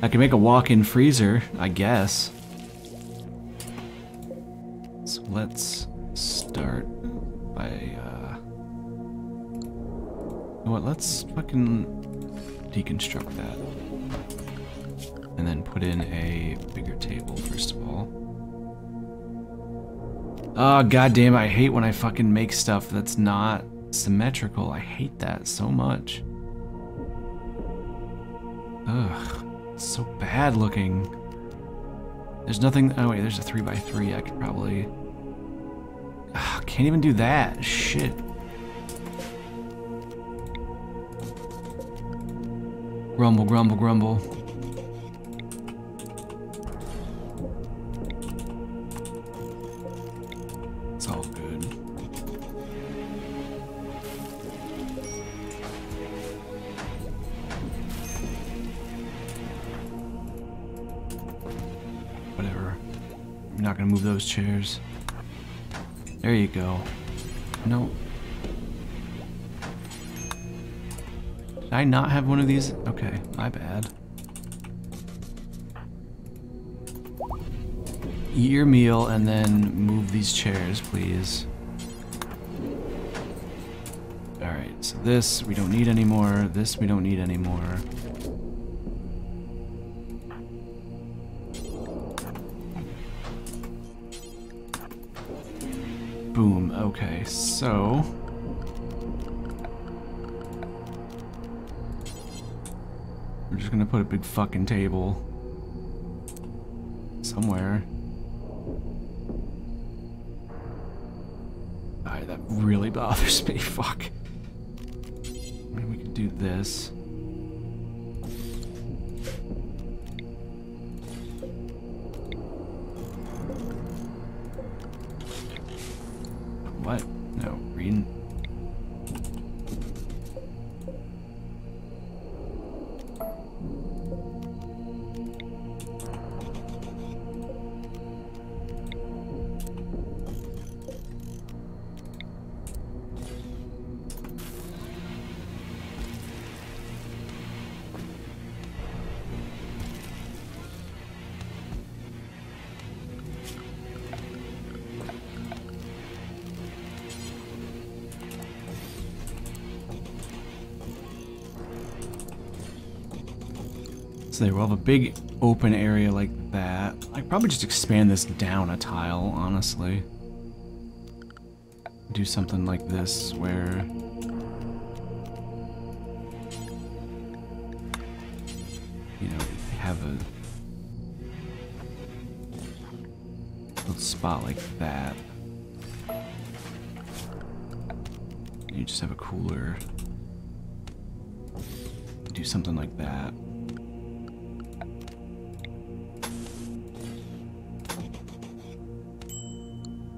I can make a walk-in freezer, I guess. So let's start by, you know what, let's fucking deconstruct that. And then put in a bigger table, first of all. Oh, goddamn, I hate when I fucking make stuff that's not symmetrical. I hate that so much. Ugh, it's so bad looking. There's nothing, oh wait, there's a 3x3, I could probably... Ugh, can't even do that, shit. Grumble, grumble, grumble. It's all good. Whatever. I'm not gonna move those chairs. There you go. No. Did I not have one of these? Okay, my bad. Eat your meal and then move these chairs, please. Alright, so this we don't need anymore. This we don't need anymore. Boom, okay, so... we're just gonna put a big fucking table somewhere. Alright, that really bothers me, fuck. I mean, we could do this. what? No, reading. So we'll have a big open area like that. I'd probably just expand this down a tile, honestly. Do something like this where... you know, have a little spot like that. You just have a cooler. Do something like that.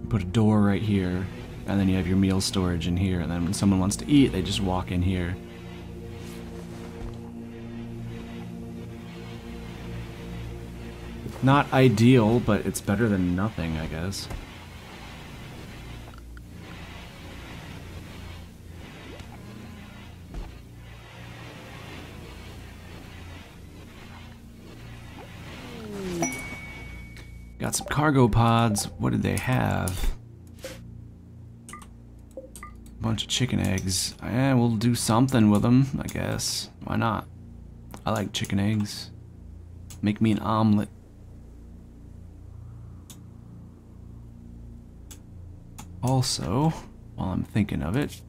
Put a door right here, and then you have your meal storage in here, and then when someone wants to eat, they just walk in here. Not ideal, but it's better than nothing, I guess. Got some cargo pods. What did they have? A bunch of chicken eggs. Eh, we'll do something with them, I guess. Why not? I like chicken eggs. Make me an omelet. Also, while I'm thinking of it,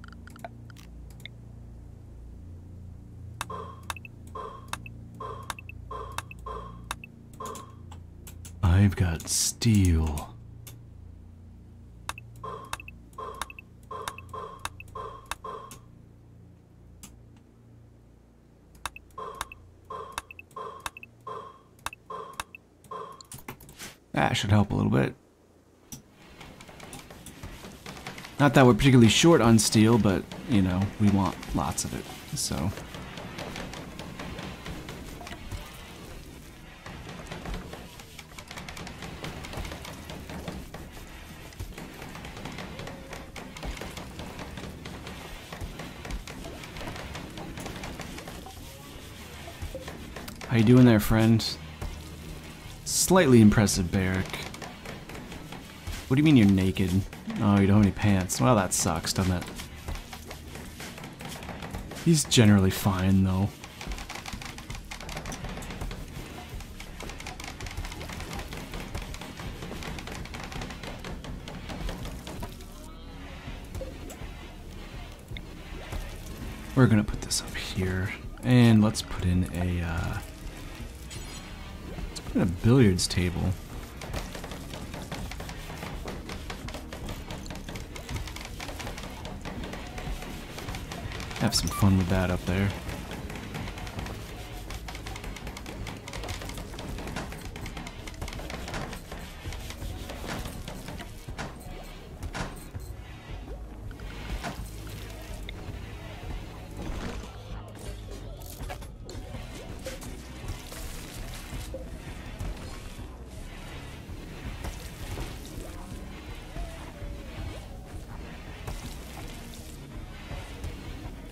I've got steel. That should help a little bit. Not that we're particularly short on steel, but, you know, we want lots of it, so... How you doing there, friend? Slightly impressive barrack. What do you mean you're naked? Oh, you don't have any pants. Well, that sucks, doesn't it? He's generally fine, though. We're gonna put this up here. And let's put in a, let's put in a billiards table. Have some fun with that up there.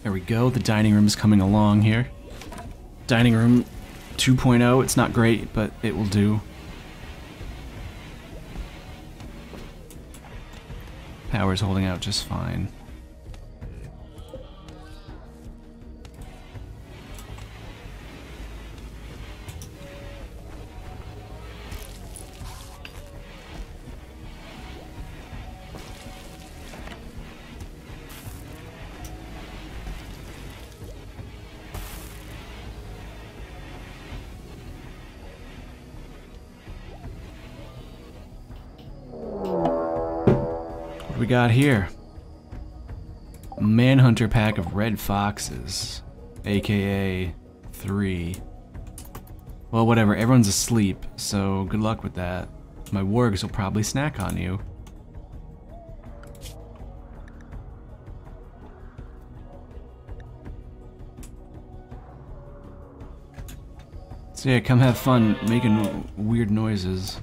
There we go, the dining room is coming along here. Dining room 2.0, it's not great, but it will do. Power's holding out just fine. What do we got here? A manhunter pack of red foxes, aka 3. Well, whatever, everyone's asleep, so good luck with that. My wargs will probably snack on you. So yeah, come have fun making weird noises.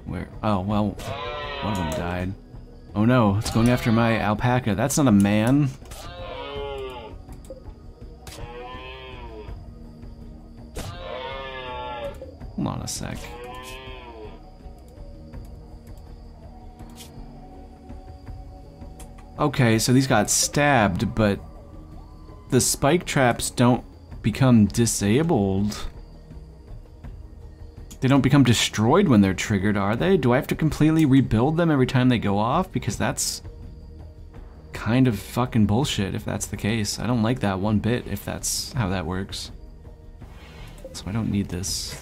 Where? Oh, well, one of them died. Oh no, it's going after my alpaca. That's not a man. Hold on a sec. Okay, so these got stabbed, but the spike traps don't become disabled. They don't become destroyed when they're triggered, are they? Do I have to completely rebuild them every time they go off? Because that's kind of fucking bullshit if that's the case. I don't like that one bit if that's how that works. So I don't need this.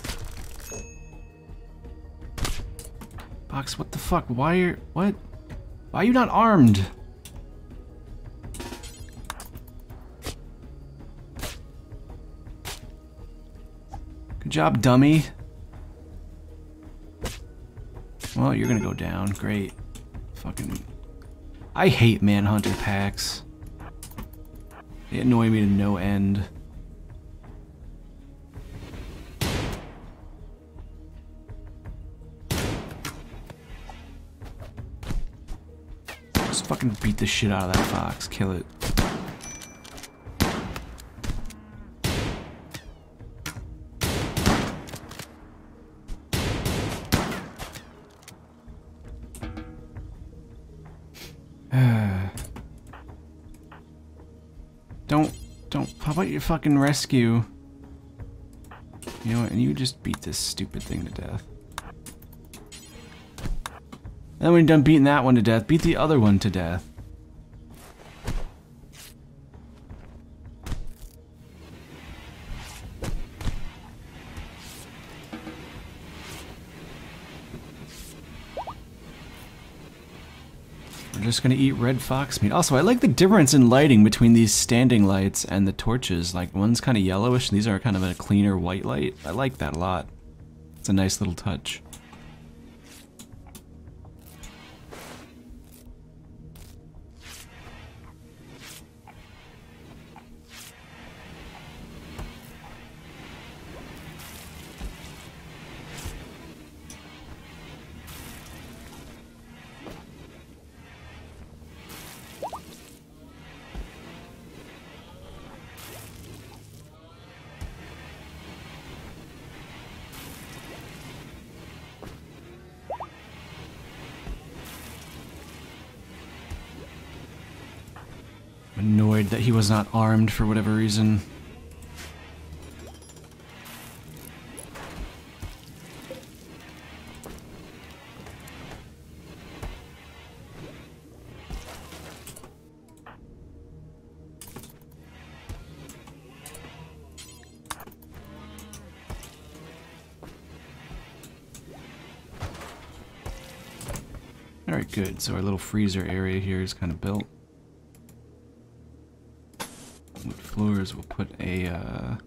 Box, what the fuck? Why are... what? Why are you not armed? Good job, dummy. Well, you're gonna go down. Great. Fucking... I hate Manhunter packs. They annoy me to no end. Just fucking beat the shit out of that fox. Kill it. How about your fucking rescue? You know what, and you just beat this stupid thing to death. And then when you're done beating that one to death, beat the other one to death. We're just gonna eat red fox meat. Also, I like the difference in lighting between these standing lights and the torches. Like, one's kind of yellowish and these are kind of a cleaner white light. I like that a lot. It's a nice little touch. Annoyed that he was not armed for whatever reason. Alright, good. So our little freezer area here is kind of built. Wood floors, we'll put a,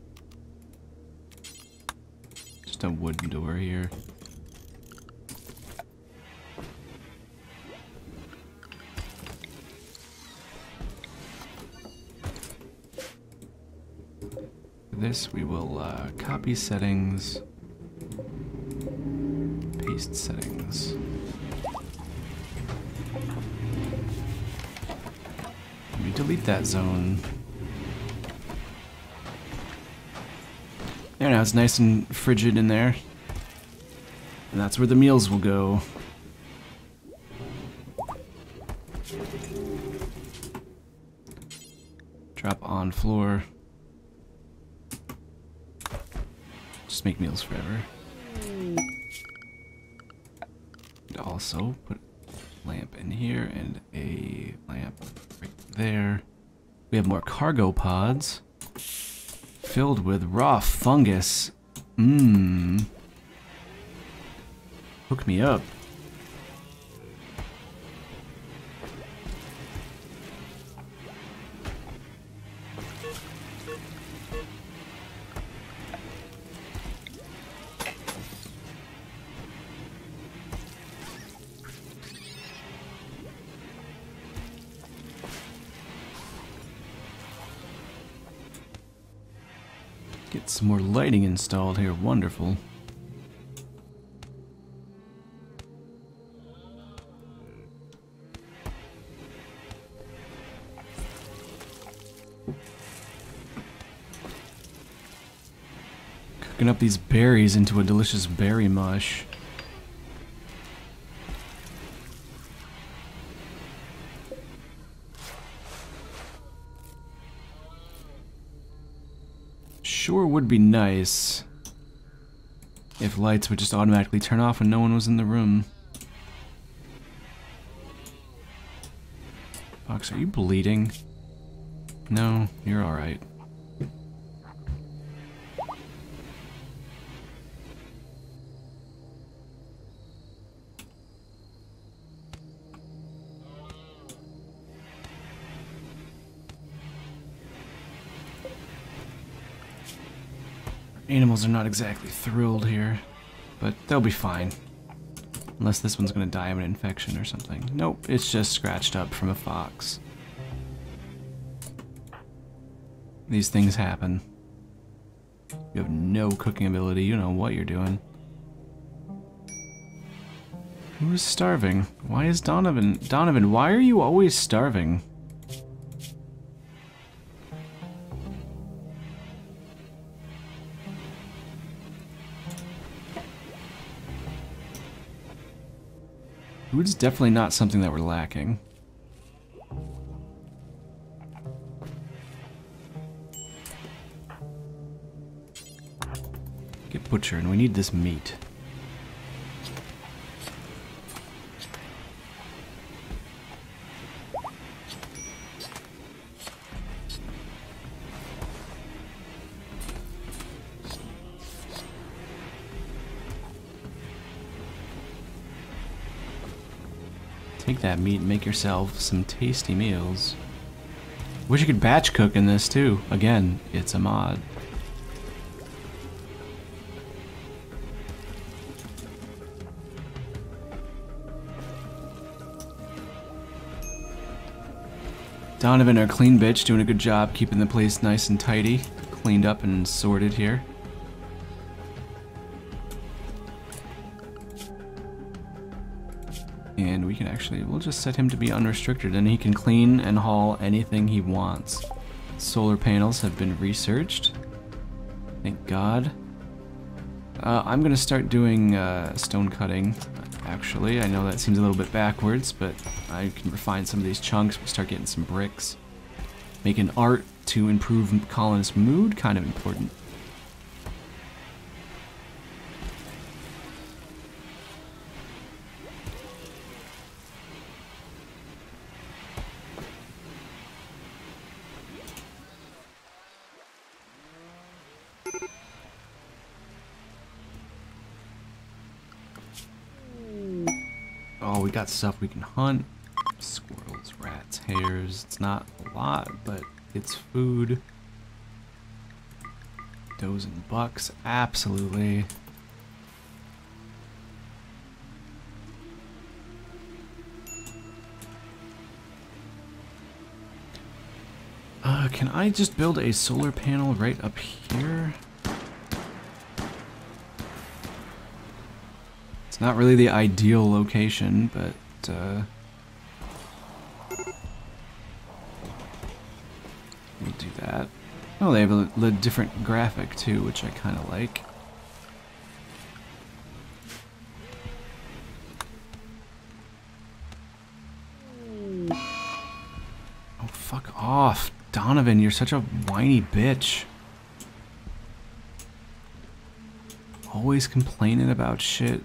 just a wooden door here. For this, we will, copy settings, paste settings. Let me delete that zone. There, now it's nice and frigid in there. And that's where the meals will go. Drop on floor. Just make meals forever. And also put a lamp in here and a lamp right there. We have more cargo pods. Filled with raw fungus. Mmm. Hook me up. Get Get some more lighting installed here. Wonderful. Cooking up these berries into a delicious berry mush. Sure would be nice if lights would just automatically turn off when no one was in the room. Fox, are you bleeding? No, you're alright. Animals are not exactly thrilled here, but they'll be fine. Unless this one's gonna die of an infection or something. Nope, it's just scratched up from a fox. These things happen. You have no cooking ability, you know what you're doing. Who is starving? Why is Donovan? Donovan, why are you always starving? Food's definitely not something that we're lacking. Get butchered, and we need this meat. Take that meat and make yourself some tasty meals. Wish you could batch cook in this too. Again, it's a mod. Donovan, our clean bitch, doing a good job keeping the place nice and tidy, cleaned up and sorted here. And we can actually, we'll just set him to be unrestricted and he can clean and haul anything he wants. Solar panels have been researched. Thank God. I'm gonna start doing stone cutting, actually. I know that seems a little bit backwards, but I can refine some of these chunks. We'll start getting some bricks. Making art to improve colonist mood, kind of important. Oh, we got stuff we can hunt. Squirrels, rats, hares. It's not a lot, but it's food. Does and bucks, absolutely. Can I just build a solar panel right up here? It's not really the ideal location, but we'll do that. Oh, they have a different graphic too, which I kind of like. Oh, fuck off. Donovan, you're such a whiny bitch. Always complaining about shit.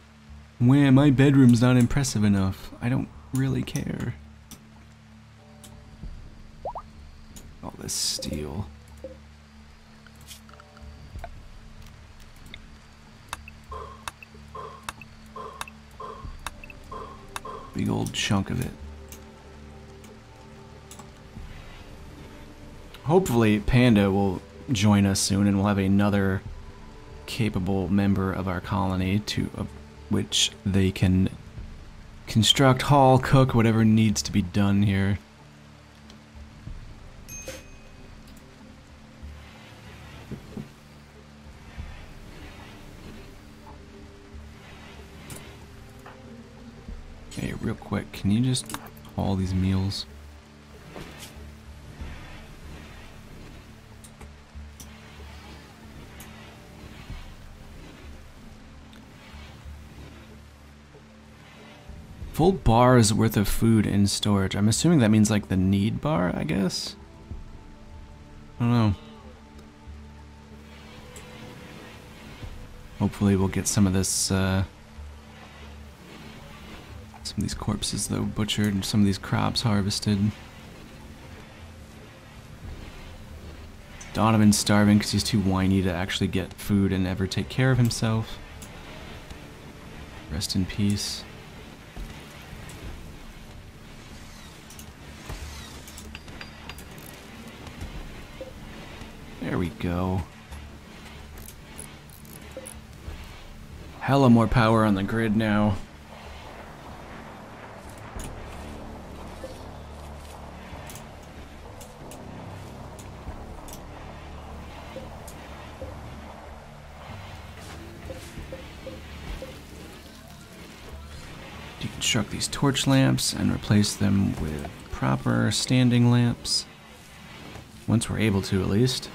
Wham, my bedroom's not impressive enough. I don't really care. All this steel. Big old chunk of it. Hopefully Panda will join us soon and we'll have another capable member of our colony to which they can construct, haul, cook, whatever needs to be done here. Hey, real quick, can you just haul these meals? Full bars worth of food in storage. I'm assuming that means like the need bar, I guess? I don't know. Hopefully we'll get some of this, some of these corpses though butchered and some of these crops harvested. Donovan's starving because he's too whiny to actually get food and ever take care of himself. Rest in peace. There we go. Hella more power on the grid now. Deconstruct these torch lamps and replace them with proper standing lamps. Once we're able to, at least.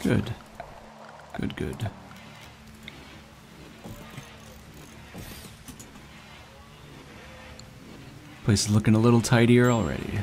Good. Good, good. Place is looking a little tidier already.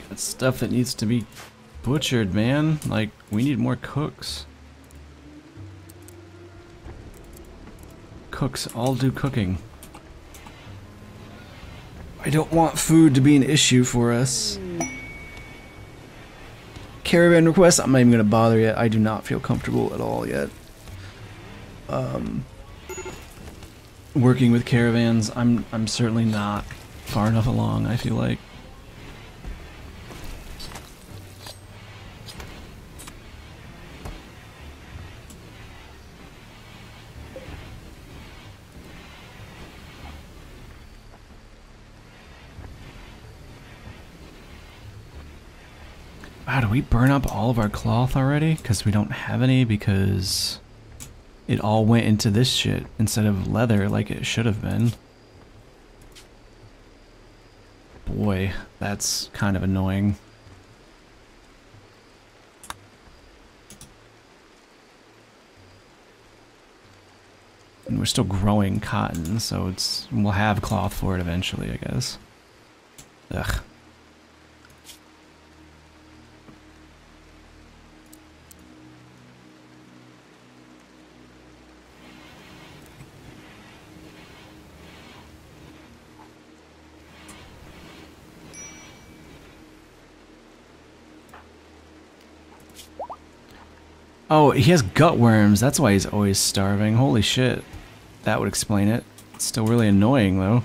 That's stuff that needs to be butchered, man. Like, we need more cooks. Cooks all do cooking. I don't want food to be an issue for us. Caravan request, I'm not even gonna bother yet. I do not feel comfortable at all yet. Working with caravans, I'm certainly not far enough along, I feel like. Wow, do we burn up all of our cloth already? Because we don't have any, because it all went into this shit instead of leather like it should have been. Boy, that's kind of annoying. And we're still growing cotton, so we'll have cloth for it eventually, I guess. Ugh. Oh, he has gut worms. That's why he's always starving. Holy shit. That would explain it. It's still really annoying, though.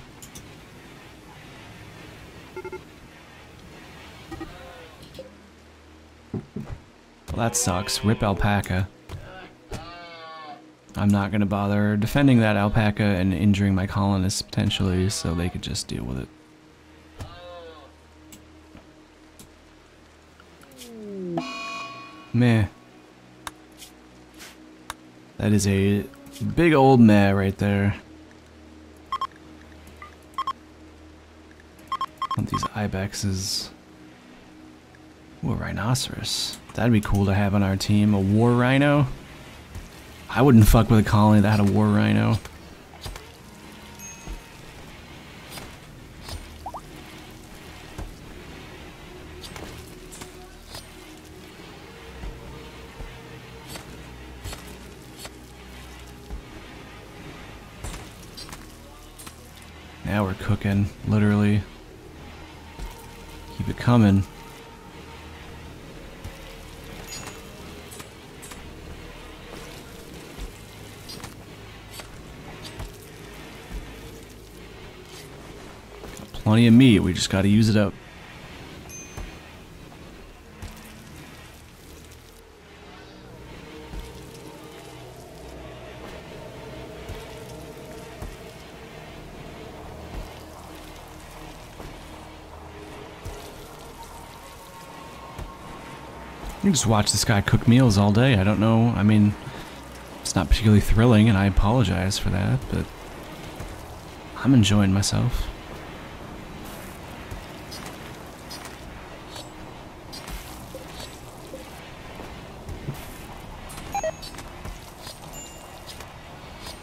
Well, that sucks. Rip alpaca. I'm not gonna bother defending that alpaca and injuring my colonists potentially, so they could just deal with it. Meh. That is a big old meh right there. Want these ibexes. Ooh, a rhinoceros. That'd be cool to have on our team. A war rhino? I wouldn't fuck with a colony that had a war rhino. Now we're cooking, literally. Keep it coming. Got plenty of meat, we just gotta use it up. You can just watch this guy cook meals all day. I don't know. I mean, it's not particularly thrilling, and I apologize for that, but I'm enjoying myself.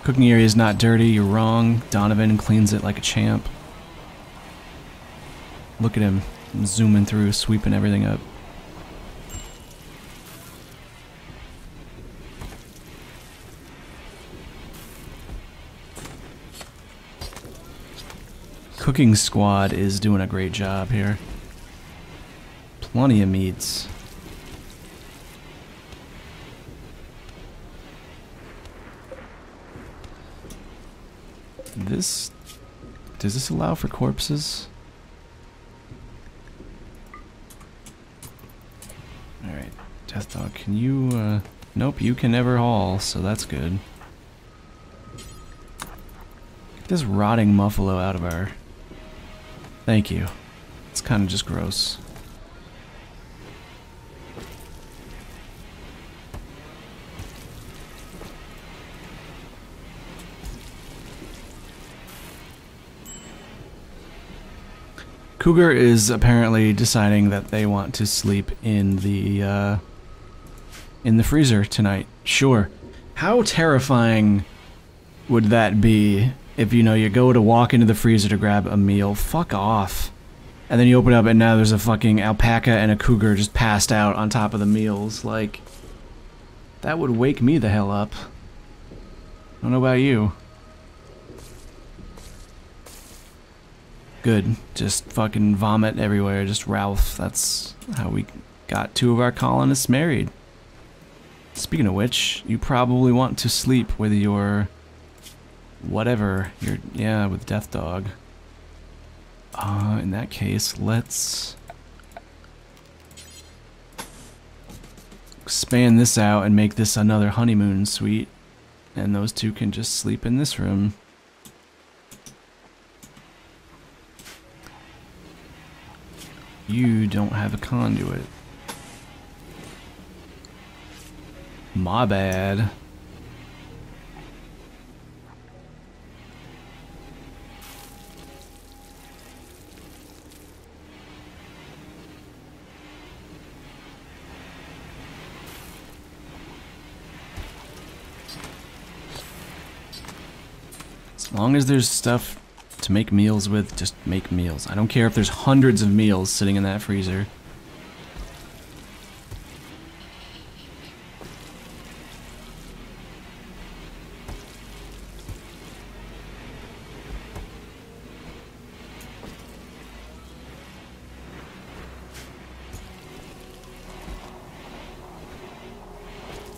Cooking area is not dirty. You're wrong. Donovan cleans it like a champ. Look at him zooming through, sweeping everything up. Cooking squad is doing a great job here. Plenty of meats. Does this allow for corpses? Alright, Death Dog, can you, nope, you can never haul, so that's good. Get this rotting muffalo out of our... Thank you. It's kind of just gross. Cougar is apparently deciding that they want to sleep in the freezer tonight. Sure. How terrifying would that be if, you know, you go to walk into the freezer to grab a meal? Fuck off. And then you open it up and now there's a fucking alpaca and a cougar just passed out on top of the meals. Like, that would wake me the hell up. I don't know about you. Good. Just fucking vomit everywhere. Just Ralph. That's how we got 2 of our colonists married. Speaking of which, you probably want to sleep with your... whatever. Your... yeah, with Death Dog. In that case, let's... expand this out and make this another honeymoon suite. And those 2 can just sleep in this room. You don't have a conduit. My bad. As long as there's stuff to make meals with, just make meals. I don't care if there's hundreds of meals sitting in that freezer.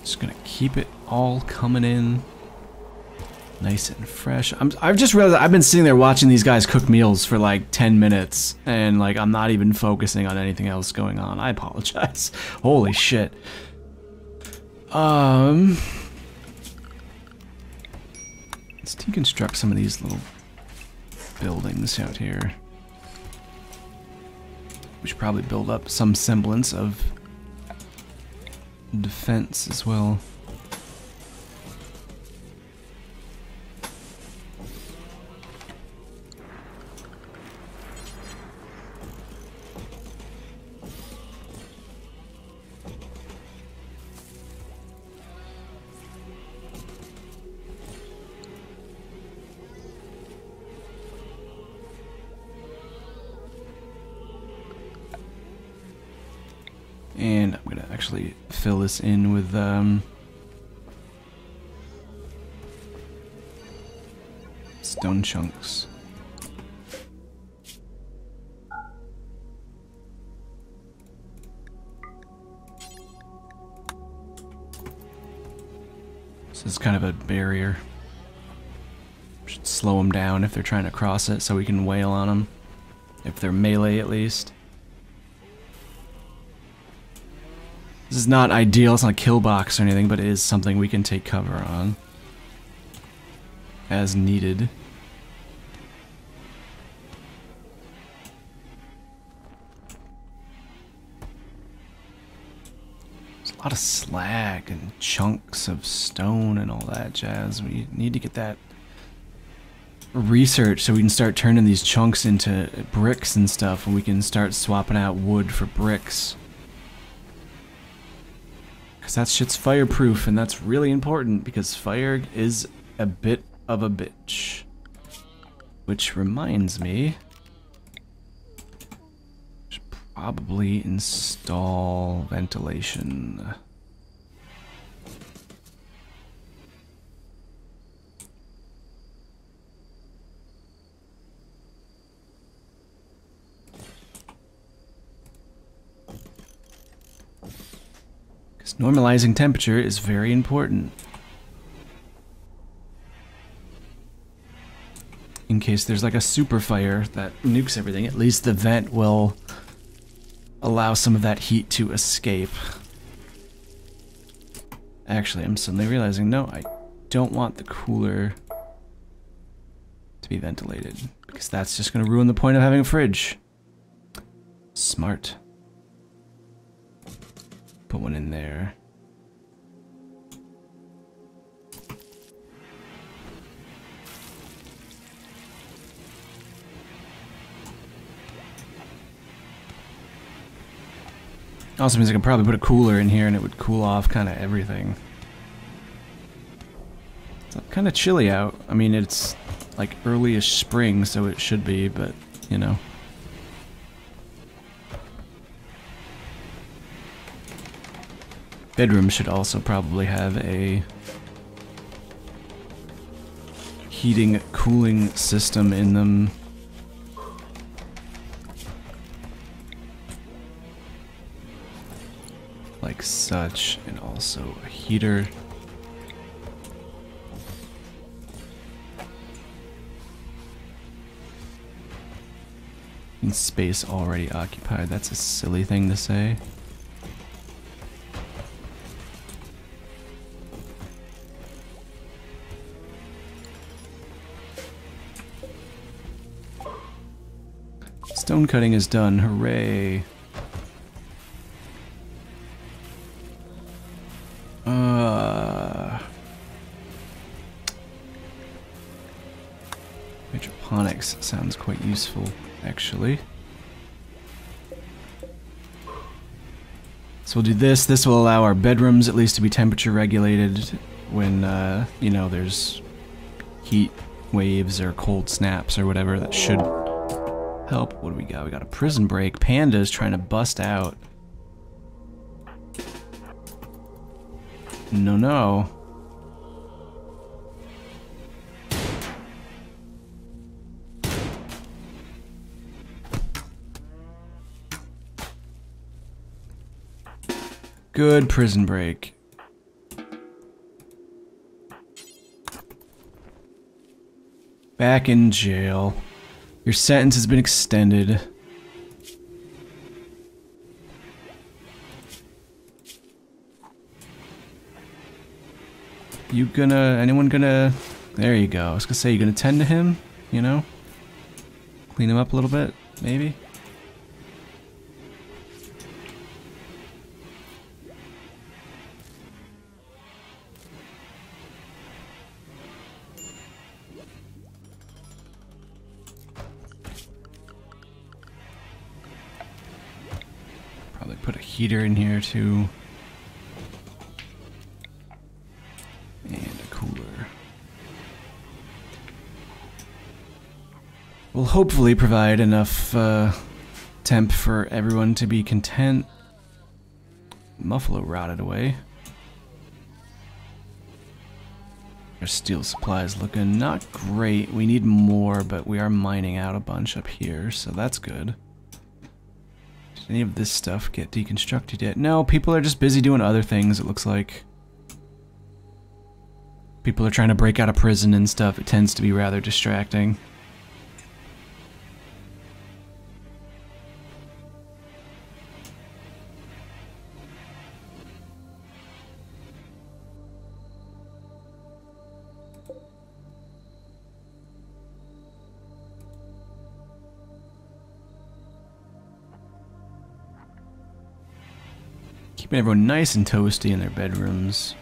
Just gonna keep it all coming in. Nice and fresh. I've just realized I've been sitting there watching these guys cook meals for like 10 minutes and like I'm not even focusing on anything else going on. I apologize. Holy shit. Let's deconstruct some of these little buildings out here. We should probably build up some semblance of defense as well. And I'm gonna actually fill this in with stone chunks. This is kind of a barrier. Should slow them down if they're trying to cross it so we can wail on them. If they're melee, at least. This is not ideal, it's not a kill box or anything, but it is something we can take cover on. As needed. There's a lot of slag and chunks of stone and all that jazz. We need to get that research so we can start turning these chunks into bricks and stuff, and we can start swapping out wood for bricks. Because that shit's fireproof, and that's really important because fire is a bit of a bitch. Which reminds me, I should probably install ventilation. Normalizing temperature is very important. In case there's like a super fire that nukes everything, at least the vent will allow some of that heat to escape. Actually, I'm suddenly realizing, no, I don't want the cooler to be ventilated, because that's just going to ruin the point of having a fridge. Smart. Put one in there. Also means I could probably put a cooler in here and it would cool off kind of everything. It's kind of chilly out. I mean, it's like early-ish spring, so it should be, but, you know. Bedrooms should also probably have a heating, cooling system in them. Like such, and also a heater. In space already occupied, that's a silly thing to say. Stone cutting is done, hooray. Hydroponics sounds quite useful, actually. So we'll do this. This will allow our bedrooms at least to be temperature regulated when, you know, there's heat waves or cold snaps or whatever. That should help. What do we got? We got a prison break. Panda's trying to bust out. No, no. Good prison break. Back in jail. Your sentence has been extended. You gonna... anyone gonna... there you go. I was gonna say, you gonna tend to him? You know? Clean him up a little bit, maybe? Probably put a heater in here too. And a cooler. Will hopefully provide enough temp for everyone to be content. Muffalo rotted away. Our steel supply is looking not great. We need more, but we are mining out a bunch up here, so that's good. Did any of this stuff get deconstructed yet? No, people are just busy doing other things, it looks like. people are trying to break out of prison and stuff, it tends to be rather distracting. Keeping everyone nice and toasty in their bedrooms.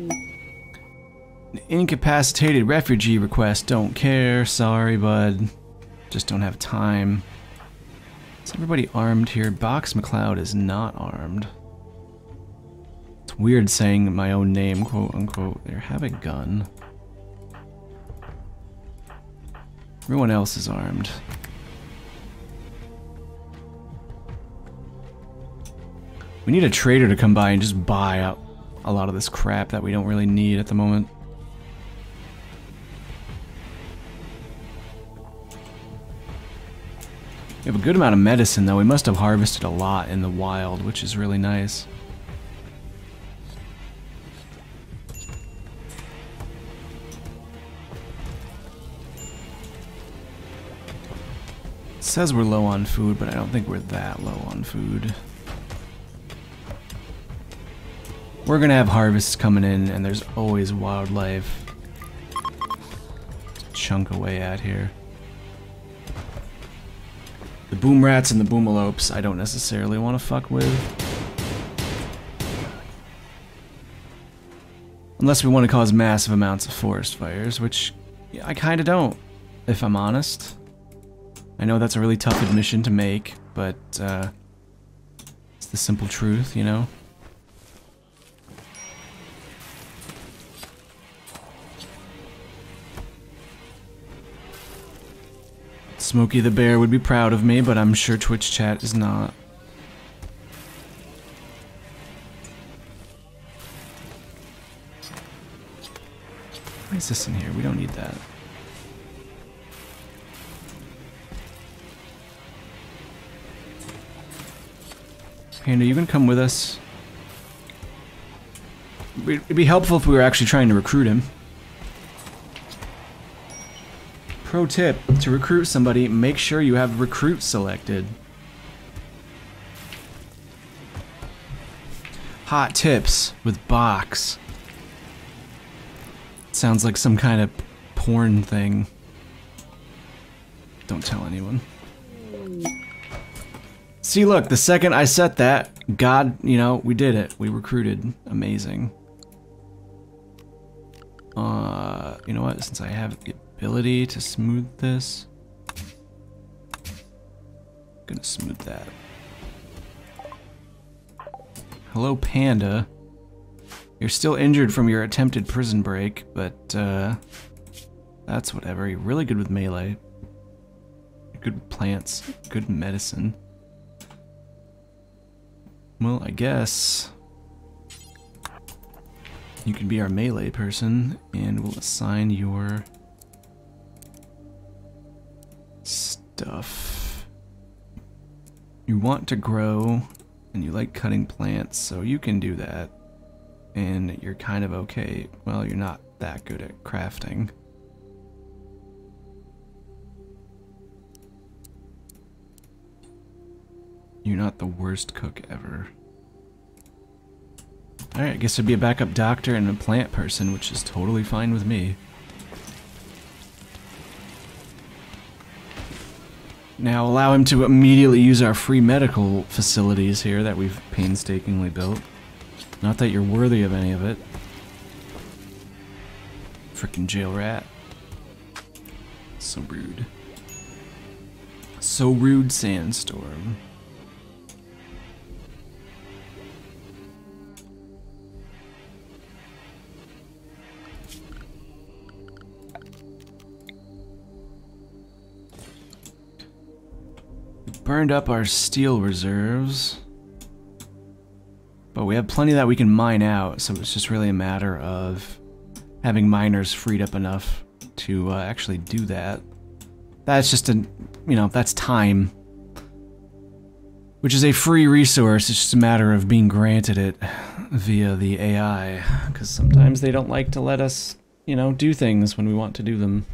An incapacitated refugee request. Don't care. Sorry, bud. Just don't have time. Is everybody armed here? BoxMacLeod is not armed. It's weird saying my own name, quote unquote. They have a gun. Everyone else is armed. We need a trader to come by and just buy up a lot of this crap that we don't really need at the moment. We have a good amount of medicine though. We must have harvested a lot in the wild, which is really nice. It says we're low on food, but I don't think we're that low on food. We're gonna have harvests coming in, and there's always wildlife to chunk away at here. The boom rats and the boomalopes I don't necessarily want to fuck with. Unless we want to cause massive amounts of forest fires, which yeah, I kinda don't, if I'm honest. I know that's a really tough admission to make, but it's the simple truth, you know? Smokey the Bear would be proud of me, but I'm sure Twitch chat is not. What is this in here? We don't need that. Panda, you can come with us. It'd be helpful if we were actually trying to recruit him. Pro tip, to recruit somebody, make sure you have recruit selected. Hot tips with Box. Sounds like some kind of porn thing. Don't tell anyone. See, look, the second I set that, God, you know, we did it. We recruited. Amazing. You know what? Since I have the ability to smooth this, I'm gonna smooth that. Hello, Panda. You're still injured from your attempted prison break, but that's whatever. You're really good with melee. You're good with plants. Good with medicine. Well, I guess you can be our melee person, and we'll assign your stuff. You want to grow, and you like cutting plants, so you can do that. And you're kind of okay. Well, you're not that good at crafting. You're not the worst cook ever. Alright, I guess I'd be a backup doctor and a plant person, which is totally fine with me. Now allow him to immediately use our free medical facilities here that we've painstakingly built. Not that you're worthy of any of it. Frickin' jail rat. So rude. So rude, Sandstorm. Burned up our steel reserves, but we have plenty that we can mine out, so it's just really a matter of having miners freed up enough to actually do that. That's just a, you know, that's time. Which is a free resource, it's just a matter of being granted it via the AI. Because sometimes they don't like to let us, you know, do things when we want to do them.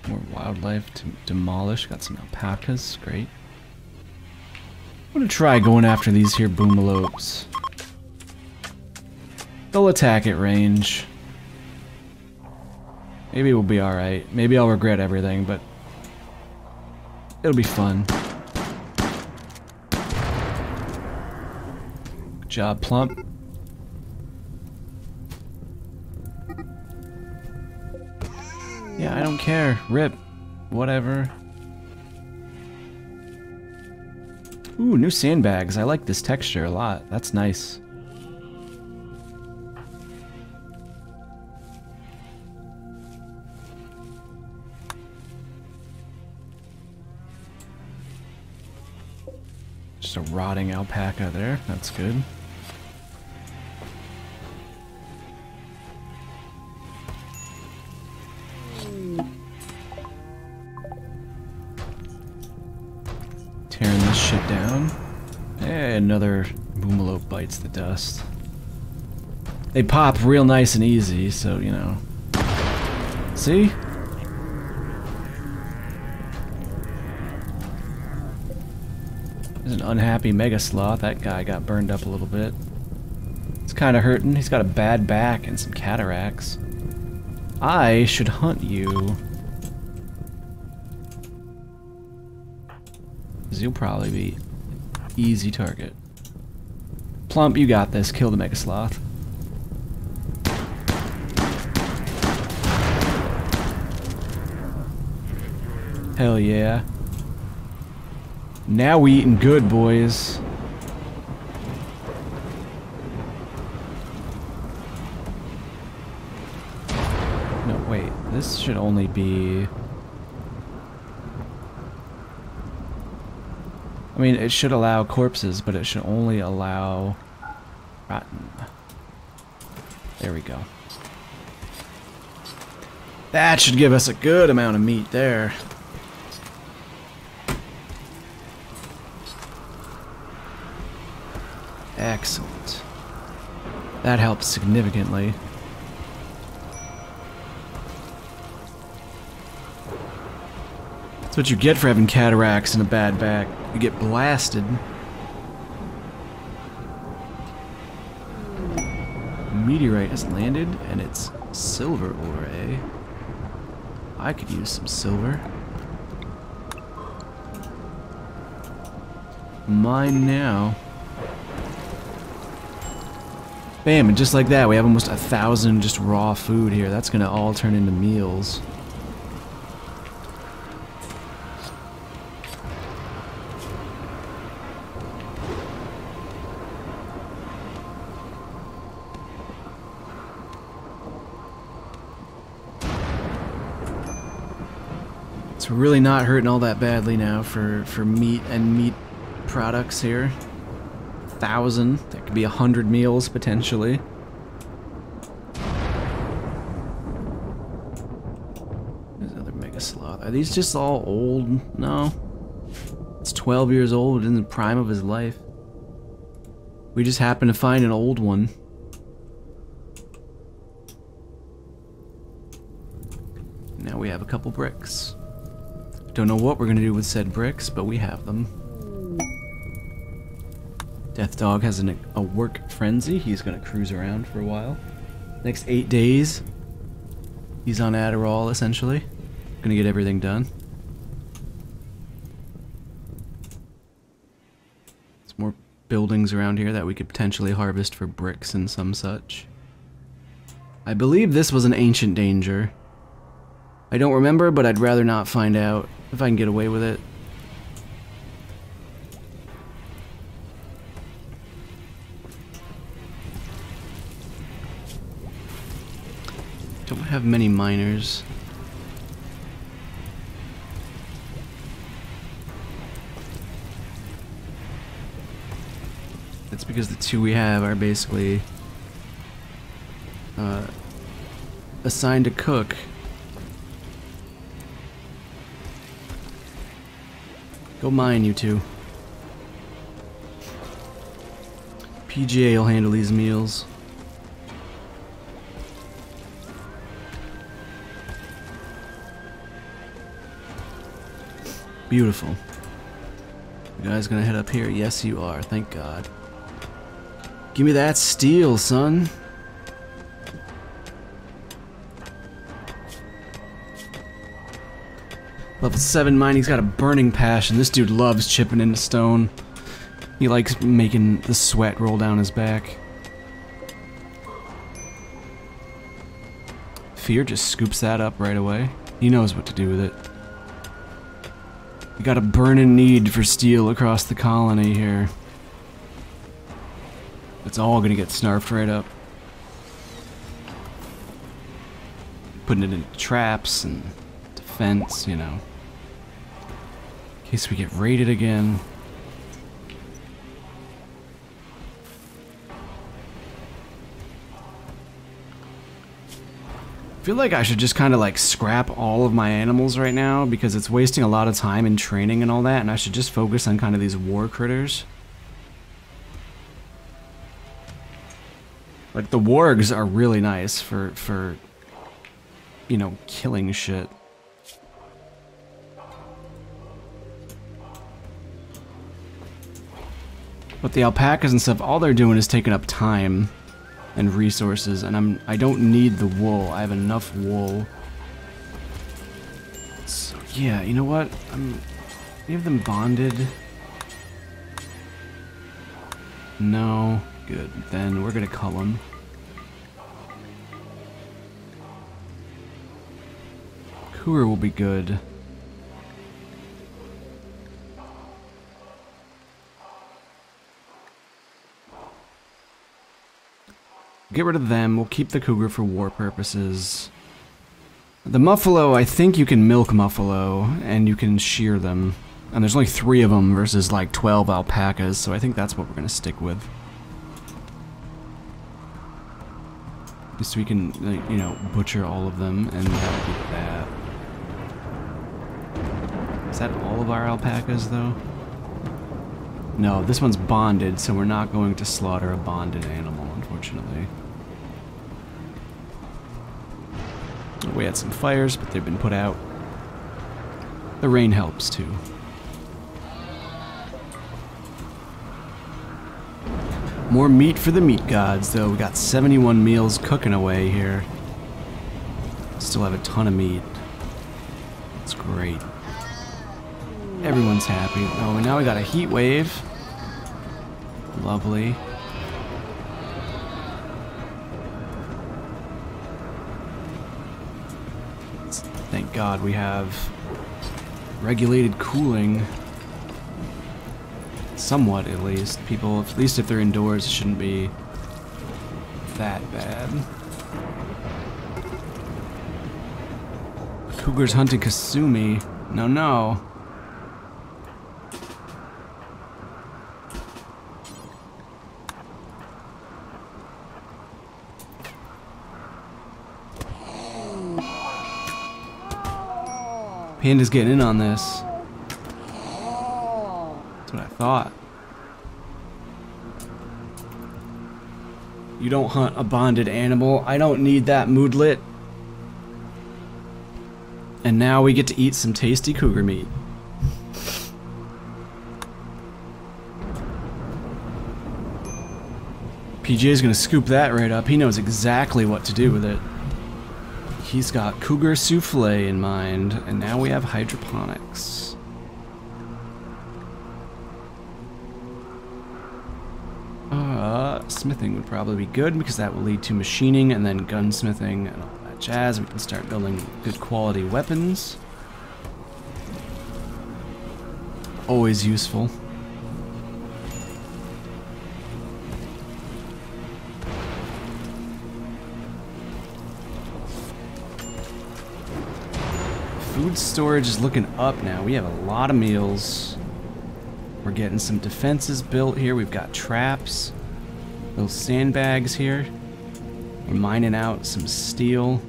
More wildlife to demolish. Got some alpacas. Great. I'm gonna try going after these here boomalopes. They'll attack at range. Maybe we'll be alright. Maybe I'll regret everything, but it'll be fun. Good job, Plump. Yeah, I don't care. Rip. Whatever. Ooh, new sandbags. I like this texture a lot. That's nice. Just a rotting alpaca there. That's good. Tearing this shit down. Hey, another boomalope bites the dust. They pop real nice and easy, so, you know. See? There's an unhappy mega sloth. That guy got burned up a little bit. It's kind of hurting. He's got a bad back and some cataracts. I should hunt you. You'll probably be easy target. Plump, you got this. Kill the mega sloth. Hell yeah. Now we eating good, boys. No, wait. This should only be... I mean, it should allow corpses, but it should only allow rotten. There we go. That should give us a good amount of meat there. Excellent. That helps significantly. That's what you get for having cataracts and a bad back. You get blasted. Meteorite has landed, and it's silver ore, eh? I could use some silver. Mine now. Bam, and just like that, we have almost 1,000 just raw food here. That's gonna all turn into meals. It's really not hurting all that badly now for meat and meat products here. 1,000. That could be 100 meals potentially. There's another mega sloth. Are these just all old? No. It's 12 years old, in the prime of his life. We just happened to find an old one. Now we have a couple bricks. Don't know what we're gonna do with said bricks, but we have them. Death Dog has a work frenzy. He's gonna cruise around for a while. Next 8 days, he's on Adderall, essentially. Gonna get everything done. There's more buildings around here that we could potentially harvest for bricks and some such. I believe this was an ancient danger. I don't remember, but I'd rather not find out if I can get away with it. Don't have many miners. because the two we have are basically assigned to cook. Go mine, you two. PGA will handle these meals. Beautiful. You guys gonna head up here? Yes, you are. Thank God. Give me that steel, son. Level 7 mining's got a burning passion. This dude loves chipping into stone. He likes making the sweat roll down his back. Fear just scoops that up right away. He knows what to do with it. We got a burning need for steel across the colony here. It's all gonna get snarfed right up. Putting it in traps and defense, you know. In case we get raided again. I feel like I should just kind of like scrap all of my animals right now because it's wasting a lot of time in training and all that, and I should just focus on kind of these war critters. Like the wargs are really nice for you know, killing shit. But the alpacas and stuff, all they're doing is taking up time and resources, and I don't need the wool. I have enough wool. So yeah, you know what? We have them bonded. No, good. Then we're gonna cull them. Cougar will be good. Get rid of them. We'll keep the cougar for war purposes. The muffalo, I think you can milk muffalo, and you can shear them. And there's only 3 of them versus like 12 alpacas, so I think that's what we're gonna stick with. Just so we can, like, you know, butcher all of them, and that'll be that. Is that all of our alpacas, though? No, this one's bonded, so we're not going to slaughter a bonded animal, unfortunately. We had some fires, but they've been put out. The rain helps, too. More meat for the meat gods, though. We got 71 meals cooking away here. Still have a ton of meat. That's great. Everyone's happy. Oh, and now we got a heat wave. Lovely. Thank God we have regulated cooling. Somewhat, at least. People, at least if they're indoors, it shouldn't be that bad. Cougar's hunting Kasumi. No, no. Panda's getting in on this. That's what I thought. You don't hunt a bonded animal. I don't need that moodlet. And now we get to eat some tasty cougar meat. PJ's gonna scoop that right up. He knows exactly what to do with it. He's got cougar souffle in mind, and now we have hydroponics. Smithing would probably be good because that will lead to machining and then gunsmithing and all that jazz. We can start building good quality weapons. Always useful. Food storage is looking up now. We have a lot of meals. We're getting some defenses built here. We've got traps. Little sandbags here. We're mining out some steel.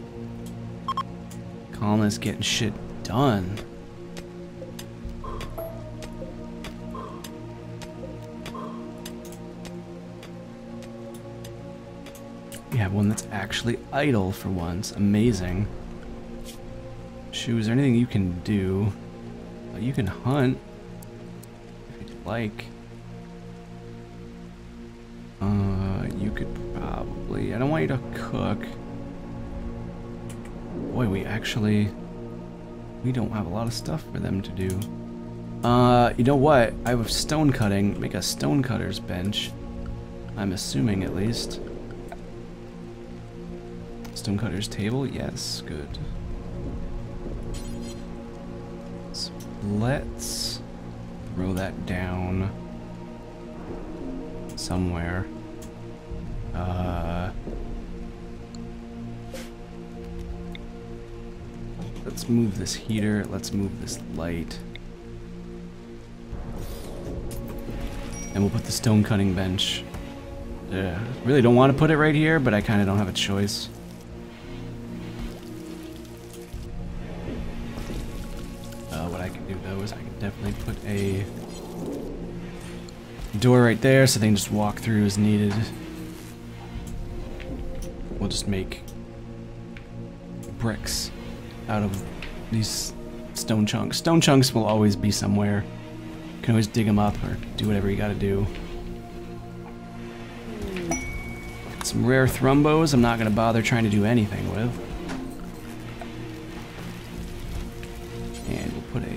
Colonists getting shit done. We have one that's actually idle for once. Amazing. Shoo, is there anything you can do? You can hunt if you'd like. You could probably... I don't want you to cook. Boy, we don't have a lot of stuff for them to do. You know what? I have stone cutting. Make a stone cutter's bench. I'm assuming, at least. Stone cutter's table? Yes, good. So let's throw that down somewhere. Let's move this heater. Let's move this light. And we'll put the stone cutting bench. Really don't want to put it right here, but I kind of don't have a choice. What I can do though is I can definitely put a door right there so they can just walk through as needed. We'll just make bricks out of these stone chunks. Stone chunks will always be somewhere. You can always dig them up or do whatever you gotta do. Got some rare thrumbos I'm not gonna bother trying to do anything with. And we'll put a,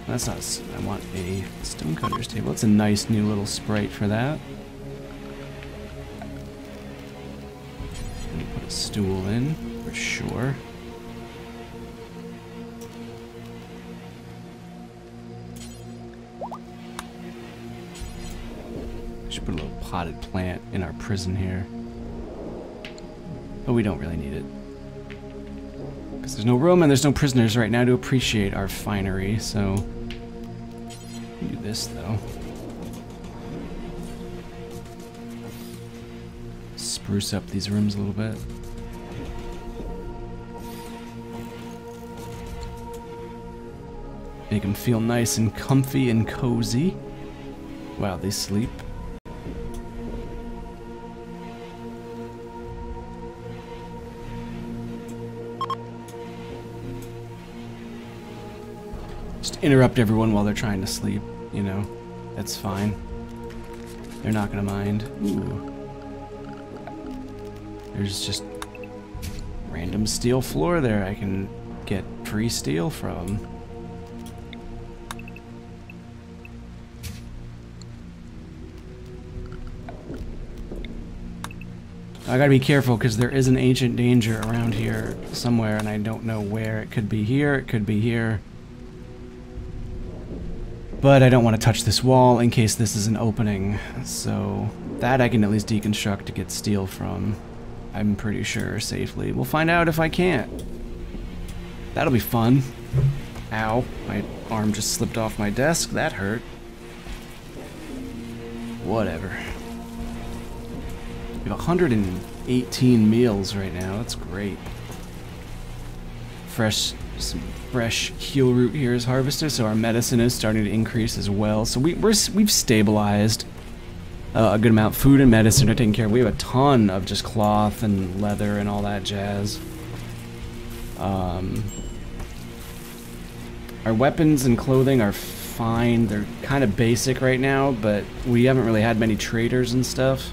that's not, I want a stone cutter's table. It's a nice new little sprite for that. And put a stool in, for sure. Should put a little potted plant in our prison here. But we don't really need it. Because there's no room and there's no prisoners right now to appreciate our finery, so... do this, though. Spruce up these rooms a little bit. Make them feel nice and comfy and cozy while they sleep. Interrupt everyone while they're trying to sleep, you know. That's fine. They're not gonna mind. Ooh. There's just random steel floor there I can get free steel from. I gotta be careful because there is an ancient danger around here somewhere and I don't know where. It could be here, it could be here. But I don't want to touch this wall in case this is an opening, so that I can at least deconstruct to get steel from. I'm pretty sure safely. We'll find out if I can't. That'll be fun. Ow, my arm just slipped off my desk. That hurt. Whatever. We have 118 meals right now. That's great. Some fresh heal root here is harvested, so our medicine is starting to increase as well. So we've stabilized a good amount. Food and medicine are taken care of. We have a ton of just cloth and leather and all that jazz. Our weapons and clothing are fine. They're kind of basic right now, but we haven't really had many traders and stuff.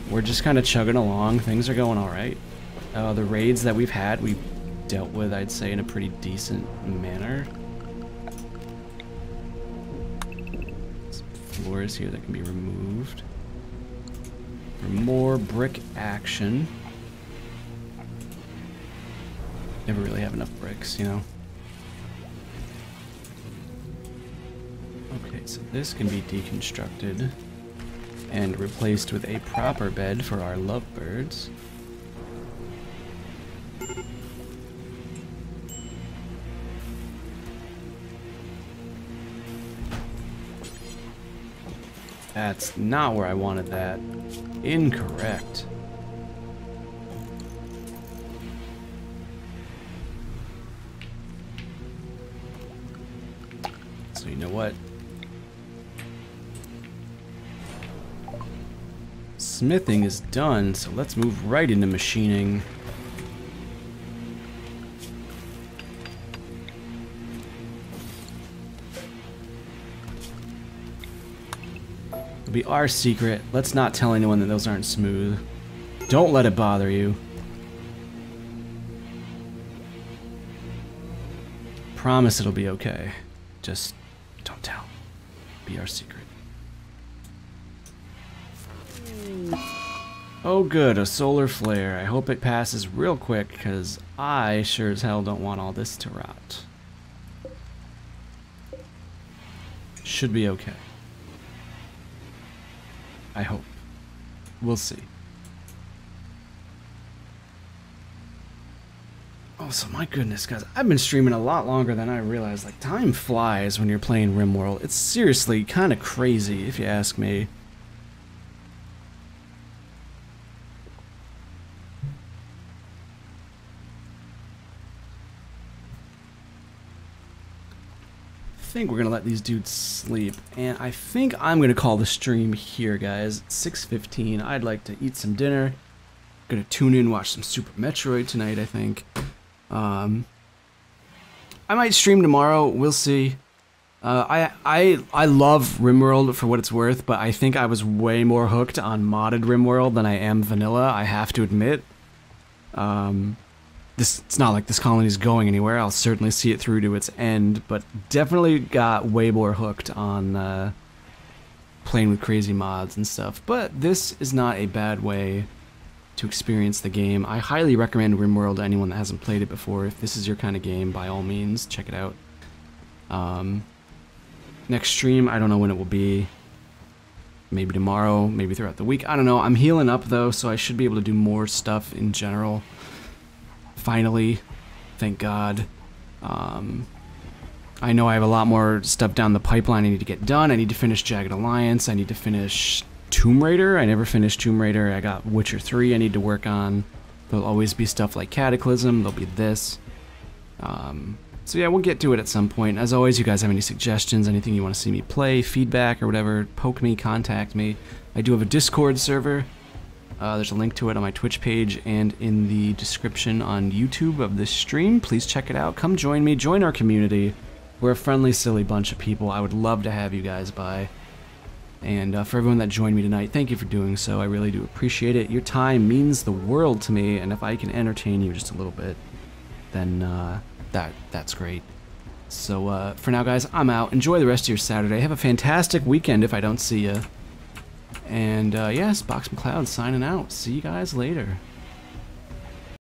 We're just kind of chugging along. Things are going all right. The raids that we've had, we've dealt with, I'd say, in a pretty decent manner. Some floors here that can be removed. For more brick action. Never really have enough bricks, you know. Okay, so this can be deconstructed and replaced with a proper bed for our lovebirds. That's not where I wanted that. Incorrect. So you know what? Smithing is done, so let's move right into machining. It'll be our secret. Let's not tell anyone that those aren't smooth. Don't let it bother you. Promise it'll be okay. Just don't tell. Be our secret. Oh good, a solar flare. I hope it passes real quick, because I sure as hell don't want all this to rot. Should be okay. I hope. We'll see. Oh, so my goodness, guys, I've been streaming a lot longer than I realized. Like, time flies when you're playing Rimworld. It's seriously kind of crazy, if you ask me. I think we're gonna let these dudes sleep, and I think I'm gonna call the stream here, guys. It's 6:15. I'd like to eat some dinner. Gonna tune in, watch some Super Metroid tonight, I think. I might stream tomorrow. We'll see. I love Rimworld for what it's worth, but I think I was way more hooked on modded Rimworld than I am vanilla. I have to admit. It's not like this colony's going anywhere. I'll certainly see it through to its end, but definitely got way more hooked on playing with crazy mods and stuff. But this is not a bad way to experience the game. I highly recommend Rimworld to anyone that hasn't played it before. If this is your kind of game, by all means, check it out. Next stream, I don't know when it will be. Maybe tomorrow, maybe throughout the week. I don't know. I'm healing up, though, so I should be able to do more stuff in general. Finally, thank God. I know I have a lot more stuff down the pipeline I need to get done. I need to finish Jagged Alliance. I need to finish Tomb Raider. I never finished Tomb Raider. I got Witcher 3 I need to work on. There'll always be stuff like Cataclysm. There'll be this. So yeah, we'll get to it at some point. As always, you guys have any suggestions, anything you want to see me play, feedback or whatever, poke me, contact me. I do have a Discord server. There's a link to it on my Twitch page and in the description on YouTube of this stream. Please check it out. Come join me. Join our community. We're a friendly, silly bunch of people. I would love to have you guys by. And for everyone that joined me tonight, thank you for doing so. I really do appreciate it. Your time means the world to me, and if I can entertain you just a little bit, then that's great. So for now, guys, I'm out. Enjoy the rest of your Saturday. Have a fantastic weekend if I don't see you. And yes, BoxMacLeod signing out. See you guys later.